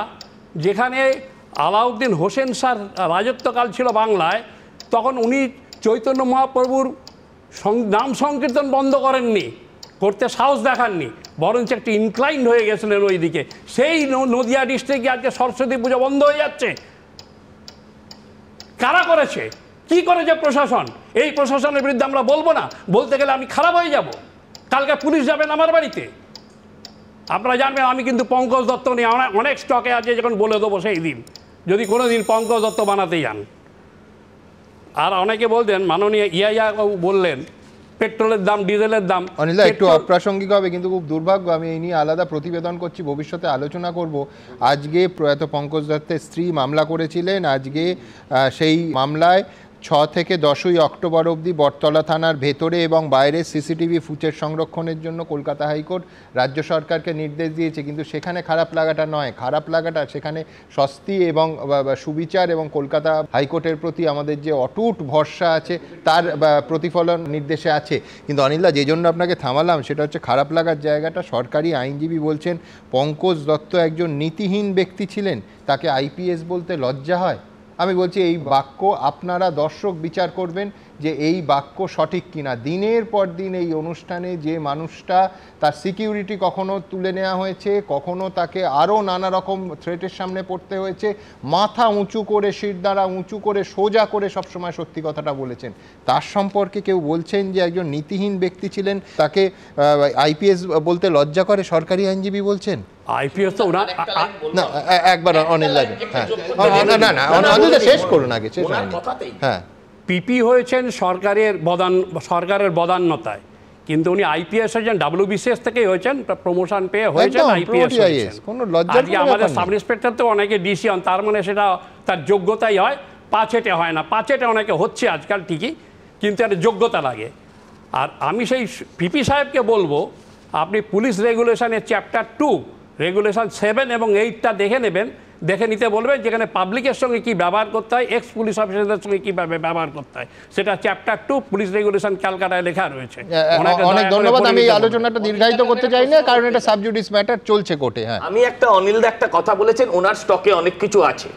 যেখানে আলাউদ্দিন হোসেন শাহর রাজত্বকাল ছিল বাংলায়, তখন উনি চৈতন্য মহাপ্রভুর নাম সংকীর্তন বন্ধ করেননি, করতে সাহস দেখাননি, বরঞ্চ একটু ইনক্লাইন্ড হয়ে গেছিলেন ওই দিকে। সেই নদিয়া ডিস্ট্রিক্টে আজকে সরস্বতী পুজো বন্ধ হয়ে যাচ্ছে। কারা করেছে? কি করেছে প্রশাসন? এই প্রশাসনের বিরুদ্ধে আমরা বলবো না, বলতে গেলে আমি খারাপ হয়ে যাব। কালকে পুলিশ যাবেন আমার বাড়িতে। আপনারা জানবেন আমি কিন্তু পঙ্কজ দত্ত নিয়ে অনেক স্টকে আছে, যখন বলে দেবো সেই দিন, যদি কোনো দিন পঙ্কজ দত্ত বানাতে যান। আর অনেকে বলতেন, মাননীয় ইয়া বললেন পেট্রোলের দাম, ডিজেলের দাম। অনিল একটু অপ্রাসঙ্গিক হবে, কিন্তু খুব দুর্ভাগ্য, আমি এই নিয়ে আলাদা প্রতিবেদন করছি, ভবিষ্যতে আলোচনা করব। আজকে প্রয়াত পঙ্কজ দত্তের স্ত্রী মামলা করেছিলেন। আজকে সেই মামলায় 6 থেকে 10ই অক্টোবর অবধি বটতলা থানার ভেতরে এবং বাইরে সিসিটিভি ফুটেজ সংরক্ষণের জন্য কলকাতা হাইকোর্ট রাজ্য সরকারকে নির্দেশ দিয়েছে। কিন্তু সেখানে খারাপ লাগাটা নয়, খারাপ লাগাটা সেখানে স্বস্তি এবং সুবিচার এবং কলকাতা হাইকোর্টের প্রতি আমাদের যে অটুট ভরসা আছে তার প্রতিফলন নির্দেশে আছে। কিন্তু অনিলদা, যে জন্য আপনাকে থামালাম সেটা হচ্ছে খারাপ লাগার জায়গাটা। সরকারি আইনজীবী বলছেন পঙ্কজ দত্ত একজন নীতিহীন ব্যক্তি ছিলেন, তাকে আইপিএস বলতে লজ্জা হয়। আমি বলছি এই বাক্য আপনারা দর্শক বিচার করবেন যে এই বাক্য সঠিক কিনা। দিনের পর দিন এই অনুষ্ঠানে যে মানুষটা, তার সিকিউরিটি কখনো তুলে নেওয়া হয়েছে, কখনো তাকে আরও নানা রকম থ্রেটের সামনে পড়তে হয়েছে, মাথা উঁচু করে, শিরদাঁড়া উঁচু করে, সোজা করে সবসময় সত্যি কথাটা বলেছেন। তার সম্পর্কে কেউ বলছেন যে একজন নীতিহীন ব্যক্তি ছিলেন, তাকে আইপিএস বলতে লজ্জা করে, সরকারি আইনজীবী বলছেন। আইপিএস তো না, একবার অনিল লাগে, হ্যাঁ না না অনিল শেষ করুন, আগে শেষ হয়নি। হ্যাঁ, পিপি হয়েছেন সরকারের বদান্যতায়, কিন্তু উনি আইপিএস হয়েছেন, WBCS থেকেই হয়েছেন, প্রমোশন পেয়ে হয়েছেন আইপিএস। আজকে আমাদের সাব ইন্সপেক্টর তো অনেকে ডিসি হন, তার মানে সেটা তার যোগ্যতাই হয়, পাঁচেটে হয় না। পাঁচেটে অনেকে হচ্ছে আজকাল ঠিকই, কিন্তু একটা যোগ্যতা লাগে। আর আমি সেই পিপি সাহেবকে বলবো, আপনি পুলিশ রেগুলেশনের চ্যাপ্টার 2, রেগুলেশন 7 এবং 8টা দেখে নেবেন, দেখে নিতে বলবেন যেখানে পাবলিকের সঙ্গে কি ব্যবহার করতে হয়, এক্স পুলিশ অফিসারদের সঙ্গে কীভাবে ব্যবহার করতে হয়, সেটা চ্যাপ্টার 2 পুলিশ রেগুলেশন ক্যালকাটায় লেখা রয়েছে। অনেক ধন্যবাদ। আমি এই আলোচনাটা দীর্ঘায়িত করতে চাই না, কারণ এটা সাবজুডিস ম্যাটার চলছে কোর্টে। হ্যাঁ, আমি অনিলদা একটা কথা বলেছেন, ওনার স্টকে অনেক কিছু আছে।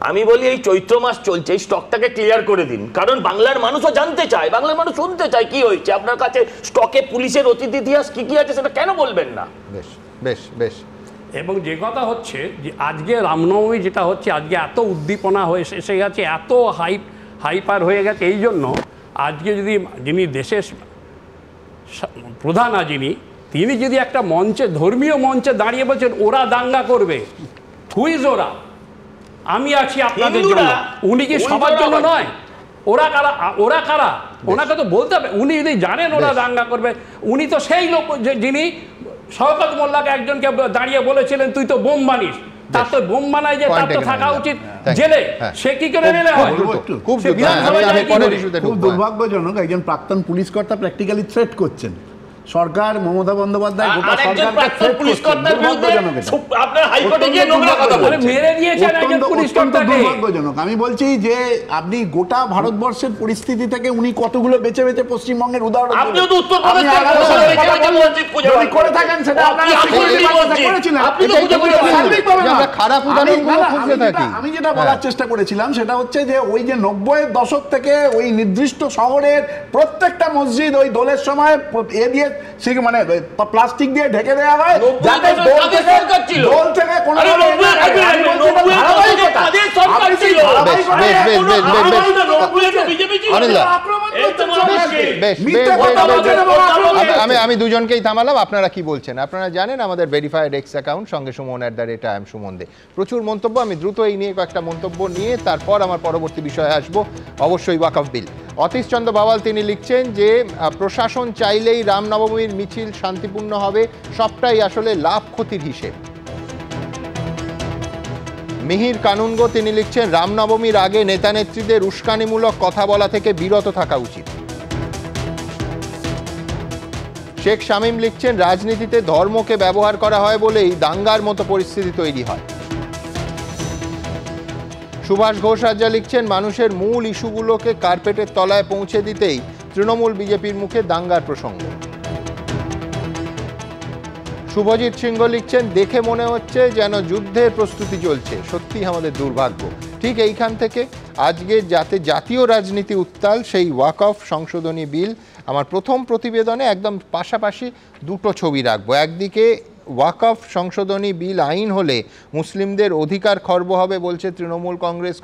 আমি বলি এই চৈত্র মাস চলছে, এই স্টকটাকে ক্লিয়ার করে দিন, কারণ বাংলার মানুষও জানতে চায়, বাংলার মানুষ শুনতে চায় কি হয়েছে আপনার কাছে স্টকে, পুলিশের অতীত ইতিহাস কি কি আছে সেটা কেন বলবেন না? বেশ বেশ বেশ। এবং যে কথা হচ্ছে যে আজকে রামনবমী যেটা হচ্ছে, আজকে এত উদ্দীপনা হয়ে এসে গেছে, এত হাইপার হয়ে গেছে, এই জন্য আজকে যদি যিনি দেশের প্রধান তিনি যদি একটা মঞ্চে, ধর্মীয় মঞ্চে দাঁড়িয়ে বলছেন ওরা দাঙ্গা করবে, হুইজ ওরা, আমি আছি আপনাদের জন্য, উনি কি সবার জন্য নয়? ওরা কারা? ওরা কারা? ওনাকে তো বলতে হবে। উনি যদি জানেন ওরা দাঙ্গা করবে, উনি তো সেই লোক যিনি শওকত মোল্লাকে একজনকে দাঁড়িয়ে বলেছিলেন তুই তো বোম বানিস, তার তো বোম বানায় যে তার তো থাকা উচিত জেলে, সে কি করে নিলে হয়? খুব দুর্ভাগ্যজনক একজন প্রাক্তন পুলিশ কর্তা প্র্যাকটিক্যালি থ্রেট করছেন সরকার, মমতা বন্দ্যোপাধ্যায় গোটা সরকারকে থ্রেট করছেন। দুর্ভাগ্যজনক। আমি বলছি যে আপনি গোটা ভারতবর্ষের পরিস্থিতি থেকে উনি কতগুলো বেছে বেছে পশ্চিমবঙ্গের উদাহরণ করে থাকেন, সেটা আমি যেটা বলার চেষ্টা করেছিলাম সেটা হচ্ছে যে ওই যে 90-এর দশক থেকে ওই নির্দিষ্ট শহরের প্রত্যেকটা মসজিদ ওই দোলের সময় এ দিয়ে মানে প্লাস্টিক দিয়ে ঢেকে দেওয়া হয়, যাতে দোল থেকে কোনো আমি দুজনকেই থামালাম। আপনারা কি বলছেন? আপনারা জানেন আমাদের ভেরিফাইড এক্স অ্যাকাউন্ট সঙ্গে সুমন @IAM সুমন দে, প্রচুর মন্তব্য। আমি দ্রুত এই নিয়ে কয়েকটা মন্তব্য নিয়ে তারপর আমার পরবর্তী বিষয়ে আসবো, অবশ্যই ওয়াকফ বিল। অতীশ চন্দ্র বাওয়াল তিনি লিখছেন যে প্রশাসন চাইলেই রামনবমীর মিছিল শান্তিপূর্ণ হবে, সবটাই আসলে লাভ ক্ষতির হিসেব। মিহির কানুনগো তিনি লিখছেন রামনবমীর আগে নেতা নেত্রীদের উস্কানিমূলক কথা বলা থেকে বিরত থাকা উচিত। শেখ শামীম লিখছেন রাজনীতিতে ধর্মকে ব্যবহার করা হয় বলেই দাঙ্গার মতো পরিস্থিতি তৈরি হয়। সুভাষ ঘোষ রাজা লিখছেন মানুষের মূল ইস্যুগুলোকে কার্পেটের তলায় পৌঁছে দিতেই তৃণমূল বিজেপির মুখে দাঙ্গার প্রসঙ্গ। শুভজিৎ সিংহ লিখছেন দেখে মনে হচ্ছে যেন যুদ্ধের প্রস্তুতি চলছে, সত্যি আমাদের দুর্ভাগ্য। ঠিক এইখান থেকে আজকে যাতে জাতীয় রাজনীতি উত্তাল, সেই ওয়াকফ সংশোধনী বিল, আমার প্রথম প্রতিবেদনে একদম পাশাপাশি দুটো ছবি রাখবো। একদিকে ওয়াকফ সংশোধনী বিল আইন হলে মুসলিমদের অধিকার খর্ব হবে বলছে তৃণমূল কংগ্রেস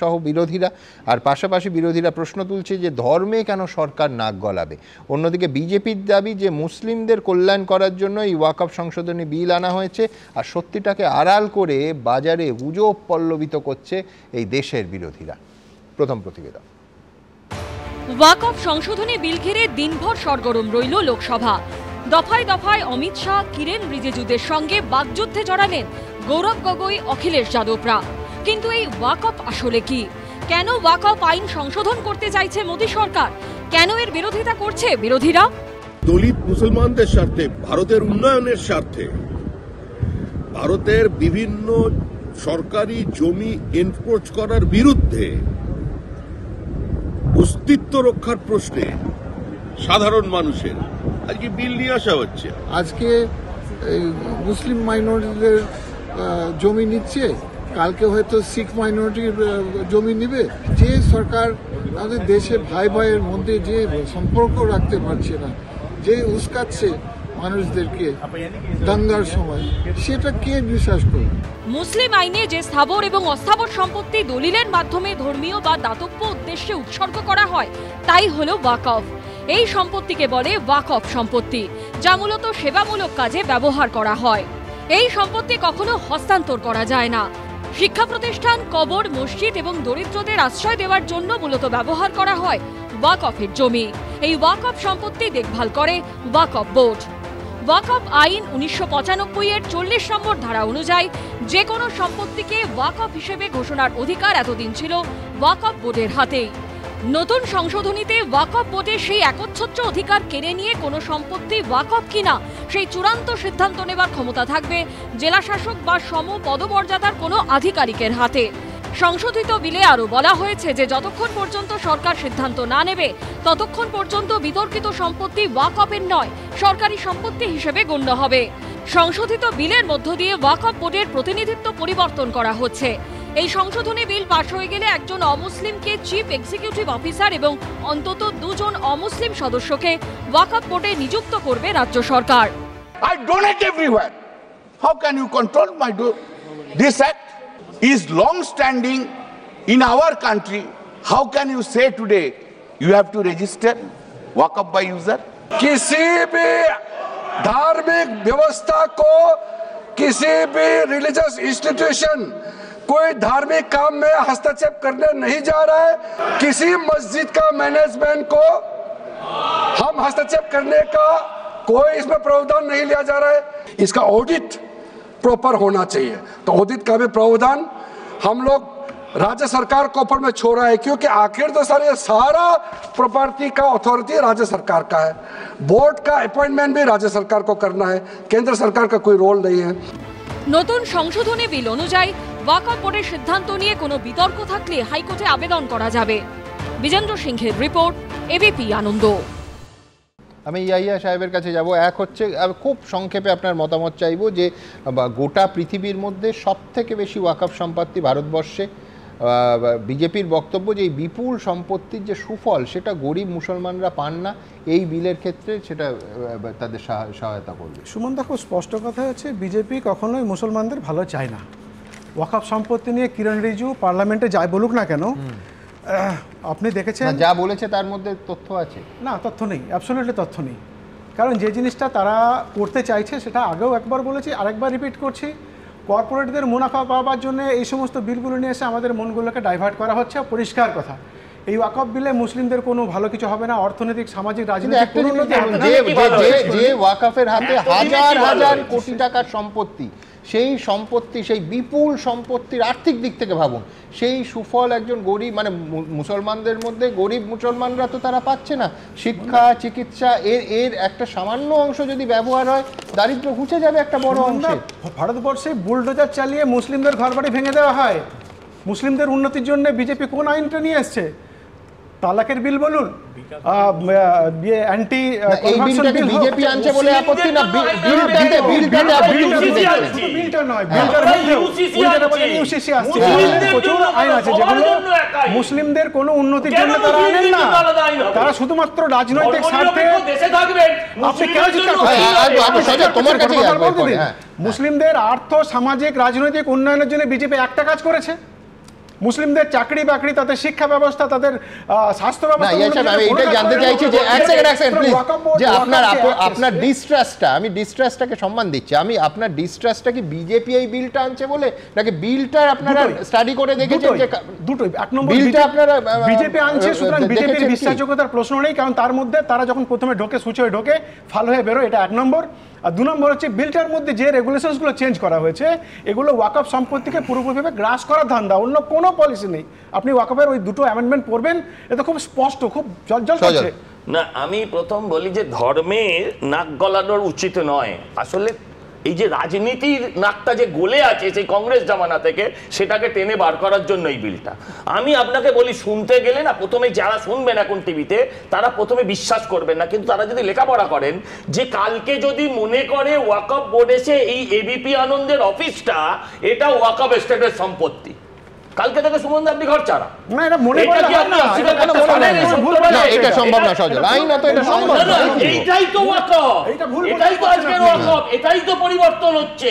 সহ বিরোধীরা, আর পাশাপাশি বিরোধীরা প্রশ্ন তুলছে যে ধর্মে কেন সরকার নাক গলাবে। অন্যদিকে বিজেপির দাবি যে মুসলিমদের কল্যাণ করার জন্য এই ওয়াকফ সংশোধনী বিল আনা হয়েছে, আর সত্যিটাকে আড়াল করে বাজারে গুজব পল্লবিত করছে এই দেশের বিরোধীরা। প্রথম প্রতিবেদন। ওয়াকফ সংশোধনী বিল ঘিরে দিনভর সরগরম রইল লোকসভা। দফায় দফায় অমিত শাহ, কিরেন রিজিজুদের সঙ্গে বাগযুদ্ধে জড়ালেন গৌরব গগৈ, অখিলেশ যাদবরা। কিন্তু এই ওয়াকফ আসলে কি? কেন ওয়াকফ আইন সংশোধন করতে চাইছে মোদী সরকার? কেন এর বিরোধিতা করছে বিরোধীরা? দলিত মুসলমানদের স্বার্থে, ভারতের উন্নয়নের স্বার্থে, ভারতের বিভিন্ন সরকারি জমি এনক্রোচ করার বিরুদ্ধে, অস্তিত্ব রক্ষার প্রশ্নে সাধারণ মানুষের আজকে বিল নিয়ে আসা হচ্ছে। আজকে মুসলিম মাইনরিটিদের জমি নিচ্ছে, কালকে হয়তো শিখ মাইনরিটির জমি নিবে। যে সরকার আমাদের দেশে ভাই ভাইয়ের মধ্যে যে সম্পর্ক রাখতে পারছে না, যে উস্কাচ্ছে মানুষদেরকে দাঙ্গার সময়, সেটা কে বিশ্বাস করবে? মুসলিম আইনে যে স্থাবর এবং অস্থাবর সম্পত্তি দলিলের মাধ্যমে ধর্মীয় বা দাতব্য উদ্দেশ্যে উৎসর্গ করা হয়, তাই হলো ওয়াকফ। এই সম্পত্তিকে বলে ওয়াকফ সম্পত্তি, যা মূলত সেবামূলক কাজে ব্যবহার করা হয়। এই সম্পত্তি কখনো হস্তান্তর করা যায় না। শিক্ষা প্রতিষ্ঠান, কবর, মসজিদ এবং দরিদ্রদের আশ্রয় দেওয়ার জন্য মূলত ব্যবহার করা হয় ওয়াকফের জমি। এই ওয়াকফ সম্পত্তি দেখভাল করে ওয়াকফ বোর্ড। ওয়াকফ আইন 1995 এর 40 নম্বর ধারা অনুযায়ী যে কোনো সম্পত্তিকে ওয়াকফ হিসেবে ঘোষণার অধিকার এতদিন ছিল ওয়াকফ বোর্ডের হাতেই। নতুন সংশোধনীতে ওয়াকফ বোর্ডের সেই একচ্ছত্র অধিকার কেড়ে নিয়ে কোনো সম্পত্তি ওয়াকফ কিনা সেই চূড়ান্ত সিদ্ধান্ত নেবার ক্ষমতা থাকবে জেলা শাসক বা সম পদমর্যাদার কোনো আধিকারিকের হাতে। সংশোধিত বিলে আরও বলা হয়েছে যে যতক্ষণ পর্যন্ত সরকার সিদ্ধান্ত না নেবে ততক্ষণ পর্যন্ত বিতর্কিত সম্পত্তি ওয়াকফের নয়, সরকারি সম্পত্তি হিসেবে গণ্য হবে। সংশোধিত বিলের মধ্য দিয়ে ওয়াকফ বোর্ডের প্রতিনিধিত্ব পরিবর্তন করা হচ্ছে। এই সংশোধনী বিল পাশ হয়ে গেলে একজন অমুসলিমকে চিফ এক্সিকিউটিভ অফিসার এবং অন্তত 2 জন অমুসলিম সদস্যকে ওয়াকফ বোর্ডে নিযুক্ত করবে রাজ্য সরকার। I donate everywhere. How can you control my this act is long standing in our country. How can you say today you have to register Waqf by user? किसी भी धार्मिक व्यवस्था को किसी भी रिलीजियस इंस्टीट्यूशन कोई धार्मिक काम में हस्तक्षेप करने नहीं जा रहा है। किसी मस्जिद का मैनेजमेंट को हम हस्तक्षेप करने का कोई इसमें प्रावधान नहीं लिया जा रहा है। इसका ऑडिट प्रॉपर होना चाहिए, तो ऑडिट का भी प्रावधान हम लोग राज्य सरकार के ऊपर में छोड़ रहा है, क्योंकि आखिर तो सर ये सारा प्रॉपर्टी का अथॉरिटी राज्य सरकार का है। बोर्ड का अपॉइंटमेंट भी राज्य सरकार को करना है, केंद्र सरकार का कोई रोल नहीं है। নতুন সংশোধনী বিল অনুযায়ী ওয়াকফ বোর্ডের সিদ্ধান্ত নিয়ে কোনো বিতর্ক থাকলে হাইকোর্টে আবেদন করা যাবে। বিজেন্দ্র সিংহের রিপোর্ট, এবিপি আনন্দ। আমি ইয়াহিয়া সাহেবের কাছে যাব। এক হচ্ছে খুব সংক্ষেপে আপনার মতামত চাইব যে গোটা পৃথিবীর মধ্যে সবথেকে বেশি ওয়াকফ সম্পত্তি ভারতবর্ষে। বিজেপির বক্তব্য যে এই বিপুল সম্পত্তির যে সুফল সেটা গরিব মুসলমানরা পান না, এই বিলের ক্ষেত্রে সেটা তাদের সহায়তা করবে। সুমন দা, খুব স্পষ্ট কথা হচ্ছে বিজেপি কখনোই মুসলমানদের ভালো চায় না। ওয়াকফ সম্পত্তি নিয়ে কিরণ রিজিজু পার্লামেন্টে যাই বলুক না কেন, আপনি দেখেছেন যা বলেছে তার মধ্যে তথ্য আছে? না, তথ্য নেই, অ্যাবসলিউটলি তথ্য নেই। কারণ যে জিনিসটা তারা করতে চাইছে সেটা আগেও একবার বলেছি, আরেকবার রিপিট করছি, কর্পোরেটদের মুনাফা পাওয়ার জন্য এই সমস্ত বিলগুলো নিয়ে এসে আমাদের মনগুলোকে ডাইভার্ট করা হচ্ছে। পরিষ্কার কথা, এই ওয়াকফ বিলে মুসলিমদের কোনো ভালো কিছু হবে না, অর্থনৈতিক, সামাজিক, রাজনৈতিক কোনো উন্নতি হবে না। যে ওয়াকফের হাতে হাজার হাজার কোটি টাকার সম্পত্তি, সেই সম্পত্তি, সেই বিপুল সম্পত্তির আর্থিক দিক থেকে ভাবুন, সেই সুফল একজন গরিব মানে মুসলমানদের মধ্যে গরিব মুসলমানরা তো তারা পাচ্ছে না। শিক্ষা, চিকিৎসা, এর একটা সামান্য অংশ যদি ব্যবহার হয়, দারিদ্র ঘুচে যাবে একটা বড় অংশ। ভারতবর্ষে বুলডোজার চালিয়ে মুসলিমদের ঘরবাড়ি ভেঙে দেওয়া হয়। মুসলিমদের উন্নতির জন্য বিজেপি কোন আইনটা নিয়ে এসছে? তালাকের বিল বলুন, অ্যান্টি বিজেপি আনছে বলে আপত্তি না, বিলটা নয়, ইউসিসি আসছে, প্রচুর আইন আছে যেগুলো মুসলিমদের কোনো উন্নতির জন্য তারা আনেন না, তারা শুধুমাত্র রাজনৈতিক স্বার্থে। আপনি কেন চিৎকার করছেন? মুসলিমদের আর্থ, সামাজিক, রাজনৈতিক উন্নয়নের জন্য বিজেপি একটা কাজ করেছে, মুসলিমদের চাকরি বাকরি, তাদের শিক্ষা ব্যবস্থা, তাদের স্বাস্থ্য ব্যবস্থা। এটাই জানতে চাইছি যে যে আপনার ডিস্ট্রাস্টটা, আমি ডিস্ট্রাস্টটাকে সম্মান দিচ্ছি, আমি আপনার ডিস্ট্রাস্টটা কি বিজেপি এই বিলটা আনছে বলে, নাকি বিলটা আপনারা স্টাডি করে দেখেছেন? যে দুটোই। এক নম্বর, বিলটা আপনারা বিজেপি আনছে, সুতরাং বিজেপির বিশ্বাসযোগ্যতার প্রশ্ন নেই, কারণ তার মধ্যে তারা যখন প্রথমে ঢোকে, সুচে হয়ে ঢোকে, ফাল হয়ে বেরোয়, এটা এক নম্বর। আর 2 নম্বর হচ্ছে বিলটার মধ্যে যে রেগুলেশনসগুলো চেঞ্জ করা হয়েছে, এগুলো ওয়াকফ সম্পত্তিকে পুরোপুরিভাবে গ্রাস করার ধান্দা, অন্য কোনো পলিসি নেই। আপনি ওয়াকফের ওই দুটো অ্যামেন্ডমেন্ট পড়বেন, এটা খুব স্পষ্ট, খুব জলজল করছে। না, আমি প্রথম বলি যে ধর্মের নাক গলানোর উচিত নয়। আসলে এই যে রাজনীতির নাকটা যে গলে আছে সেই কংগ্রেস জামানা থেকে, সেটাকে টেনে বার করার জন্য এই বিলটা। আমি আপনাকে বলি, শুনতে গেলে না, প্রথমে যারা শুনবেন এখন টিভিতে, তারা প্রথমে বিশ্বাস করবেন না, কিন্তু তারা যদি লেখাপড়া করেন, যে কালকে যদি মনে করে ওয়াকফ বোর্ড এসে এই এবিপি আনন্দের অফিসটা এটা ওয়াকফ এস্টেটের সম্পত্তি, কালকে থেকে সুমন দা আপনি ঘর ছাড়া। না, এটা মনে করে না, এটা সম্ভব না সজল, আইনত এটা সম্ভব না। এইটাই তো ওয়াকফ, এটাই তো আজকের ওয়াকফ, এটাই তো পরিবর্তন হচ্ছে।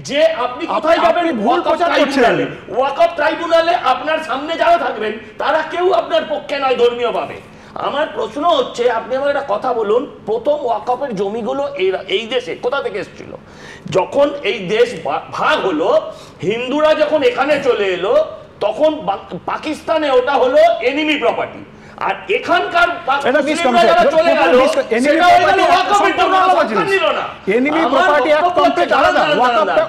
যে আপনি কোথায় যাবেন? ভুল প্রচার করছেন। ওয়াকফ ট্রাইব্যুনালে আপনার সামনে যারা থাকবেন তারা কেউ আপনার পক্ষে নয় ধর্মীয়ভাবে। আমার প্রশ্ন হচ্ছে, আপনি আমার একটা কথা বলুন, প্রথম ওয়াকফের জমিগুলো এই দেশে কোথা থেকে এসেছিল? যখন এই দেশ ভাগ হলো, হিন্দুরা যখন এখানে চলে এলো, তখন পাকিস্তানে ওটা হলো এনিমি প্রপার্টি। আর এখানকার মুসলিমরা যারা চলে গেল সেটা হয়ে গেল ওয়াকফের জন্য সরকার নিল না। এনিমি প্রপার্টি অ্যাক্ট কমপ্লিট আলাদা,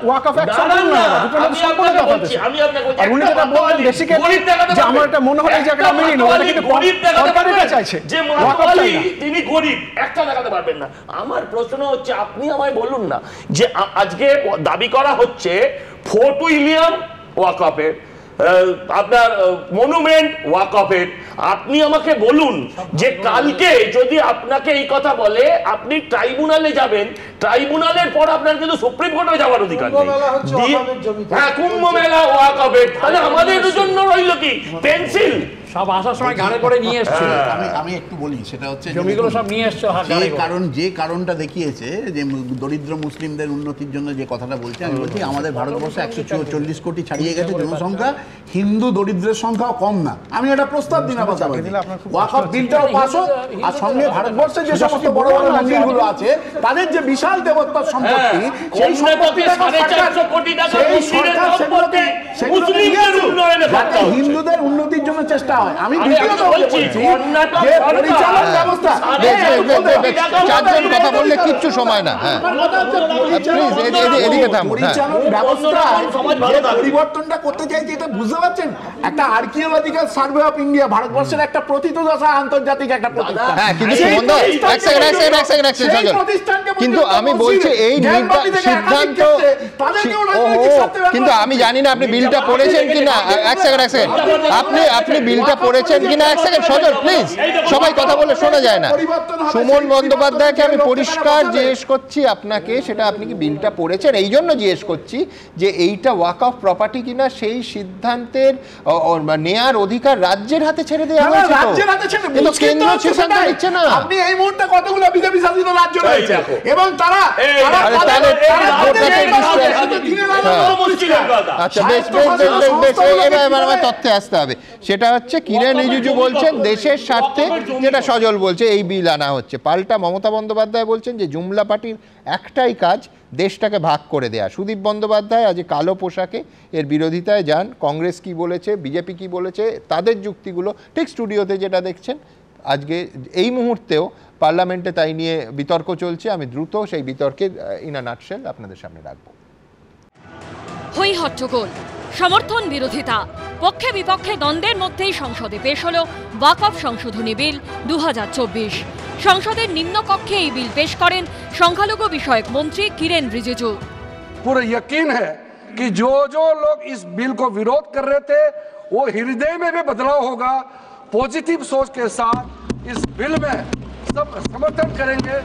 ওয়াকফ অ্যাক্ট সম্পূর্ণ আলাদা, দুটো সম্পূর্ণ তফাৎ আছে। আমি আপনাকে বলছি, আর উনি যেটা বললেন বেসিক্যালি যে আমার এটা মনে হয় যে একটা মেনে নেব, কিন্তু সরকারটা চাইছে যে মাতোয়ালি তিনি গরিব, একটা দেখাতে পারবেন না। আমার প্রশ্ন হচ্ছে আপনি আমায় বলুন না যে আজকে দাবি করা হচ্ছে ফোর্ট উইলিয়াম ওয়াকফের, আপনার মনুমেন্ট ওয়াকফের, আপনি আমাকে বলুন যে কালকে যদি আপনাকে এই কথা বলে আপনি ট্রাইব্যুনালে যাবেন, ট্রাইব্যুনালের পর আপনার কিন্তু সুপ্রিম কোর্টে যাওয়ার অধিকার নেই। হ্যাঁ, কুম্ভ মেলা ওয়াকফের, তাহলে আমাদের জন্য রইল কি পেন্সিল? সব আসার সময় গাড়ি করে নিয়ে এসছে। আমি একটু বলি, সেটা হচ্ছে জমিগুলো সব নিয়ে এসছে যে কারণটা দেখিয়েছে যে দরিদ্র মুসলিমদের উন্নতির জন্য যে কথাটা বলছে, আমি বলছি আমাদের ভারতবর্ষে 144 কোটি ছাড়িয়ে গেছে জনসংখ্যা, হিন্দু দরিদ্রের সংখ্যাও কম না। আমি এটা প্রস্তাব দিন ওয়াকফ বিলটাও পাস হোক, আর সঙ্গে ভারতবর্ষে যে সমস্ত বড় বড় মন্দিরগুলো আছে তাদের যে বিশাল দেবত্বর সম্পত্তি, সেই হিন্দুদের উন্নতির জন্য চেষ্টা হয়। আমি চারজন কথা বললে কিচ্ছু সময় না। পরিবর্তনটা করতে চাইছি, এটা বুঝতে পারছেন? একটা আর্কিওলজিক্যাল সার্ভে অফ ইন্ডিয়া, ভারতবর্ষের একটা প্রথিতযশা আন্তর্জাতিক একটা প্রতিষ্ঠান, কিন্তু আমি বলছি এই সিদ্ধান্ত, কিন্তু আমি জানি না আপনি বিলটা পড়েছেন কিনা। এক সেকেন্ড আপনি বিলটা পড়েছেন কিনা, এক সেকেন্ড সজল প্লিজ, সবাই কথা বলে শোনা যায় না। সুমন বন্দ্যোপাধ্যায়কে আমি পরিষ্কার জিজ্ঞেস করছি আপনাকে, সেটা আপনি কি বিলটা পড়েছেন? এই জন্য জিজ্ঞেস করছি যে এইটা ওয়াকফ প্রপার্টি কিনা সেই সিদ্ধান্তের নেয়ার অধিকার রাজ্যের হাতে ছেড়ে দেওয়া হয়েছে। কিন্তু কেন্দ্র সিদ্ধান্ত নিচ্ছে না। আপনি এই মুহূর্তে কতগুলো বিজেপি শাসিত রাজ্য রয়েছে এবং তারা আচ্ছা বেশ, এবার আমার তথ্যে আসতে হবে। সেটা হচ্ছে কিরেন রিজিজু বলছেন দেশের স্বার্থে, যেটা সজল বলছে এই বিল আনা হচ্ছে। পাল্টা মমতা বন্দ্যোপাধ্যায় বলছেন যে জুমলা পার্টির একটাই কাজ দেশটাকে ভাগ করে দেয়া। সুদীপ বন্দ্যোপাধ্যায় আজ কালো পোশাকে এর বিরোধিতায় যান। কংগ্রেস কি বলেছে, বিজেপি কি বলেছে, তাদের যুক্তিগুলো ঠিক স্টুডিওতে যেটা দেখছেন আজকে এই মুহূর্তেও পার্লামেন্টে তাই নিয়ে বিতর্ক চলছে। আমি দ্রুত সেই বিতর্কের ইন আ নাটশেল আপনাদের সামনে রাখবো। হই হট্টগোল, সমর্থন বিরোধিতা, পক্ষে বিপক্ষে দ্বন্দ্বের মধ্যেই সংসদে পেশ হল ওয়াকফ সংশোধনী বিল 2024। সংসদের নিম্নকক্ষে এই বিল পেশ করেন সংখ্যালঘু বিষয়ক মন্ত্রী কিরেন রিজিজু। पूरा यकीन है कि जो लोग इस बिल को विरोध कर रहे थे वो हृदय में भी बदलाव होगा। पॉजिटिव सोच के साथ इस बिल में सब समर्थन करेंगे।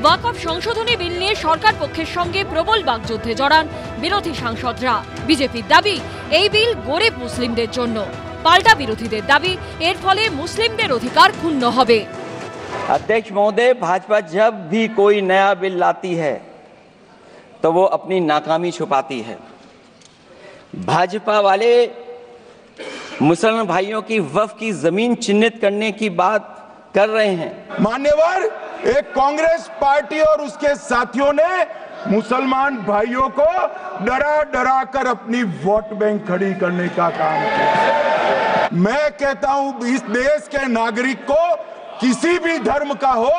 ওয়াকফ সংশোধনী বিল নিয়ে সরকার পক্ষের সঙ্গে প্রবল বাকযুদ্ধে জড়ান বিরোধী সাংসদরা। বিজেপির দাবি এই বিল গরিব মুসলিমদের জন্য, পাল্টা বিরোধীদের দাবি এর ফলে মুসলিমদের অধিকার ক্ষুণ্ণ হবে। अध्यक्ष महोदय, भाजपा जब भी कोई नया बिल लाती है तो वो अपनी नाकामी छुपाती है। भाजपा वाले मुसलमान भाइयों की वक्फ की जमीन चिन्हित करने की बात कर रहे हैं। मान्यवर, एक कांग्रेस पार्टी और उसके साथियों ने मुसलमान भाइयों को डरा डरा कर अपनी वोट बैंक खड़ी करने का काम किया। मैं कहता हूं इस देश के नागरिक को किसी भी धर्म का हो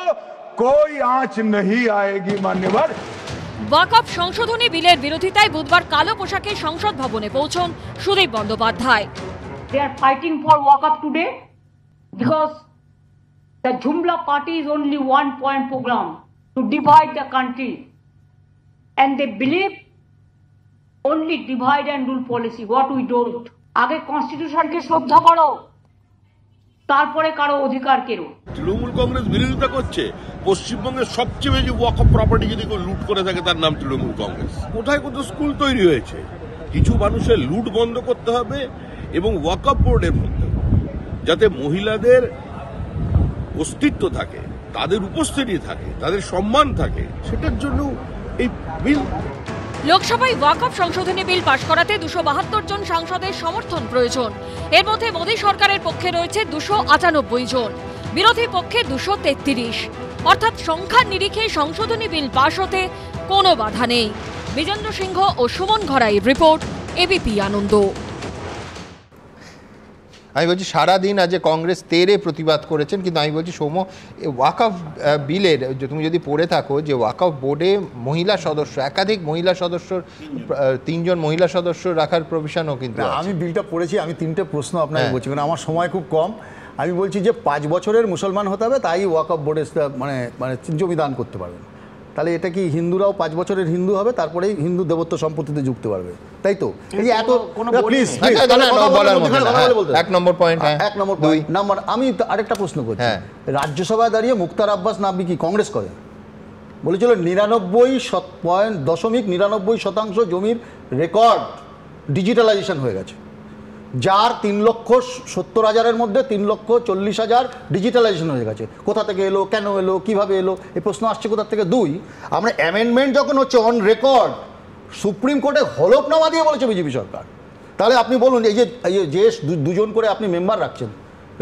कोई आंच नहीं आएगी। मान्यवर, ওয়াকফ সংশোধনী বিলের বিরোধিতায় বুধবার কালো পোশাকে সংসদ ভবনে পৌঁছন Sudip Bandyopadhyay. They are fighting for Waqf today because the Jumla party is only one point program to divide the country, and they believe only divide and rule policy, what we don't. আগে কনস্টিটিউশনকে শ্রদ্ধা করো, তারপরে কারো অধিকার কেড়ো। তৃণমূল কংগ্রেস বিরোধিতা করছে। পশ্চিমবঙ্গের সবচেয়ে বেশি ওয়াকফ প্রপার্টি যদি কেউ লুট করে থাকে তার নাম তৃণমূল কংগ্রেস। কোথায় কোথাও স্কুল তৈরি হয়েছে। কিছু মানুষের লুট বন্ধ করতে হবে এবং ওয়াকফ বোর্ডের মধ্যে যাতে মহিলাদের অস্তিত্ব থাকে, তাদের উপস্থিতি থাকে, তাদের সম্মান থাকে, সেটার জন্য এই বিল। লোকসভায় ওয়াকফ সংশোধনী বিল পাশ করাতে 272 জন সাংসদের সমর্থন প্রয়োজন। এর মধ্যে মোদী সরকারের পক্ষে রয়েছে 298 জন, বিরোধী পক্ষে 233। অর্থাৎ সংখ্যার নিরিখে সংশোধনী বিল পাশ হতে কোনো বাধা নেই। বিজেন্দ্র সিংহ ও সুমন ঘরাইয়ের রিপোর্ট, এবিপি আনন্দ। আমি বলছি সারাদিন আজ কংগ্রেস তেরে প্রতিবাদ করেছেন, কিন্তু আমি বলছি সৌম্য, ওয়াকফ বিলের তুমি যদি পড়ে থাকো যে ওয়াকফ বোর্ডে মহিলা সদস্য, একাধিক মহিলা সদস্যর 3 জন মহিলা সদস্য রাখার প্রভিশনও কিন্তু আমি বিলটা পড়েছি। আমি 3টে প্রশ্ন আপনাকে বলছি, কারণ আমার সময় খুব কম। আমি বলছি যে 5 বছরের মুসলমান হতে হবে, তাই ওয়াকফ বোর্ডে মানে জমি দান করতে পারবেন। তাহলে এটা কি হিন্দুরাও 5 বছরের হিন্দু হবে, তারপরেই হিন্দু দেবত্ব সম্পত্তিতে যুক্ত পারবে, তাই তো? এই যে এত প্লিজ এক নম্বর পয়েন্ট, আমি আরেকটা প্রশ্ন করছি। রাজ্যসভায় দাঁড়িয়ে মুক্তার আব্বাস নাকভি কি কংগ্রেস করে? বলেছিল 99.99% জমির রেকর্ড ডিজিটালাইজেশন হয়ে গেছে, যার 3,70,000-এর মধ্যে 3,40,000 ডিজিটালাইজেশন হয়ে গেছে। কোথা থেকে এলো, কেন এলো, কিভাবে এলো, এই প্রশ্ন আসছে কোথা থেকে? 2, আমরা অ্যামেন্ডমেন্ট যখন হচ্ছে অন রেকর্ড, সুপ্রিম কোর্টে হলফনামা দিয়ে বলেছে বিজেপি সরকার। তাহলে আপনি বলুন, এই যে 2 জন করে আপনি মেম্বার রাখছেন,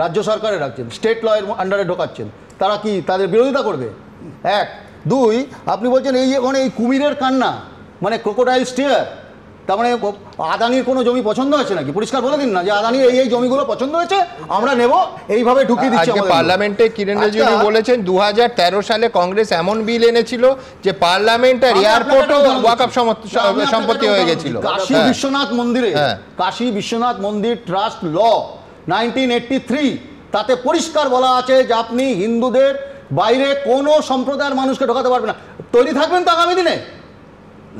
রাজ্য সরকারে রাখছেন, স্টেট লয়ের আন্ডারে ঢোকাচ্ছেন, তারা কি তাদের বিরোধিতা করবে? 1, 2, আপনি বলছেন এই যে ওখানে এই কুমিরের কান্না, মানে ক্রোকোডাইল স্টিয়ার, তার মানে আদানির কোনো জমি পছন্দ হয়েছে নাকি? পরিষ্কার বলে দিন না যে আদানির এই জমিগুলো পছন্দ হয়েছে, আমরা নেব, এইভাবে ঢুকিয়ে দিচ্ছি। পার্লামেন্টে কিরেন রিজিজু বলেছেন 2013 সালে কংগ্রেস এমন বিল এনেছিল যে পার্লামেন্ট আর এয়ারপোর্টও ওয়াকফ সম্পত্তি হয়ে গেছিল। কাশী বিশ্বনাথ মন্দির ট্রাস্ট ল 1983, তাতে পরিষ্কার বলা আছে যে আপনি হিন্দুদের বাইরে কোনো সম্প্রদায়ের মানুষকে ঢোকাতে পারবেন না। তৈরি থাকবেন তো আগামী দিনে?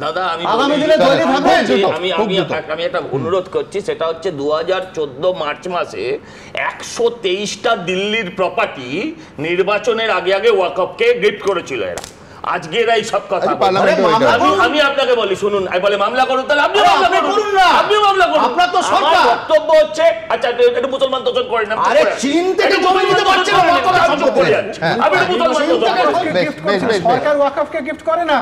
দাদা আমি একটা অনুরোধ করছি, সেটা হচ্ছে 2014 মার্চ মাসে 123টা দিল্লির প্রপার্টি নির্বাচনের আগে আগে ওয়াকফকে গিফট করেছিল এরা। আজকে এরা এই সব কথা আমি আপনাকে বলি, শুনুন, বলে মামলা করুন, তাহলে আপনি মামলা করুন না, আপনি মামলা করুন। আপনার তো সরকার বক্তব্য হচ্ছে, আচ্ছা এটা মুসলমান তোষণ করেন না, আরে চীন থেকে জমি নিতে পারছে না, আমি মুসলমান সরকার ওয়াকফকে গিফট করে না।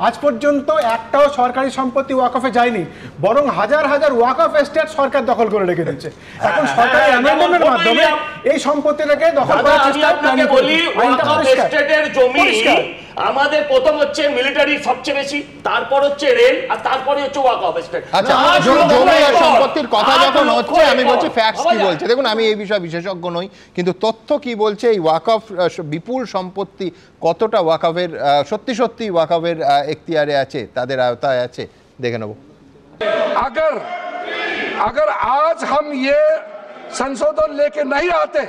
আজ পর্যন্ত একটাও সরকারি সম্পত্তি ওয়াকফে যায়নি, বরং হাজার হাজার ওয়াকফ এস্টেট সরকার দখল করে রেখে দিচ্ছে। এখন সরকারি অ্যামেন্ডমেন্টের মাধ্যমে এই সম্পত্তিটাকে দখল করার চেষ্টা আপনাকে বলি, ওয়াকফ এস্টেটের জমি আমাদের প্রথম হচ্ছে মিলিটারি সবচেয়ে বেশি, তারপর হচ্ছে রেল, আর তারপরে হচ্ছে ওয়াকফ এস্টেট। আচ্ছা, জমি আর সম্পত্তির কথা যখন হচ্ছে, আমি বলছি ফ্যাক্টস কি বলছে। দেখুন, আমি এই বিষয়ে বিশেষজ্ঞ নই, কিন্তু তথ্য কি বলছে, এই ওয়াকফ বিপুল সম্পত্তি কতটা ওয়াকফের সত্যি সত্যি ওয়াকফের এখতিয়ারে আছে, তাদের আওতায় আছে, দেখে নেব। अगर आज हम ये संशोधन लेके नहीं आते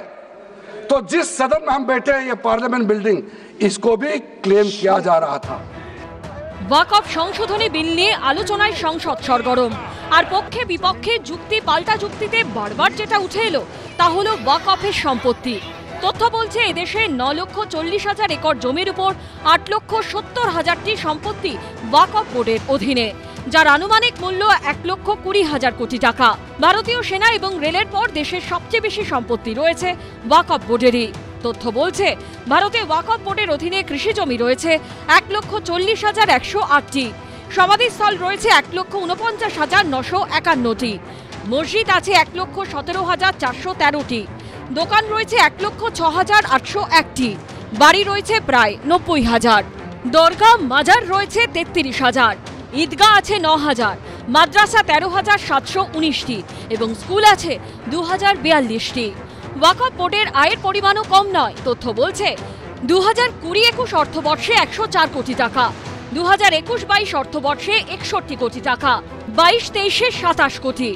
तो जिस सदन में हम बैठे हैं, ये पार्लियामेंट बिल्डिंग, इसको भी क्लेम किया जा रहा था। ওয়াকফ সংশোধনী বিল নিয়ে আলোচনায় সংসদ সরগরম, আর পক্ষে বিপক্ষে যুক্তি পাল্টা যুক্তিতে বারবার যেটা উঠে এলো তা হলো ওয়াকফের সম্পত্তি। তথ্য বলছে এদেশে 9,40,000 একর জমির উপর 8,70,000টি সম্পত্তি ওয়াকফ বোর্ডের অধীনে, যার আনুমানিক মূল্য 1,20,000 কোটি টাকা। ভারতীয় সেনা এবং রেলের পর দেশের সবচেয়ে বেশি সম্পত্তি রয়েছে ওয়াকফ বোর্ডেরই। তথ্য বলছে ভারতে ওয়াকফ বোর্ডের অধীনে কৃষি জমি রয়েছে 1,40,108টি, সমাধিস্থল রয়েছে 1,49,951টি, মসজিদ আছে 1,17,413টি, দোকান রয়েছে 1,06,801টি, বাড়ি রয়েছে প্রায় 90,000, দরগা মাজার রয়েছে 33,000, ঈদগাহ আছে 9,000, মাদ্রাসা 13,719টি এবং স্কুল আছে 2,042টি। ওয়াকফ বোর্ডের আয়ের পরিমাণও কম নয়। তথ্য বলছে 2020-21 অর্থবর্ষে 104 কোটি টাকা, 2021-22 অর্থবর্ষে 61 কোটি টাকা, 22-23-এ 27 কোটি,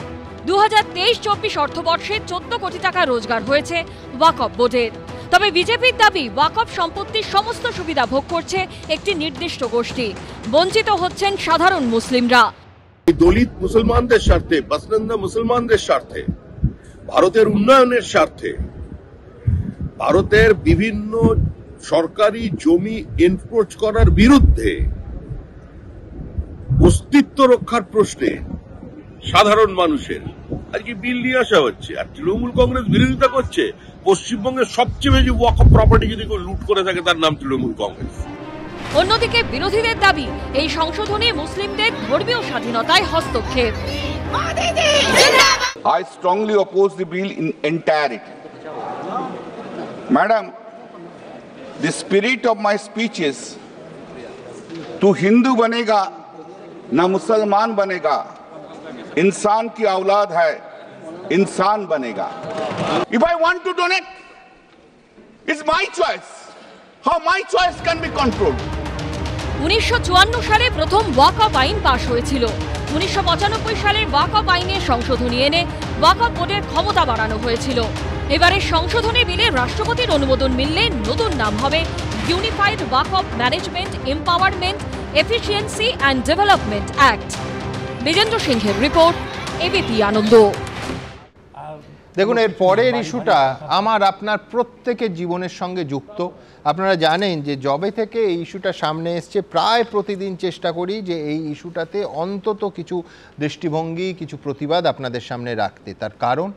2023-24 অর্থবর্ষে 14 কোটি টাকা রোজগার হয়েছে ওয়াকফ বোর্ডের। তবে বিজেপির দাবি ওয়াকফ সম্পত্তির সমস্ত সুবিধা ভোগ করছে একটি নির্দিষ্ট গোষ্ঠী, বঞ্চিত হচ্ছেন সাধারণ মুসলিমরা। দলিত মুসলমানদের স্বার্থে, পসনন্দা মুসলমানদের স্বার্থে, ভারতের উন্নয়নের স্বার্থে, ভারতের বিভিন্ন সরকারি জমি এনক্রোচ করার বিরুদ্ধে, অস্তিত্ব রক্ষার প্রশ্নে সাধারণ মানুষের আজকে বিল নিয়ে আসা হচ্ছে। আর তৃণমূল কংগ্রেস বিরোধিতা করছে। পশ্চিমবঙ্গের সবচেয়ে বেশি ওয়াকফ প্রপার্টি যদি কেউ লুট করে থাকে, তার নাম তৃণমূল কংগ্রেস। অন্যদিকে বিরোধীদের দাবি এই সংশোধনে মুসলিমদের ধর্মীয় স্বাধীনতায় হস্তক্ষেপ। I strongly oppose the bill in entirety. Madam, the spirit of my speech is, तू हिंदू बनेगा ना मुसलमान बनेगा, इंसान की औलाद है, इंसान बनेगा। If I want to donate, it's my choice. How my choice can be controlled? 1954 সালে প্রথম ওয়াকফ আইন পাশ হয়েছিল। 1995 সালে ওয়াকফ আইনে সংশোধনী এনে ওয়াকফ বোর্ডের ক্ষমতা বাড়ানো হয়েছিল। এবারে সংশোধনী বিলে রাষ্ট্রপতির অনুমোদন মিললে নতুন নাম হবে unified Waqf management, empowerment, efficiency and development act. Birendra সিংহের রিপোর্ট, এবিপি আনন্দ। দেখুন, এর পরের ইস্যুটা আমার আপনার প্রত্যেকের জীবনের সঙ্গে যুক্ত। আপনারা জানেন যে যবে থেকে এই ইস্যুটা সামনে এসছে, প্রায় প্রতিদিন চেষ্টা করি যে এই ইস্যুটাতে অন্তত কিছু দৃষ্টিভঙ্গি, কিছু প্রতিবাদ আপনাদের সামনে রাখতে। তার কারণ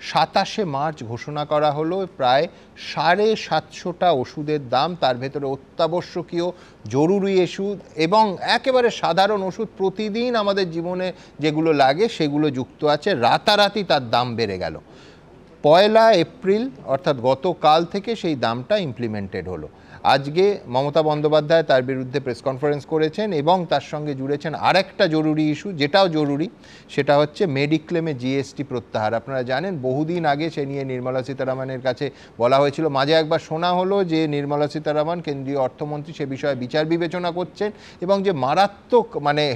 27শে মার্চ ঘোষণা করা হলো প্রায় 750টা ওষুধের দাম, তার ভেতরে অত্যাবশ্যকীয়, জরুরি ওষুধ এবং একেবারে সাধারণ ওষুধ প্রতিদিন আমাদের জীবনে যেগুলো লাগে সেগুলো যুক্ত আছে। রাতারাতি তার দাম বেড়ে গেল। 1 এপ্রিল অর্থাৎ গতকাল থেকে সেই দামটা ইমপ্লিমেন্টেড হলো। আজকে মমতা বন্দ্যোপাধ্যায় তার বিরুদ্ধে প্রেস কনফারেন্স করেছেন এবং তার সঙ্গে জুড়েছেন আরেকটা জরুরি ইস্যু, যেটাও জরুরি, সেটা হচ্ছে মেডিক্লেমে জিএসটি প্রত্যাহার। আপনারা জানেন বহুদিন আগে সে নিয়ে নির্মলা সীতারামনের কাছে বলা হয়েছিল। মাঝে একবার শোনা হলো যে নির্মলা সীতারামন কেন্দ্রীয় অর্থমন্ত্রী সে বিষয়ে বিচার বিবেচনা করছেন এবং যে মারাত্মক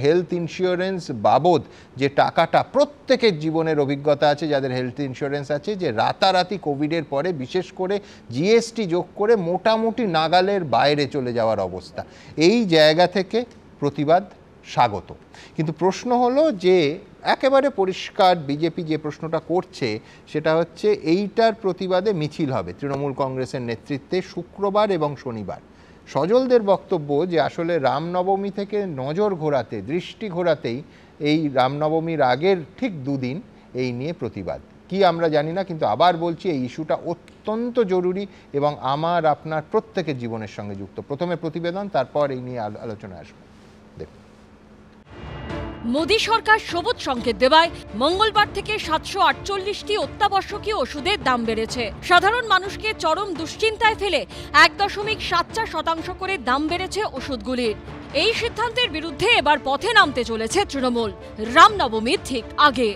হেলথ ইন্স্যুরেন্স বাবদ যে টাকাটা, প্রত্যেকের জীবনের অভিজ্ঞতা আছে যাদের হেলথ ইন্স্যুরেন্স আছে, যে রাতারাতি কোভিডের পরে বিশেষ করে জিএসটি যোগ করে মোটামুটি নাগালের বাইরে চলে যাওয়ার অবস্থা। এই জায়গা থেকে প্রতিবাদ স্বাগত, কিন্তু প্রশ্ন হলো যে একেবারে পরিষ্কার বিজেপি যে প্রশ্নটা করছে সেটা হচ্ছে এইটার প্রতিবাদে মিছিল হবে তৃণমূল কংগ্রেসের নেতৃত্বে শুক্রবার এবং শনিবার। সজলদের বক্তব্য যে আসলে রামনবমী থেকে নজর ঘোরাতে, দৃষ্টি ঘোরাতেই এই রামনবমীর আগের ঠিক 2 দিন এই নিয়ে প্রতিবাদ। কি আমরা জানি না, কিন্তু আবার বলছি এই ইস্যুটা অত্যন্ত জরুরি এবং আমার আপনার প্রত্যেকের জীবনের সঙ্গে যুক্ত। প্রথমে প্রতিবেদন, তারপর এই নিয়ে আলোচনা আসবে। মোদী সরকার সবুজ সংকেত দেওয়ায় মঙ্গলবার থেকে 748টি অত্যাবশ্যকীয় ওষুধের দাম বেড়েছে। সাধারণ মানুষকে চরম দুশ্চিন্তায় ফেলে 1.74% করে দাম বেড়েছে ওষুধগুলির। এই সিদ্ধান্তের বিরুদ্ধে এবার পথে নামতে চলেছে তৃণমূল রামনবমীর ঠিক আগে।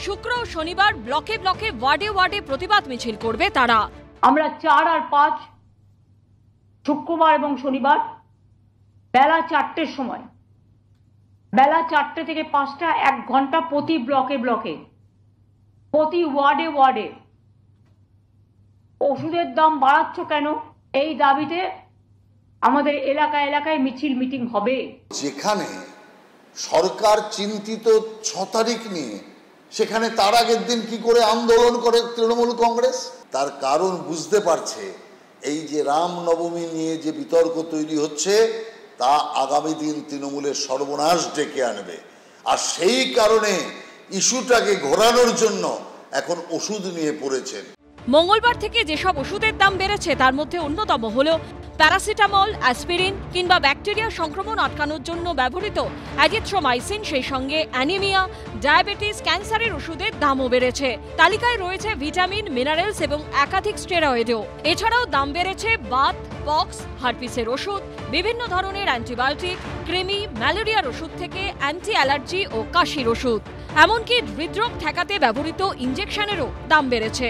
শুক্র ও শনিবার ব্লকে ব্লকে, ওয়ার্ডে ওয়ার্ডে প্রতিবাদ মিছিল করবে তারা। আমরা 4 আর 5 শুক্রবার এবং শনিবার বেলা 4টের সময়, বেলা 4টে থেকে 5টা 1 ঘন্টা প্রতি ব্লকে ব্লকে, প্রতি ওয়ার্ডে ওয়ার্ডে ওষুধের দাম বাড়াচ্ছ কেন এই দাবিতে আমাদের এলাকায় এলাকায় মিছিল মিটিং হবে। যেখানে সরকার চিন্তিত 6 তারিখ নিয়ে, সেখানে তার আগের দিন কি করে আন্দোলন করে তৃণমূল কংগ্রেস? তার কারণ বুঝতে পারছে এই যে রামনবমী নিয়ে যে বিতর্ক তৈরি হচ্ছে তা আগামী দিন তৃণমূলের সর্বনাশ ডেকে আনবে। আর সেই কারণে ইস্যুটাকে ঘোরানোর জন্য এখন ওষুধ নিয়ে পড়েছেন। মঙ্গলবার থেকে যেসব ওষুধের দাম বেড়েছে তার মধ্যে অন্যতম হলো প্যারাসিটামল, অ্যাসপিরিন কিংবা ব্যাকটেরিয়া সংক্রমণ আটকানোর জন্য ব্যবহৃত অ্যাজিথ্রোমাইসিন, সেই সঙ্গে অ্যানিমিয়া, ডায়াবেটিস, ক্যান্সারের ওষুধের দামও বেড়েছে। তালিকায় রয়েছে ভিটামিন, মিনারেলস এবং একাধিক স্টেরয়েডও। এছাড়াও দাম বেড়েছে বাত, পক্স, হার্পিসের ওষুধ, বিভিন্ন ধরনের অ্যান্টিবায়োটিক, কৃমি, ম্যালেরিয়ার ওষুধ থেকে অ্যান্টি অ্যালার্জি ও কাশির ওষুধ, এমনকি হৃদরোগ ঠেকাতে ব্যবহৃত ইঞ্জেকশনেরও দাম বেড়েছে।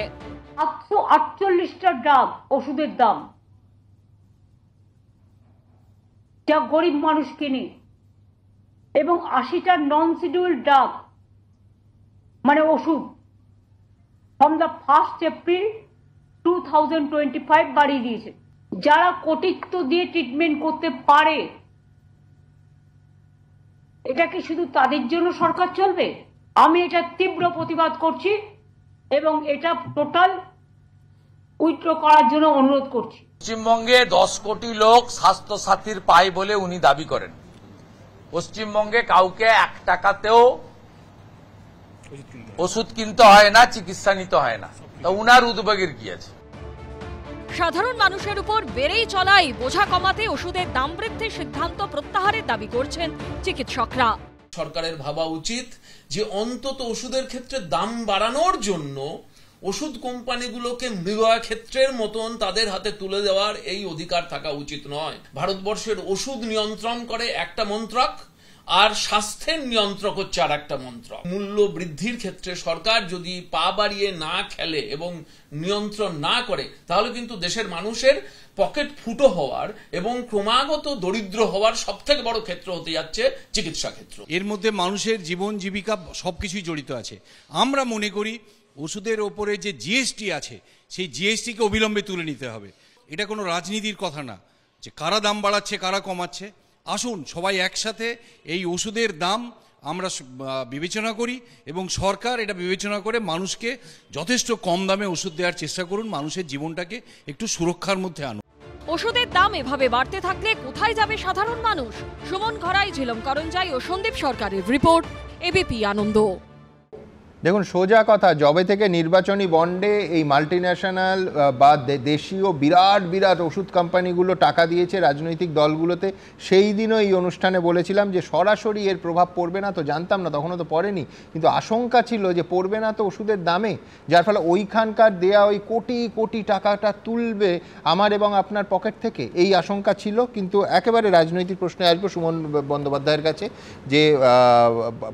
748টা ড্রাগ ওষুধের দাম, যা গরিব মানুষ কিনে, এবং 80টা নন শিডিউল ড্রাগ ওষুধ ফ্রম দ্য 1 এপ্রিল 2025 বাড়িয়ে দিয়েছে। যারা কোটিত্ব দিয়ে ট্রিটমেন্ট করতে পারে, এটা কি শুধু তাদের জন্য সরকার চলবে? আমি এটা তীব্র প্রতিবাদ করছি এবং এটা টোটাল উইথড্র করার জন্য অনুরোধ করছি। পশ্চিমবঙ্গে 10 কোটি লোক স্বাস্থ্য সাথীর পায় বলে উনি দাবি করেন। পশ্চিমবঙ্গে কাউকে 1 টাকাতেও ওষুধ কিনতে হয় না, চিকিৎসা নিতে হয় না। তা উনার উদ্বেগের কি আছে? সাধারণ মানুষের উপর বেড়েই চলাই বোঝা কমাতে ওষুধের দাম বৃদ্ধির সিদ্ধান্ত প্রত্যাহারের দাবি করছেন চিকিৎসকরা। সরকারের ভাবা উচিত যে অন্তত ওষুধের ক্ষেত্রে দাম বাড়ানোর জন্য ওষুধ কোম্পানিগুলোকে মৃগয়া ক্ষেত্রের মতন তাদের হাতে তুলে দেওয়ার এই অধিকার থাকা উচিত নয়। ভারতবর্ষের ওষুধ নিয়ন্ত্রণ করে একটা মন্ত্রক, আর স্বাস্থ্যের নিয়ন্ত্রক হচ্ছে আর একটা মন্ত্র। মূল্য বৃদ্ধির ক্ষেত্রে সরকার যদি পা বাড়িয়ে না খেলে এবং নিয়ন্ত্রণ না করে, তাহলে কিন্তু দেশের মানুষের পকেট ফুটো হওয়ার এবং ক্রমাগত দরিদ্র হওয়ার সব থেকে বড় ক্ষেত্র হতে যাচ্ছে চিকিৎসা ক্ষেত্র। এর মধ্যে মানুষের জীবন জীবিকা সবকিছুই জড়িত আছে। আমরা মনে করি ওষুধের ওপরে যে জিএসটি আছে, সেই জিএসটিকে অবিলম্বে তুলে নিতে হবে। এটা কোনো রাজনীতির কথা না যে কারা দাম বাড়াচ্ছে কারা কমাচ্ছে। আসুন সবাই একসাথে এই ওষুধের দাম আমরা বিবেচনা করি এবং সরকার এটা বিবেচনা করে মানুষকে যথেষ্ট কম দামে ওষুধ দেওয়ার চেষ্টা করুন, মানুষের জীবনটাকে একটু সুরক্ষার মধ্যে আনুন। ওষুধের দাম এভাবে বাড়তে থাকলে কোথায় যাবে সাধারণ মানুষ? সুমন ঘরাই, ঝিলম করঞ্জাই ও সন্দীপ সরকারের রিপোর্ট, এবিপি আনন্দ। দেখুন, সোজা কথা, যবে থেকে নির্বাচনী বন্ডে এই মাল্টিন্যাশনাল বা দেশীয় বিরাট বিরাট ওষুধ কোম্পানিগুলো টাকা দিয়েছে রাজনৈতিক দলগুলোতে, সেই দিনও এই অনুষ্ঠানে বলেছিলাম যে সরাসরি এর প্রভাব পড়বে না, তো জানতাম না, তখনও তো পড়েনি, কিন্তু আশঙ্কা ছিল যে পড়বে না তো ওষুধের দামে, যার ফলে ওইখানকার দেয়া ওই কোটি কোটি টাকাটা তুলবে আমার এবং আপনার পকেট থেকে, এই আশঙ্কা ছিল। কিন্তু একেবারে রাজনৈতিক প্রশ্নে আসবো সুমন বন্দ্যোপাধ্যায়ের কাছে, যে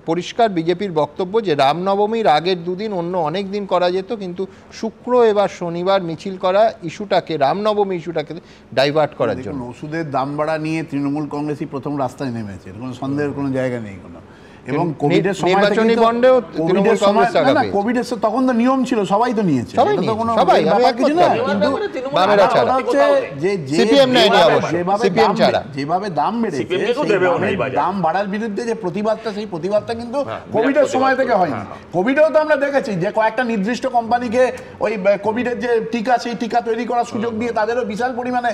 পরিষ্কার বিজেপির বক্তব্য যে রামনবমী আগের দুদিন অন্য অনেক দিন করা যেত, কিন্তু শুক্র এবার শনিবার মিছিল করা ইস্যুটাকে, রামনবমী ইস্যুটাকে ডাইভার্ট করার জন্য। ওষুধের দাম বাড়া নিয়ে তৃণমূল কংগ্রেসই প্রথম রাস্তায় নেমেছে, কোনো সন্দেহের কোনো জায়গা নেই কোনো। এবং কোভিডের সময় নির্বাচনী বন্ডেও তৃণমূল কংগ্রেস টাকা পেয়েছে। কোভিডের তখন তো নিয়ম ছিল, সবাই তো নিয়েছে, সবাই, এটা তো কোনো সবাই, ব্যাপার কিছু না। কিন্তু বামেরা ছাড়া যে সিপিএম নেয়নি অবশ্য, সিপিএম ছাড়া যেভাবে দাম বেড়েছে, দাম বাড়ার বিরুদ্ধে যে প্রতিবাদটা, সেই প্রতিবাদটা কিন্তু কোভিডের সময় থেকে হয়নি। কোভিডেও তো আমরা দেখেছি যে কয়েকটা নির্দিষ্ট কোম্পানিকে ওই কোভিডের যে টিকা, সেই টিকা তৈরি করার সুযোগ দিয়ে তাদেরও বিশাল পরিমাণে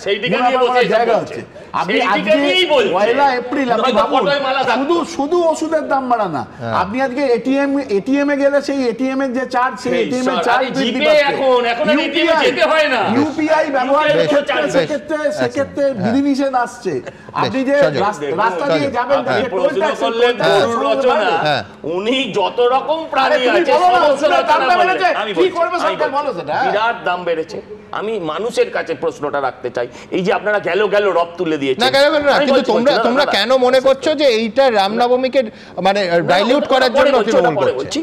জায়গা হচ্ছে। আপনি আজকে 1 এপ্রিল আপনি ভাবুন, শুধু ওষুধের দাম বাড়া না, আপনি আজকে এটিএম এ গেলে সেই এটিএম এর যে চার্জ, সেই এটিএম এর চার্জ বৃদ্ধি পাচ্ছে। ইউপিআই ব্যবহারের ক্ষেত্রে সেক্ষেত্রে বিধিনিষেধ আসছে। আপনি যে রাস্তা দিয়ে যাবেন, উনি যত রকম প্রাণী আছে কি করবে সরকার, বলো সেটা। বিরাট দাম বেড়েছে। আমি মানুষের কাছে প্রশ্নটা রাখতে চাই, এই যে আপনারা গেল রব তুলে দিয়েছেন, না গেল না, কিন্তু তোমরা কেন মনে করছো যে এইটা রামনবমীকে মানে ডাইলিউট করার জন্য তৃণমূল করছে?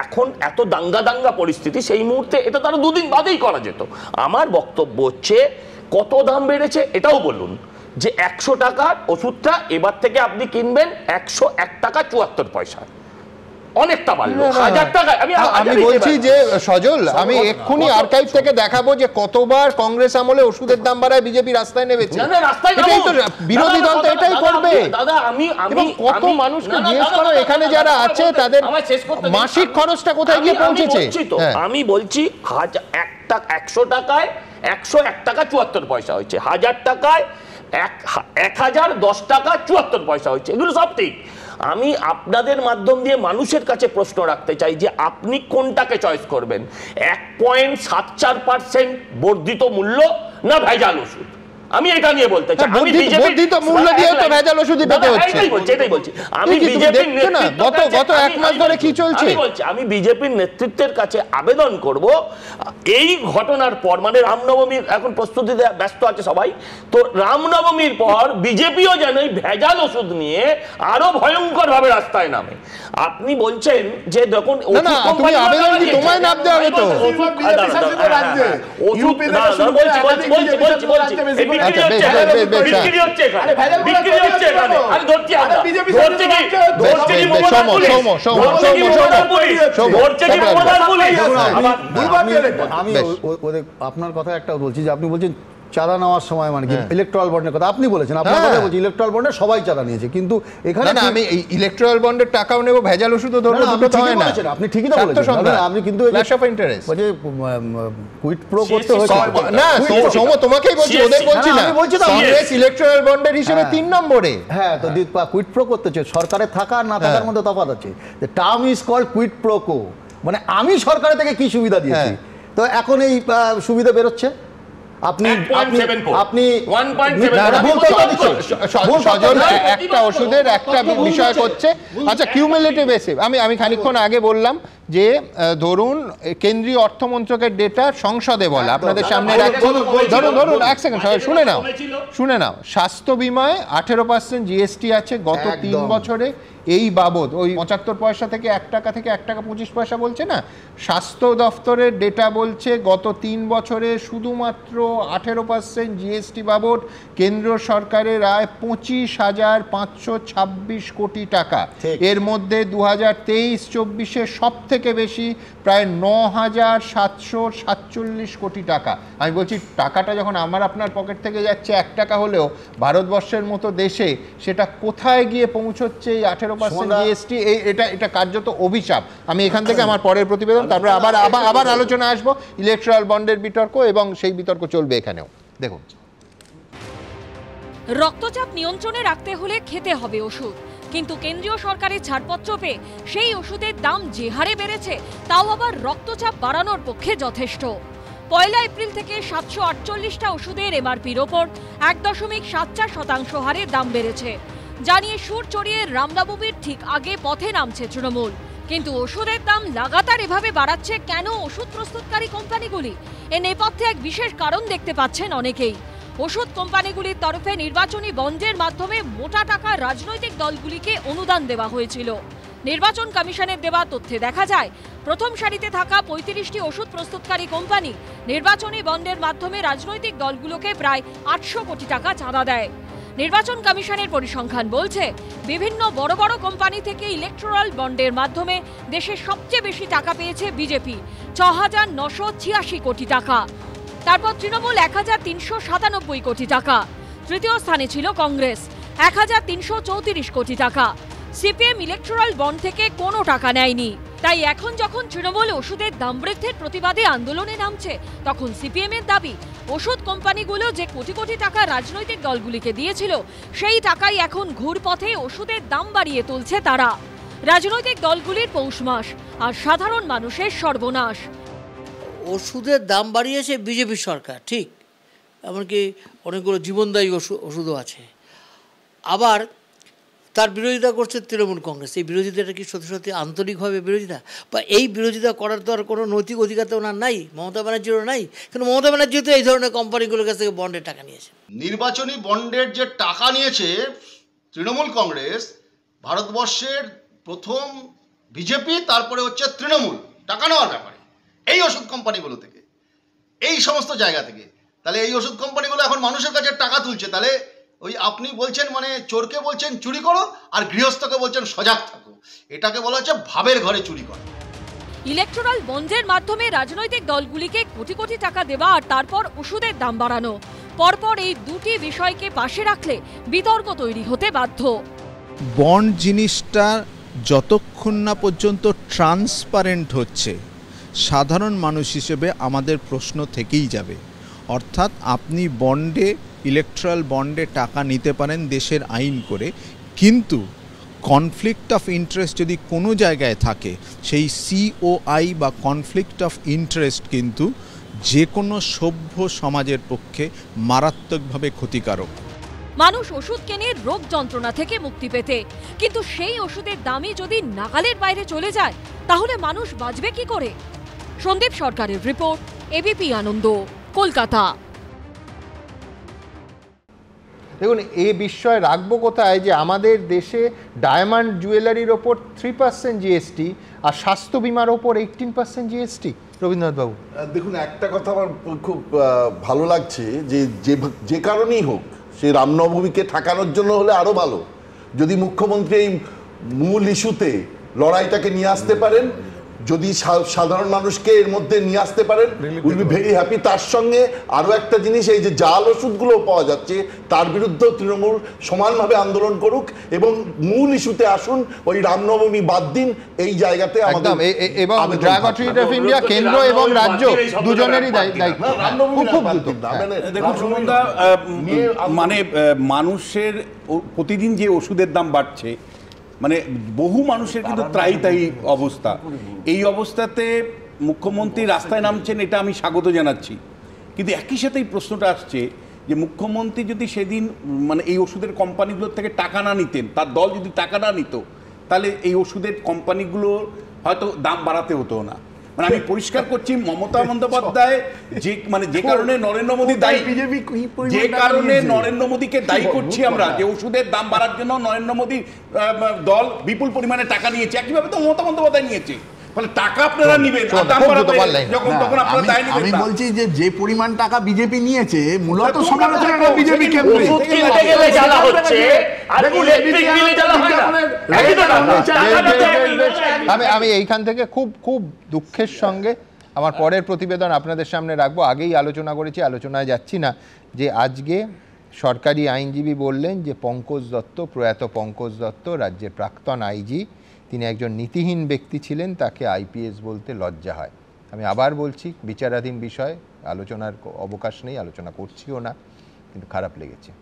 এখন এত দাঙ্গা পরিস্থিতি, সেই মুহূর্তে এটা তারা দুদিন বাদেই করা যেত। আমার বক্তব্য হচ্ছে কত দাম বেড়েছে এটাও বলুন, যে 100 টাকার ওষুধটা এবার থেকে আপনি কিনবেন 101 টাকা 74 পয়সা, অনেকটা বাড়লো। 1000 টাকা আমি বলছি যে সজল, আমি এক্ষুনি আর্কাইভ থেকে দেখাবো যে কতবার কংগ্রেস আমলে ওষুধের দাম বাড়ায় বিজেপি রাস্তায় নেমেছে। এটাই তো বিরোধী দল তো এটাই করবে। দাদা আমি কত মানুষকে জিজ্ঞেস করো এখানে যারা আছে তাদের মাসিক খরচটা কোথায় গিয়ে পৌঁছেছে। আমি বলছি 100 টাকায় 101 টাকা 74 পয়সা হয়েছে, 1000 টাকায় 1010 টাকা 74 পয়সা হয়েছে, এগুলো সব ঠিক। আমি আপনাদের মাধ্যম দিয়ে মানুষের কাছে প্রশ্ন রাখতে চাই যে আপনি কোনটাকে চয়েস করবেন, 1.74% বর্ধিত মূল্য না ভেজাল ওষুধ? আমি এটা নিয়ে বলতে চাই। আমি বর্ধিত মূল্য দিয়ে তো ভেজাল ওষুধই পেতে হচ্ছে। এটাই বলছি। আমি বিজেপির গত এক মাস ধরে কি চলছে, আমি বিজেপির নেতৃত্বের কাছে আবেদন করব, এই ঘটনার পর, মানে রামনবমীর এখন প্রস্তুতিতে ব্যস্ত আছে সবাই, তো রামনবমীর পর বিজেপিও যেন এই ভেজাল ওষুধ নিয়ে আরো ভয়ঙ্কর ভাবে রাস্তায় নামে। আপনি বলছেন যে যখন আমি আপনার কথা একটা বলছি যে আপনি বলছেন চাঁদা নেওয়ার সময় মানে কি ইলেকট্রাল বন্ডের কথা আপনি বলেছেন, আপনার কথা বলছি ইলেকট্রাল বন্ডে সবাই চাঁদা নিয়েছে, কিন্তু এখানে না, আমি ইলেকট্রাল বন্ডের টাকাও নেব, ভেজাল ওষুধও ধরবো, দুটো তো হয় না। আপনি ঠিকই তো বলেছেন, আপনি কিন্তু ক্ল্যাশ অফ ইন্টারেস্ট যে কুইট প্রো করতে হয়েছে না, সোম তোমাকেই বলছি, ওদের বলছি না। কংগ্রেস ইলেকট্রাল বন্ডের হিসেবে 3 নম্বরে। হ্যাঁ, তো কুইট প্রো করতে হচ্ছে, সরকারে থাকা আর না থাকার মধ্যে তফাৎ আছে। The term is called quid pro quo, মানে আমি সরকারের থেকে কি সুবিধা দিয়েছি, তো এখন এই সুবিধা বেরোচ্ছে। আপনি একটা ওষুধের একটা বিষয় করছে। আচ্ছা, কিউমুলেটিভ এসে আমি খানিকক্ষণ আগে বললাম যে ধরুন কেন্দ্রীয় অর্থমন্ত্রকের ডেটা সংসদে বলা, আপনাদের সামনে ধরুন এক সেকেন্ড সবাই শুনে নাও। স্বাস্থ্য বিমায় 18% জিএসটি আছে গত 3 বছরে। এই বাবদ ওই 75 পয়সা থেকে 1 টাকা থেকে 1 টাকা 25 পয়সা বলছে না, স্বাস্থ্য দফতরের ডেটা বলছে গত 3 বছরে শুধুমাত্র 18% জিএসটি বাবদ কেন্দ্র সরকারের আয় 25,526 কোটি টাকা। এর মধ্যে 2023-24-এ সব থেকে বেশি প্রায় 9,747 কোটি টাকা। আমি বলছি টাকাটা যখন আমার আপনার পকেট থেকে যাচ্ছে 1 টাকা হলেও ভারতবর্ষের মতো দেশে সেটা কোথায় গিয়ে পৌঁছচ্ছে এই 18% জিএসটি? এটা কার্যত অভিশাপ। আমি এখান থেকে আমার পরের প্রতিবেদন, তারপরে আবার আলোচনা আসবো ইলেকট্রাল বন্ডের বিতর্ক, এবং সেই বিতর্ক চলবে এখানেও। দেখুন, রক্তচাপ নিয়ন্ত্রণে রাখতে হলে খেতে হবে ওষুধ, কিন্তু কেন্দ্রীয় সরকারের ছাড়পত্র পেয়ে সেই ওষুধের দাম যে হারে বেড়েছে তাও আবার রক্তচাপ বাড়ানোর পক্ষে যথেষ্ট। 1 এপ্রিল থেকে 748টা ওষুধের এমআরপির ওপর 1.74% হারে দাম বেড়েছে। জানিয়ে সুর চড়িয়ে রামনবমীর ঠিক আগে পথে নামছে তৃণমূল। কিন্তু ওষুধের দাম লাগাতার এভাবে বাড়াচ্ছে কেন ওষুধ প্রস্তুতকারী কোম্পানিগুলি? এ নেপথ্যে এক বিশেষ কারণ দেখতে পাচ্ছেন অনেকেই। ওষুধ কোম্পানিগুলির তরফে নির্বাচনী বন্ডের মাধ্যমে মোটা টাকা রাজনৈতিক দলগুলিকে অনুদান দেওয়া হয়েছিল। নির্বাচন কমিশনের দেওয়া তথ্যে দেখা যায় প্রথম সারিতে থাকা 35টি ওষুধ প্রস্তুতকারী কোম্পানি নির্বাচনী বন্ডের মাধ্যমে রাজনৈতিক দলগুলোকে প্রায় 800 কোটি টাকা চাঁদা দেয়। নির্বাচন কমিশনের পরিসংখ্যান বলছে বিভিন্ন বড় বড় কোম্পানি থেকে ইলেকটোরাল বন্ডের মাধ্যমে দেশের সবচেয়ে বেশি টাকা পেয়েছে বিজেপি, 6,986 কোটি টাকা। তারপর তৃণমূল 1,397 কোটি টাকা। তৃতীয় স্থানে ছিল কংগ্রেস, 1,334 কোটি টাকা। সিপিএম ইলেকটোরাল বন্ড থেকে কোনো টাকা নেয়নি। তাই এখন যখন তৃণমূল ওষুধের দাম বৃদ্ধির প্রতিবাদে আন্দোলনে নামছে, তখন সিপিএম এর দাবি ওষুধ কোম্পানিগুলো যে কোটি কোটি টাকা রাজনৈতিক দলগুলিকে দিয়েছিল সেই টাকাই এখন ঘুরপথে ওষুধের দাম বাড়িয়ে তুলছে তারা। রাজনৈতিক দলগুলির পৌষ মাস আর সাধারণ মানুষের সর্বনাশ। ওষুধের দাম বাড়িয়েছে বিজেপি সরকার, ঠিক, এমনকি অনেকগুলো জীবনদায়ী ওষুধও আছে। আবার তার বিরোধিতা করছে তৃণমূল কংগ্রেস। এই বিরোধিতাটা কি সত্যি সত্যি আন্তরিকভাবে বিরোধিতা? বা এই বিরোধিতা করার তো আর কোনো নৈতিক অধিকার তো ওনার নাই, মমতা ব্যানার্জিরও নাই। কিন্তু মমতা ব্যানার্জি তো এই ধরনের কোম্পানিগুলোর কাছ থেকে বন্ডের টাকা নিয়েছে। নির্বাচনী বন্ডের যে টাকা নিয়েছে তৃণমূল কংগ্রেস, ভারতবর্ষের প্রথম বিজেপি, তারপরে হচ্ছে তৃণমূল টাকা নেওয়ার ব্যাপারে এই ওষুধ কোম্পানিগুলো থেকে, এই সমস্ত জায়গা থেকে। তাহলে এই ওষুধ কোম্পানিগুলো এখন মানুষের কাছে টাকা তুলছে। তাহলে ওই আপনি বলছেন মানে চোরকে বলছেন চুরি করো, আর গৃহস্থকে বলছেন সজাগ থাকো। এটাকে বলা হচ্ছে ভাবের ঘরে চুরি করা। ইলেকটোরাল বন্ডের মাধ্যমে রাজনৈতিক দলগুলিকে কোটি কোটি টাকা দেওয়া আর তারপর ওষুধের দাম বাড়ানো, পরপর এই দুটি বিষয়কে পাশে রাখলে বিতর্ক তৈরি হতে বাধ্য। বন্ড জিনিসটা যতক্ষণ না পর্যন্ত ট্রান্সপারেন্ট হচ্ছে, সাধারণ মানুষ হিসেবে আমাদের প্রশ্ন থেকেই যাবে। অর্থাৎ আপনি বন্ডে, ইলেকট্রাল বন্ডে টাকা নিতে পারেন দেশের আইন করে, কিন্তু কনফ্লিক্ট অফ ইন্টারেস্ট যদি কোনো জায়গায় থাকে, সেই সিওআই বা কনফ্লিক্ট অফ ইন্টারেস্ট কিন্তু যে কোনো সভ্য সমাজের পক্ষে মারাত্মকভাবে ক্ষতিকারক। মানুষ ওষুধ কেনে রোগ যন্ত্রণা থেকে মুক্তি পেতে, কিন্তু সেই ওষুধের দামই যদি নাগালের বাইরে চলে যায় তাহলে মানুষ বাঁচবে কি করে? সন্দীপ সরকারের রিপোর্ট, এবিপি আনন্দ, কলকাতা। দেখুন, এই বিষয় রাখবো কোথায় যে আমাদের দেশে ডায়মন্ড জুয়েলারির ওপর 3% জিএসটি আর স্বাস্থ্য বিমার ওপর 18% জিএসটি। রবীন্দ্রনাথবাবু, দেখুন, একটা কথা আমার খুব ভালো লাগছে যে যে কারণেই হোক, সে রামনবমীকে ঠাকানোর জন্য হলে আরও ভালো যদি মুখ্যমন্ত্রী এই মূল ইস্যুতে লড়াইটাকে নিয়ে আসতে পারেন, যদি সাধারণ মানুষকে এর মধ্যে নিয়ে আসতে পারেন, উইল বি ভেরি হ্যাপি। তার সঙ্গে আরও একটা জিনিস, এই যে জাল ওষুধগুলো পাওয়া যাচ্ছে তার বিরুদ্ধেও তৃণমূল সমানভাবে আন্দোলন করুক এবং মূল ইস্যুতে আসুন। ওই রামনবমী বাদ দিন, এই জায়গাতে আমাদের এবং ড্রাগ অথরিটি অফ ইন্ডিয়া, কেন্দ্র এবং রাজ্য দুজনেরই দায়িত্ব। দেখুন সুমনদা, মানে মানুষের প্রতিদিন যে ওষুধের দাম বাড়ছে, মানে বহু মানুষের কিন্তু ত্রাহি অবস্থা। এই অবস্থাতে মুখ্যমন্ত্রী রাস্তায় নামছেন, এটা আমি স্বাগত জানাচ্ছি। কিন্তু একই সাথে এই প্রশ্নটা আসছে যে মুখ্যমন্ত্রী যদি সেদিন মানে এই ওষুধের কোম্পানিগুলোর থেকে টাকা না নিতেন, তার দল যদি টাকা না নিত, তাহলে এই ওষুধের কোম্পানিগুলোর হয়তো দাম বাড়াতে হতো না। মানে আমি পরিষ্কার করছি, মমতা বন্দ্যোপাধ্যায় যে কারণে নরেন্দ্র মোদী দায়ী, যে কারণে নরেন্দ্র মোদীকে দায়ী করছি আমরা যে ওষুধের দাম বাড়ার জন্য নরেন্দ্র মোদীর দল বিপুল পরিমাণে টাকা নিয়েছে, একইভাবে তো মমতা বন্দ্যোপাধ্যায় নিয়েছে। টাকা আপনারা নিবেন, আমি বলছি যে পরিমাণ টাকা বিজেপি নিয়েছে মূলত সমালোচনাটা বিজেপি কেন্দ্রে। আমি এইখান থেকে খুব খুব দুঃখের সঙ্গে আমার পরের প্রতিবেদন আপনাদের সামনে রাখবো। আগেই আলোচনা করেছি, আলোচনায় যাচ্ছি না, যে আজকে সরকারি আইনজীবী বললেন যে পঙ্কজ দত্ত, প্রয়াত পঙ্কজ দত্ত রাজ্যের প্রাক্তন আইজি, তিনি একজন নীতিহীন ব্যক্তি ছিলেন, তাকে আইপিএস বলতে লজ্জা হয়। আমি আবার বলছি, বিচারাধীন বিষয়, আলোচনার অবকাশ নেই, আলোচনা করছিও না, কিন্তু খারাপ লেগেছে।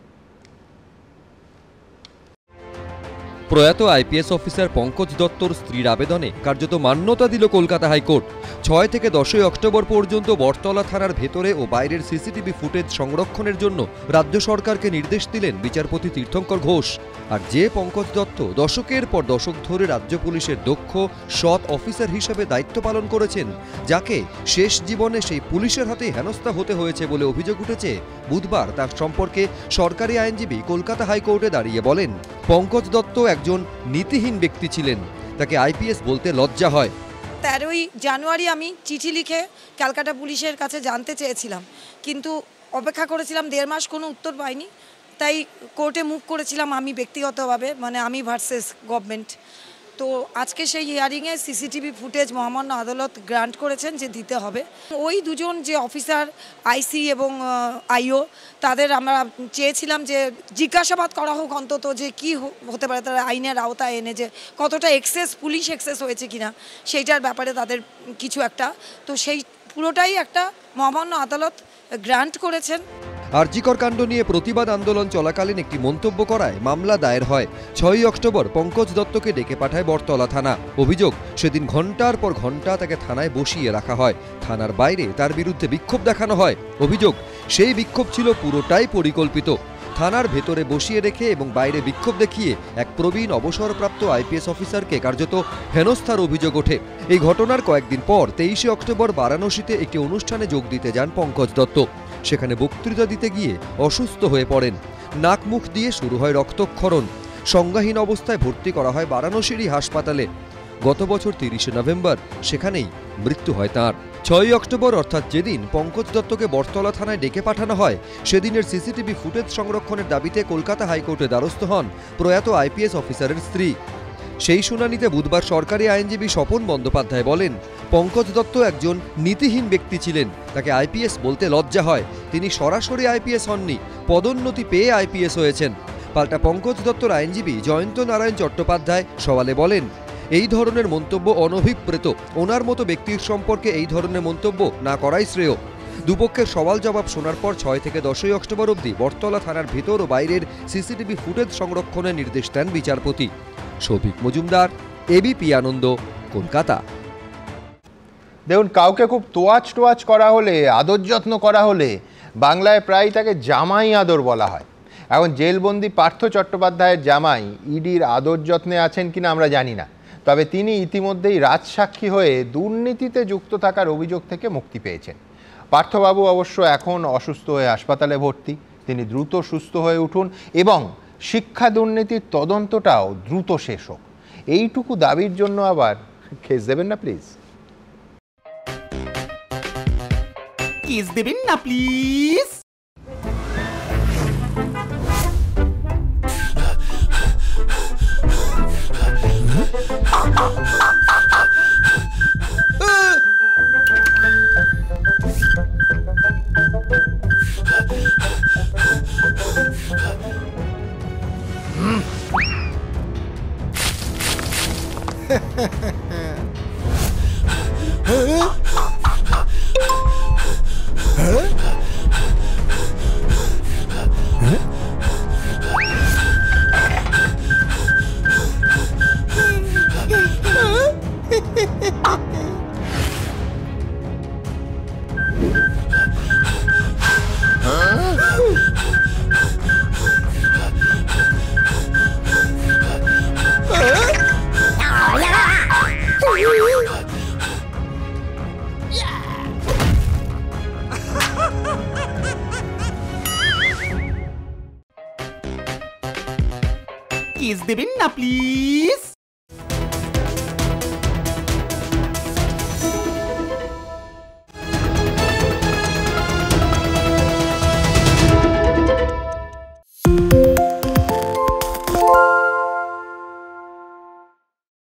প্রয়াত আইপিএস অফিসার পঙ্কজ দত্তর স্ত্রীর আবেদনে কার্যত মান্যতা দিল কলকাতা হাইকোর্ট। 6 থেকে 10 অক্টোবর পর্যন্ত বটতলা থানার ভেতরে ও বাইরের সিসিটিভি ফুটেজ সংরক্ষণের জন্য রাজ্য সরকারকে নির্দেশ দিলেন বিচারপতি তীর্থঙ্কর ঘোষ। আর যে পঙ্কজ দত্ত দশকের পর দশক ধরে রাজ্য পুলিশের দক্ষ সৎ অফিসার হিসেবে দায়িত্ব পালন করেছেন, যাকে শেষ জীবনে সেই পুলিশের হাতে হেনস্থা হতে হয়েছে বলে অভিযোগ উঠেছে, বুধবার তার সম্পর্কে সরকারি আইনজীবী কলকাতা হাইকোর্টে দাঁড়িয়ে বলেন, পঙ্কজ দত্ত একজন নীতিহীন ব্যক্তি ছিলেন, তাকে আইপিএস বলতে লজ্জা হয়। 13ই জানুয়ারি আমি চিঠি লিখে ক্যালকাটা পুলিশের কাছে জানতে চেয়েছিলাম, কিন্তু অপেক্ষা করেছিলাম 1.5 মাস, কোনো উত্তর পাইনি। তাই কোর্টে মুভ করেছিলাম আমি ব্যক্তিগতভাবে, মানে আমি ভার্সেস গভর্নমেন্ট। তো আজকে সেই হিয়ারিংয়ে সিসিটিভি ফুটেজ মহামান্য আদালত গ্রান্ট করেছেন যে দিতে হবে। ওই দুজন যে অফিসার আইসি এবং আইও, তাদের আমরা চেয়েছিলাম যে জিজ্ঞাসাবাদ করা হোক অন্তত, যে কি হতে পারে তারা আইনের আওতায় এনে, যে কতটা পুলিশ এক্সেস হয়েছে কিনা সেইটার ব্যাপারে তাদের কিছু একটা, তো সেই পুরোটাই একটা মহামান্য আদালত গ্রান্ট করেছেন। আরজিকর কাণ্ড নিয়ে প্রতিবাদ আন্দোলন চলাকালীন একটি মন্তব্য করায় মামলা দায়ের হয়। 6 অক্টোবর পঙ্কজ দত্তকে ডেকে পাঠায় বটতলা থানা। অভিযোগ, সেদিন ঘন্টার পর ঘন্টা তাকে থানায় বসিয়ে রাখা হয়, থানার বাইরে তার বিরুদ্ধে বিক্ষোভ দেখানো হয়। অভিযোগ, সেই বিক্ষোভ ছিল পুরোটাই পরিকল্পিত। থানার ভেতরে বসিয়ে রেখে এবং বাইরে বিক্ষোভ দেখিয়ে এক প্রবীণ অবসরপ্রাপ্ত আইপিএস অফিসারকে কার্যত হেনস্থার অভিযোগ ওঠে। এই ঘটনার কয়েকদিন পর 23 অক্টোবর বারাণসীতে একটি অনুষ্ঠানে যোগ দিতে যান পঙ্কজ দত্ত। সেখানে বক্তৃতা দিতে গিয়ে অসুস্থ হয়ে পড়েন। নাক মুখ দিয়ে শুরু হয় রক্তক্ষরণ। সংজ্ঞাহীন অবস্থায় ভর্তি করা হয় বারাণসীরই হাসপাতালে। গত বছর 30 নভেম্বর সেখানেই মৃত্যু হয় তাঁর। 6 অক্টোবর অর্থাৎ যেদিন পঙ্কজ দত্তকে বটতলা থানায় ডেকে পাঠানো হয়, সেদিনের সিসিটিভি ফুটেজ সংরক্ষণের দাবিতে কলকাতা হাইকোর্টে দ্বারস্থ হন প্রয়াত আইপিএস অফিসারের স্ত্রী। সেই শুনানিতে বুধবার সরকারি আইনজীবী স্বপন বন্দ্যোপাধ্যায় বলেন, পঙ্কজ দত্ত একজন নীতিহীন ব্যক্তি ছিলেন, তাকে আইপিএস বলতে লজ্জা হয়। তিনি সরাসরি আইপিএস হননি, পদোন্নতি পেয়ে আইপিএস হয়েছেন। পাল্টা পঙ্কজ দত্তর আইনজীবী জয়ন্ত নারায়ণ চট্টোপাধ্যায় সওয়ালে বলেন, এই ধরনের মন্তব্য অনভিপ্রেত। ওনার মতো ব্যক্তির সম্পর্কে এই ধরনের মন্তব্য না করাই শ্রেয়। দুপক্ষের সওয়াল জবাব শোনার পর 6 থেকে 10 অক্টোবর অবধি বটতলা থানার ভেতর ও বাইরের সিসিটিভি ফুটেজ সংরক্ষণের নির্দেশ দেন বিচারপতি। শফিক মজুমদার, এবিপি আনন্দ, কলকাতা। দেখুন, কাউকে খুব তোয়াজ করা হলে, আদর যত্ন করা হলে বাংলায় প্রায় তাকে জামাই আদর বলা হয়। এখন জেলবন্দি পার্থ চট্টোপাধ্যায়ের জামাই ইডির আদর যত্নে আছেন কিনা আমরা জানি না, তবে তিনি ইতিমধ্যেই রাজসাক্ষী হয়ে দুর্নীতিতে যুক্ত থাকার অভিযোগ থেকে মুক্তি পেয়েছেন। পার্থবাবু অবশ্য এখন অসুস্থ হয়ে হাসপাতালে ভর্তি। তিনি দ্রুত সুস্থ হয়ে উঠুন এবং শিক্ষা দুর্নীতির তদন্তটাও দ্রুত শেষ হোক, এইটুকু দাবির জন্য আবার কেস দেবেন না প্লিজ। কেস দেবেন না প্লিজ। কিস দেবেন না প্লিজ।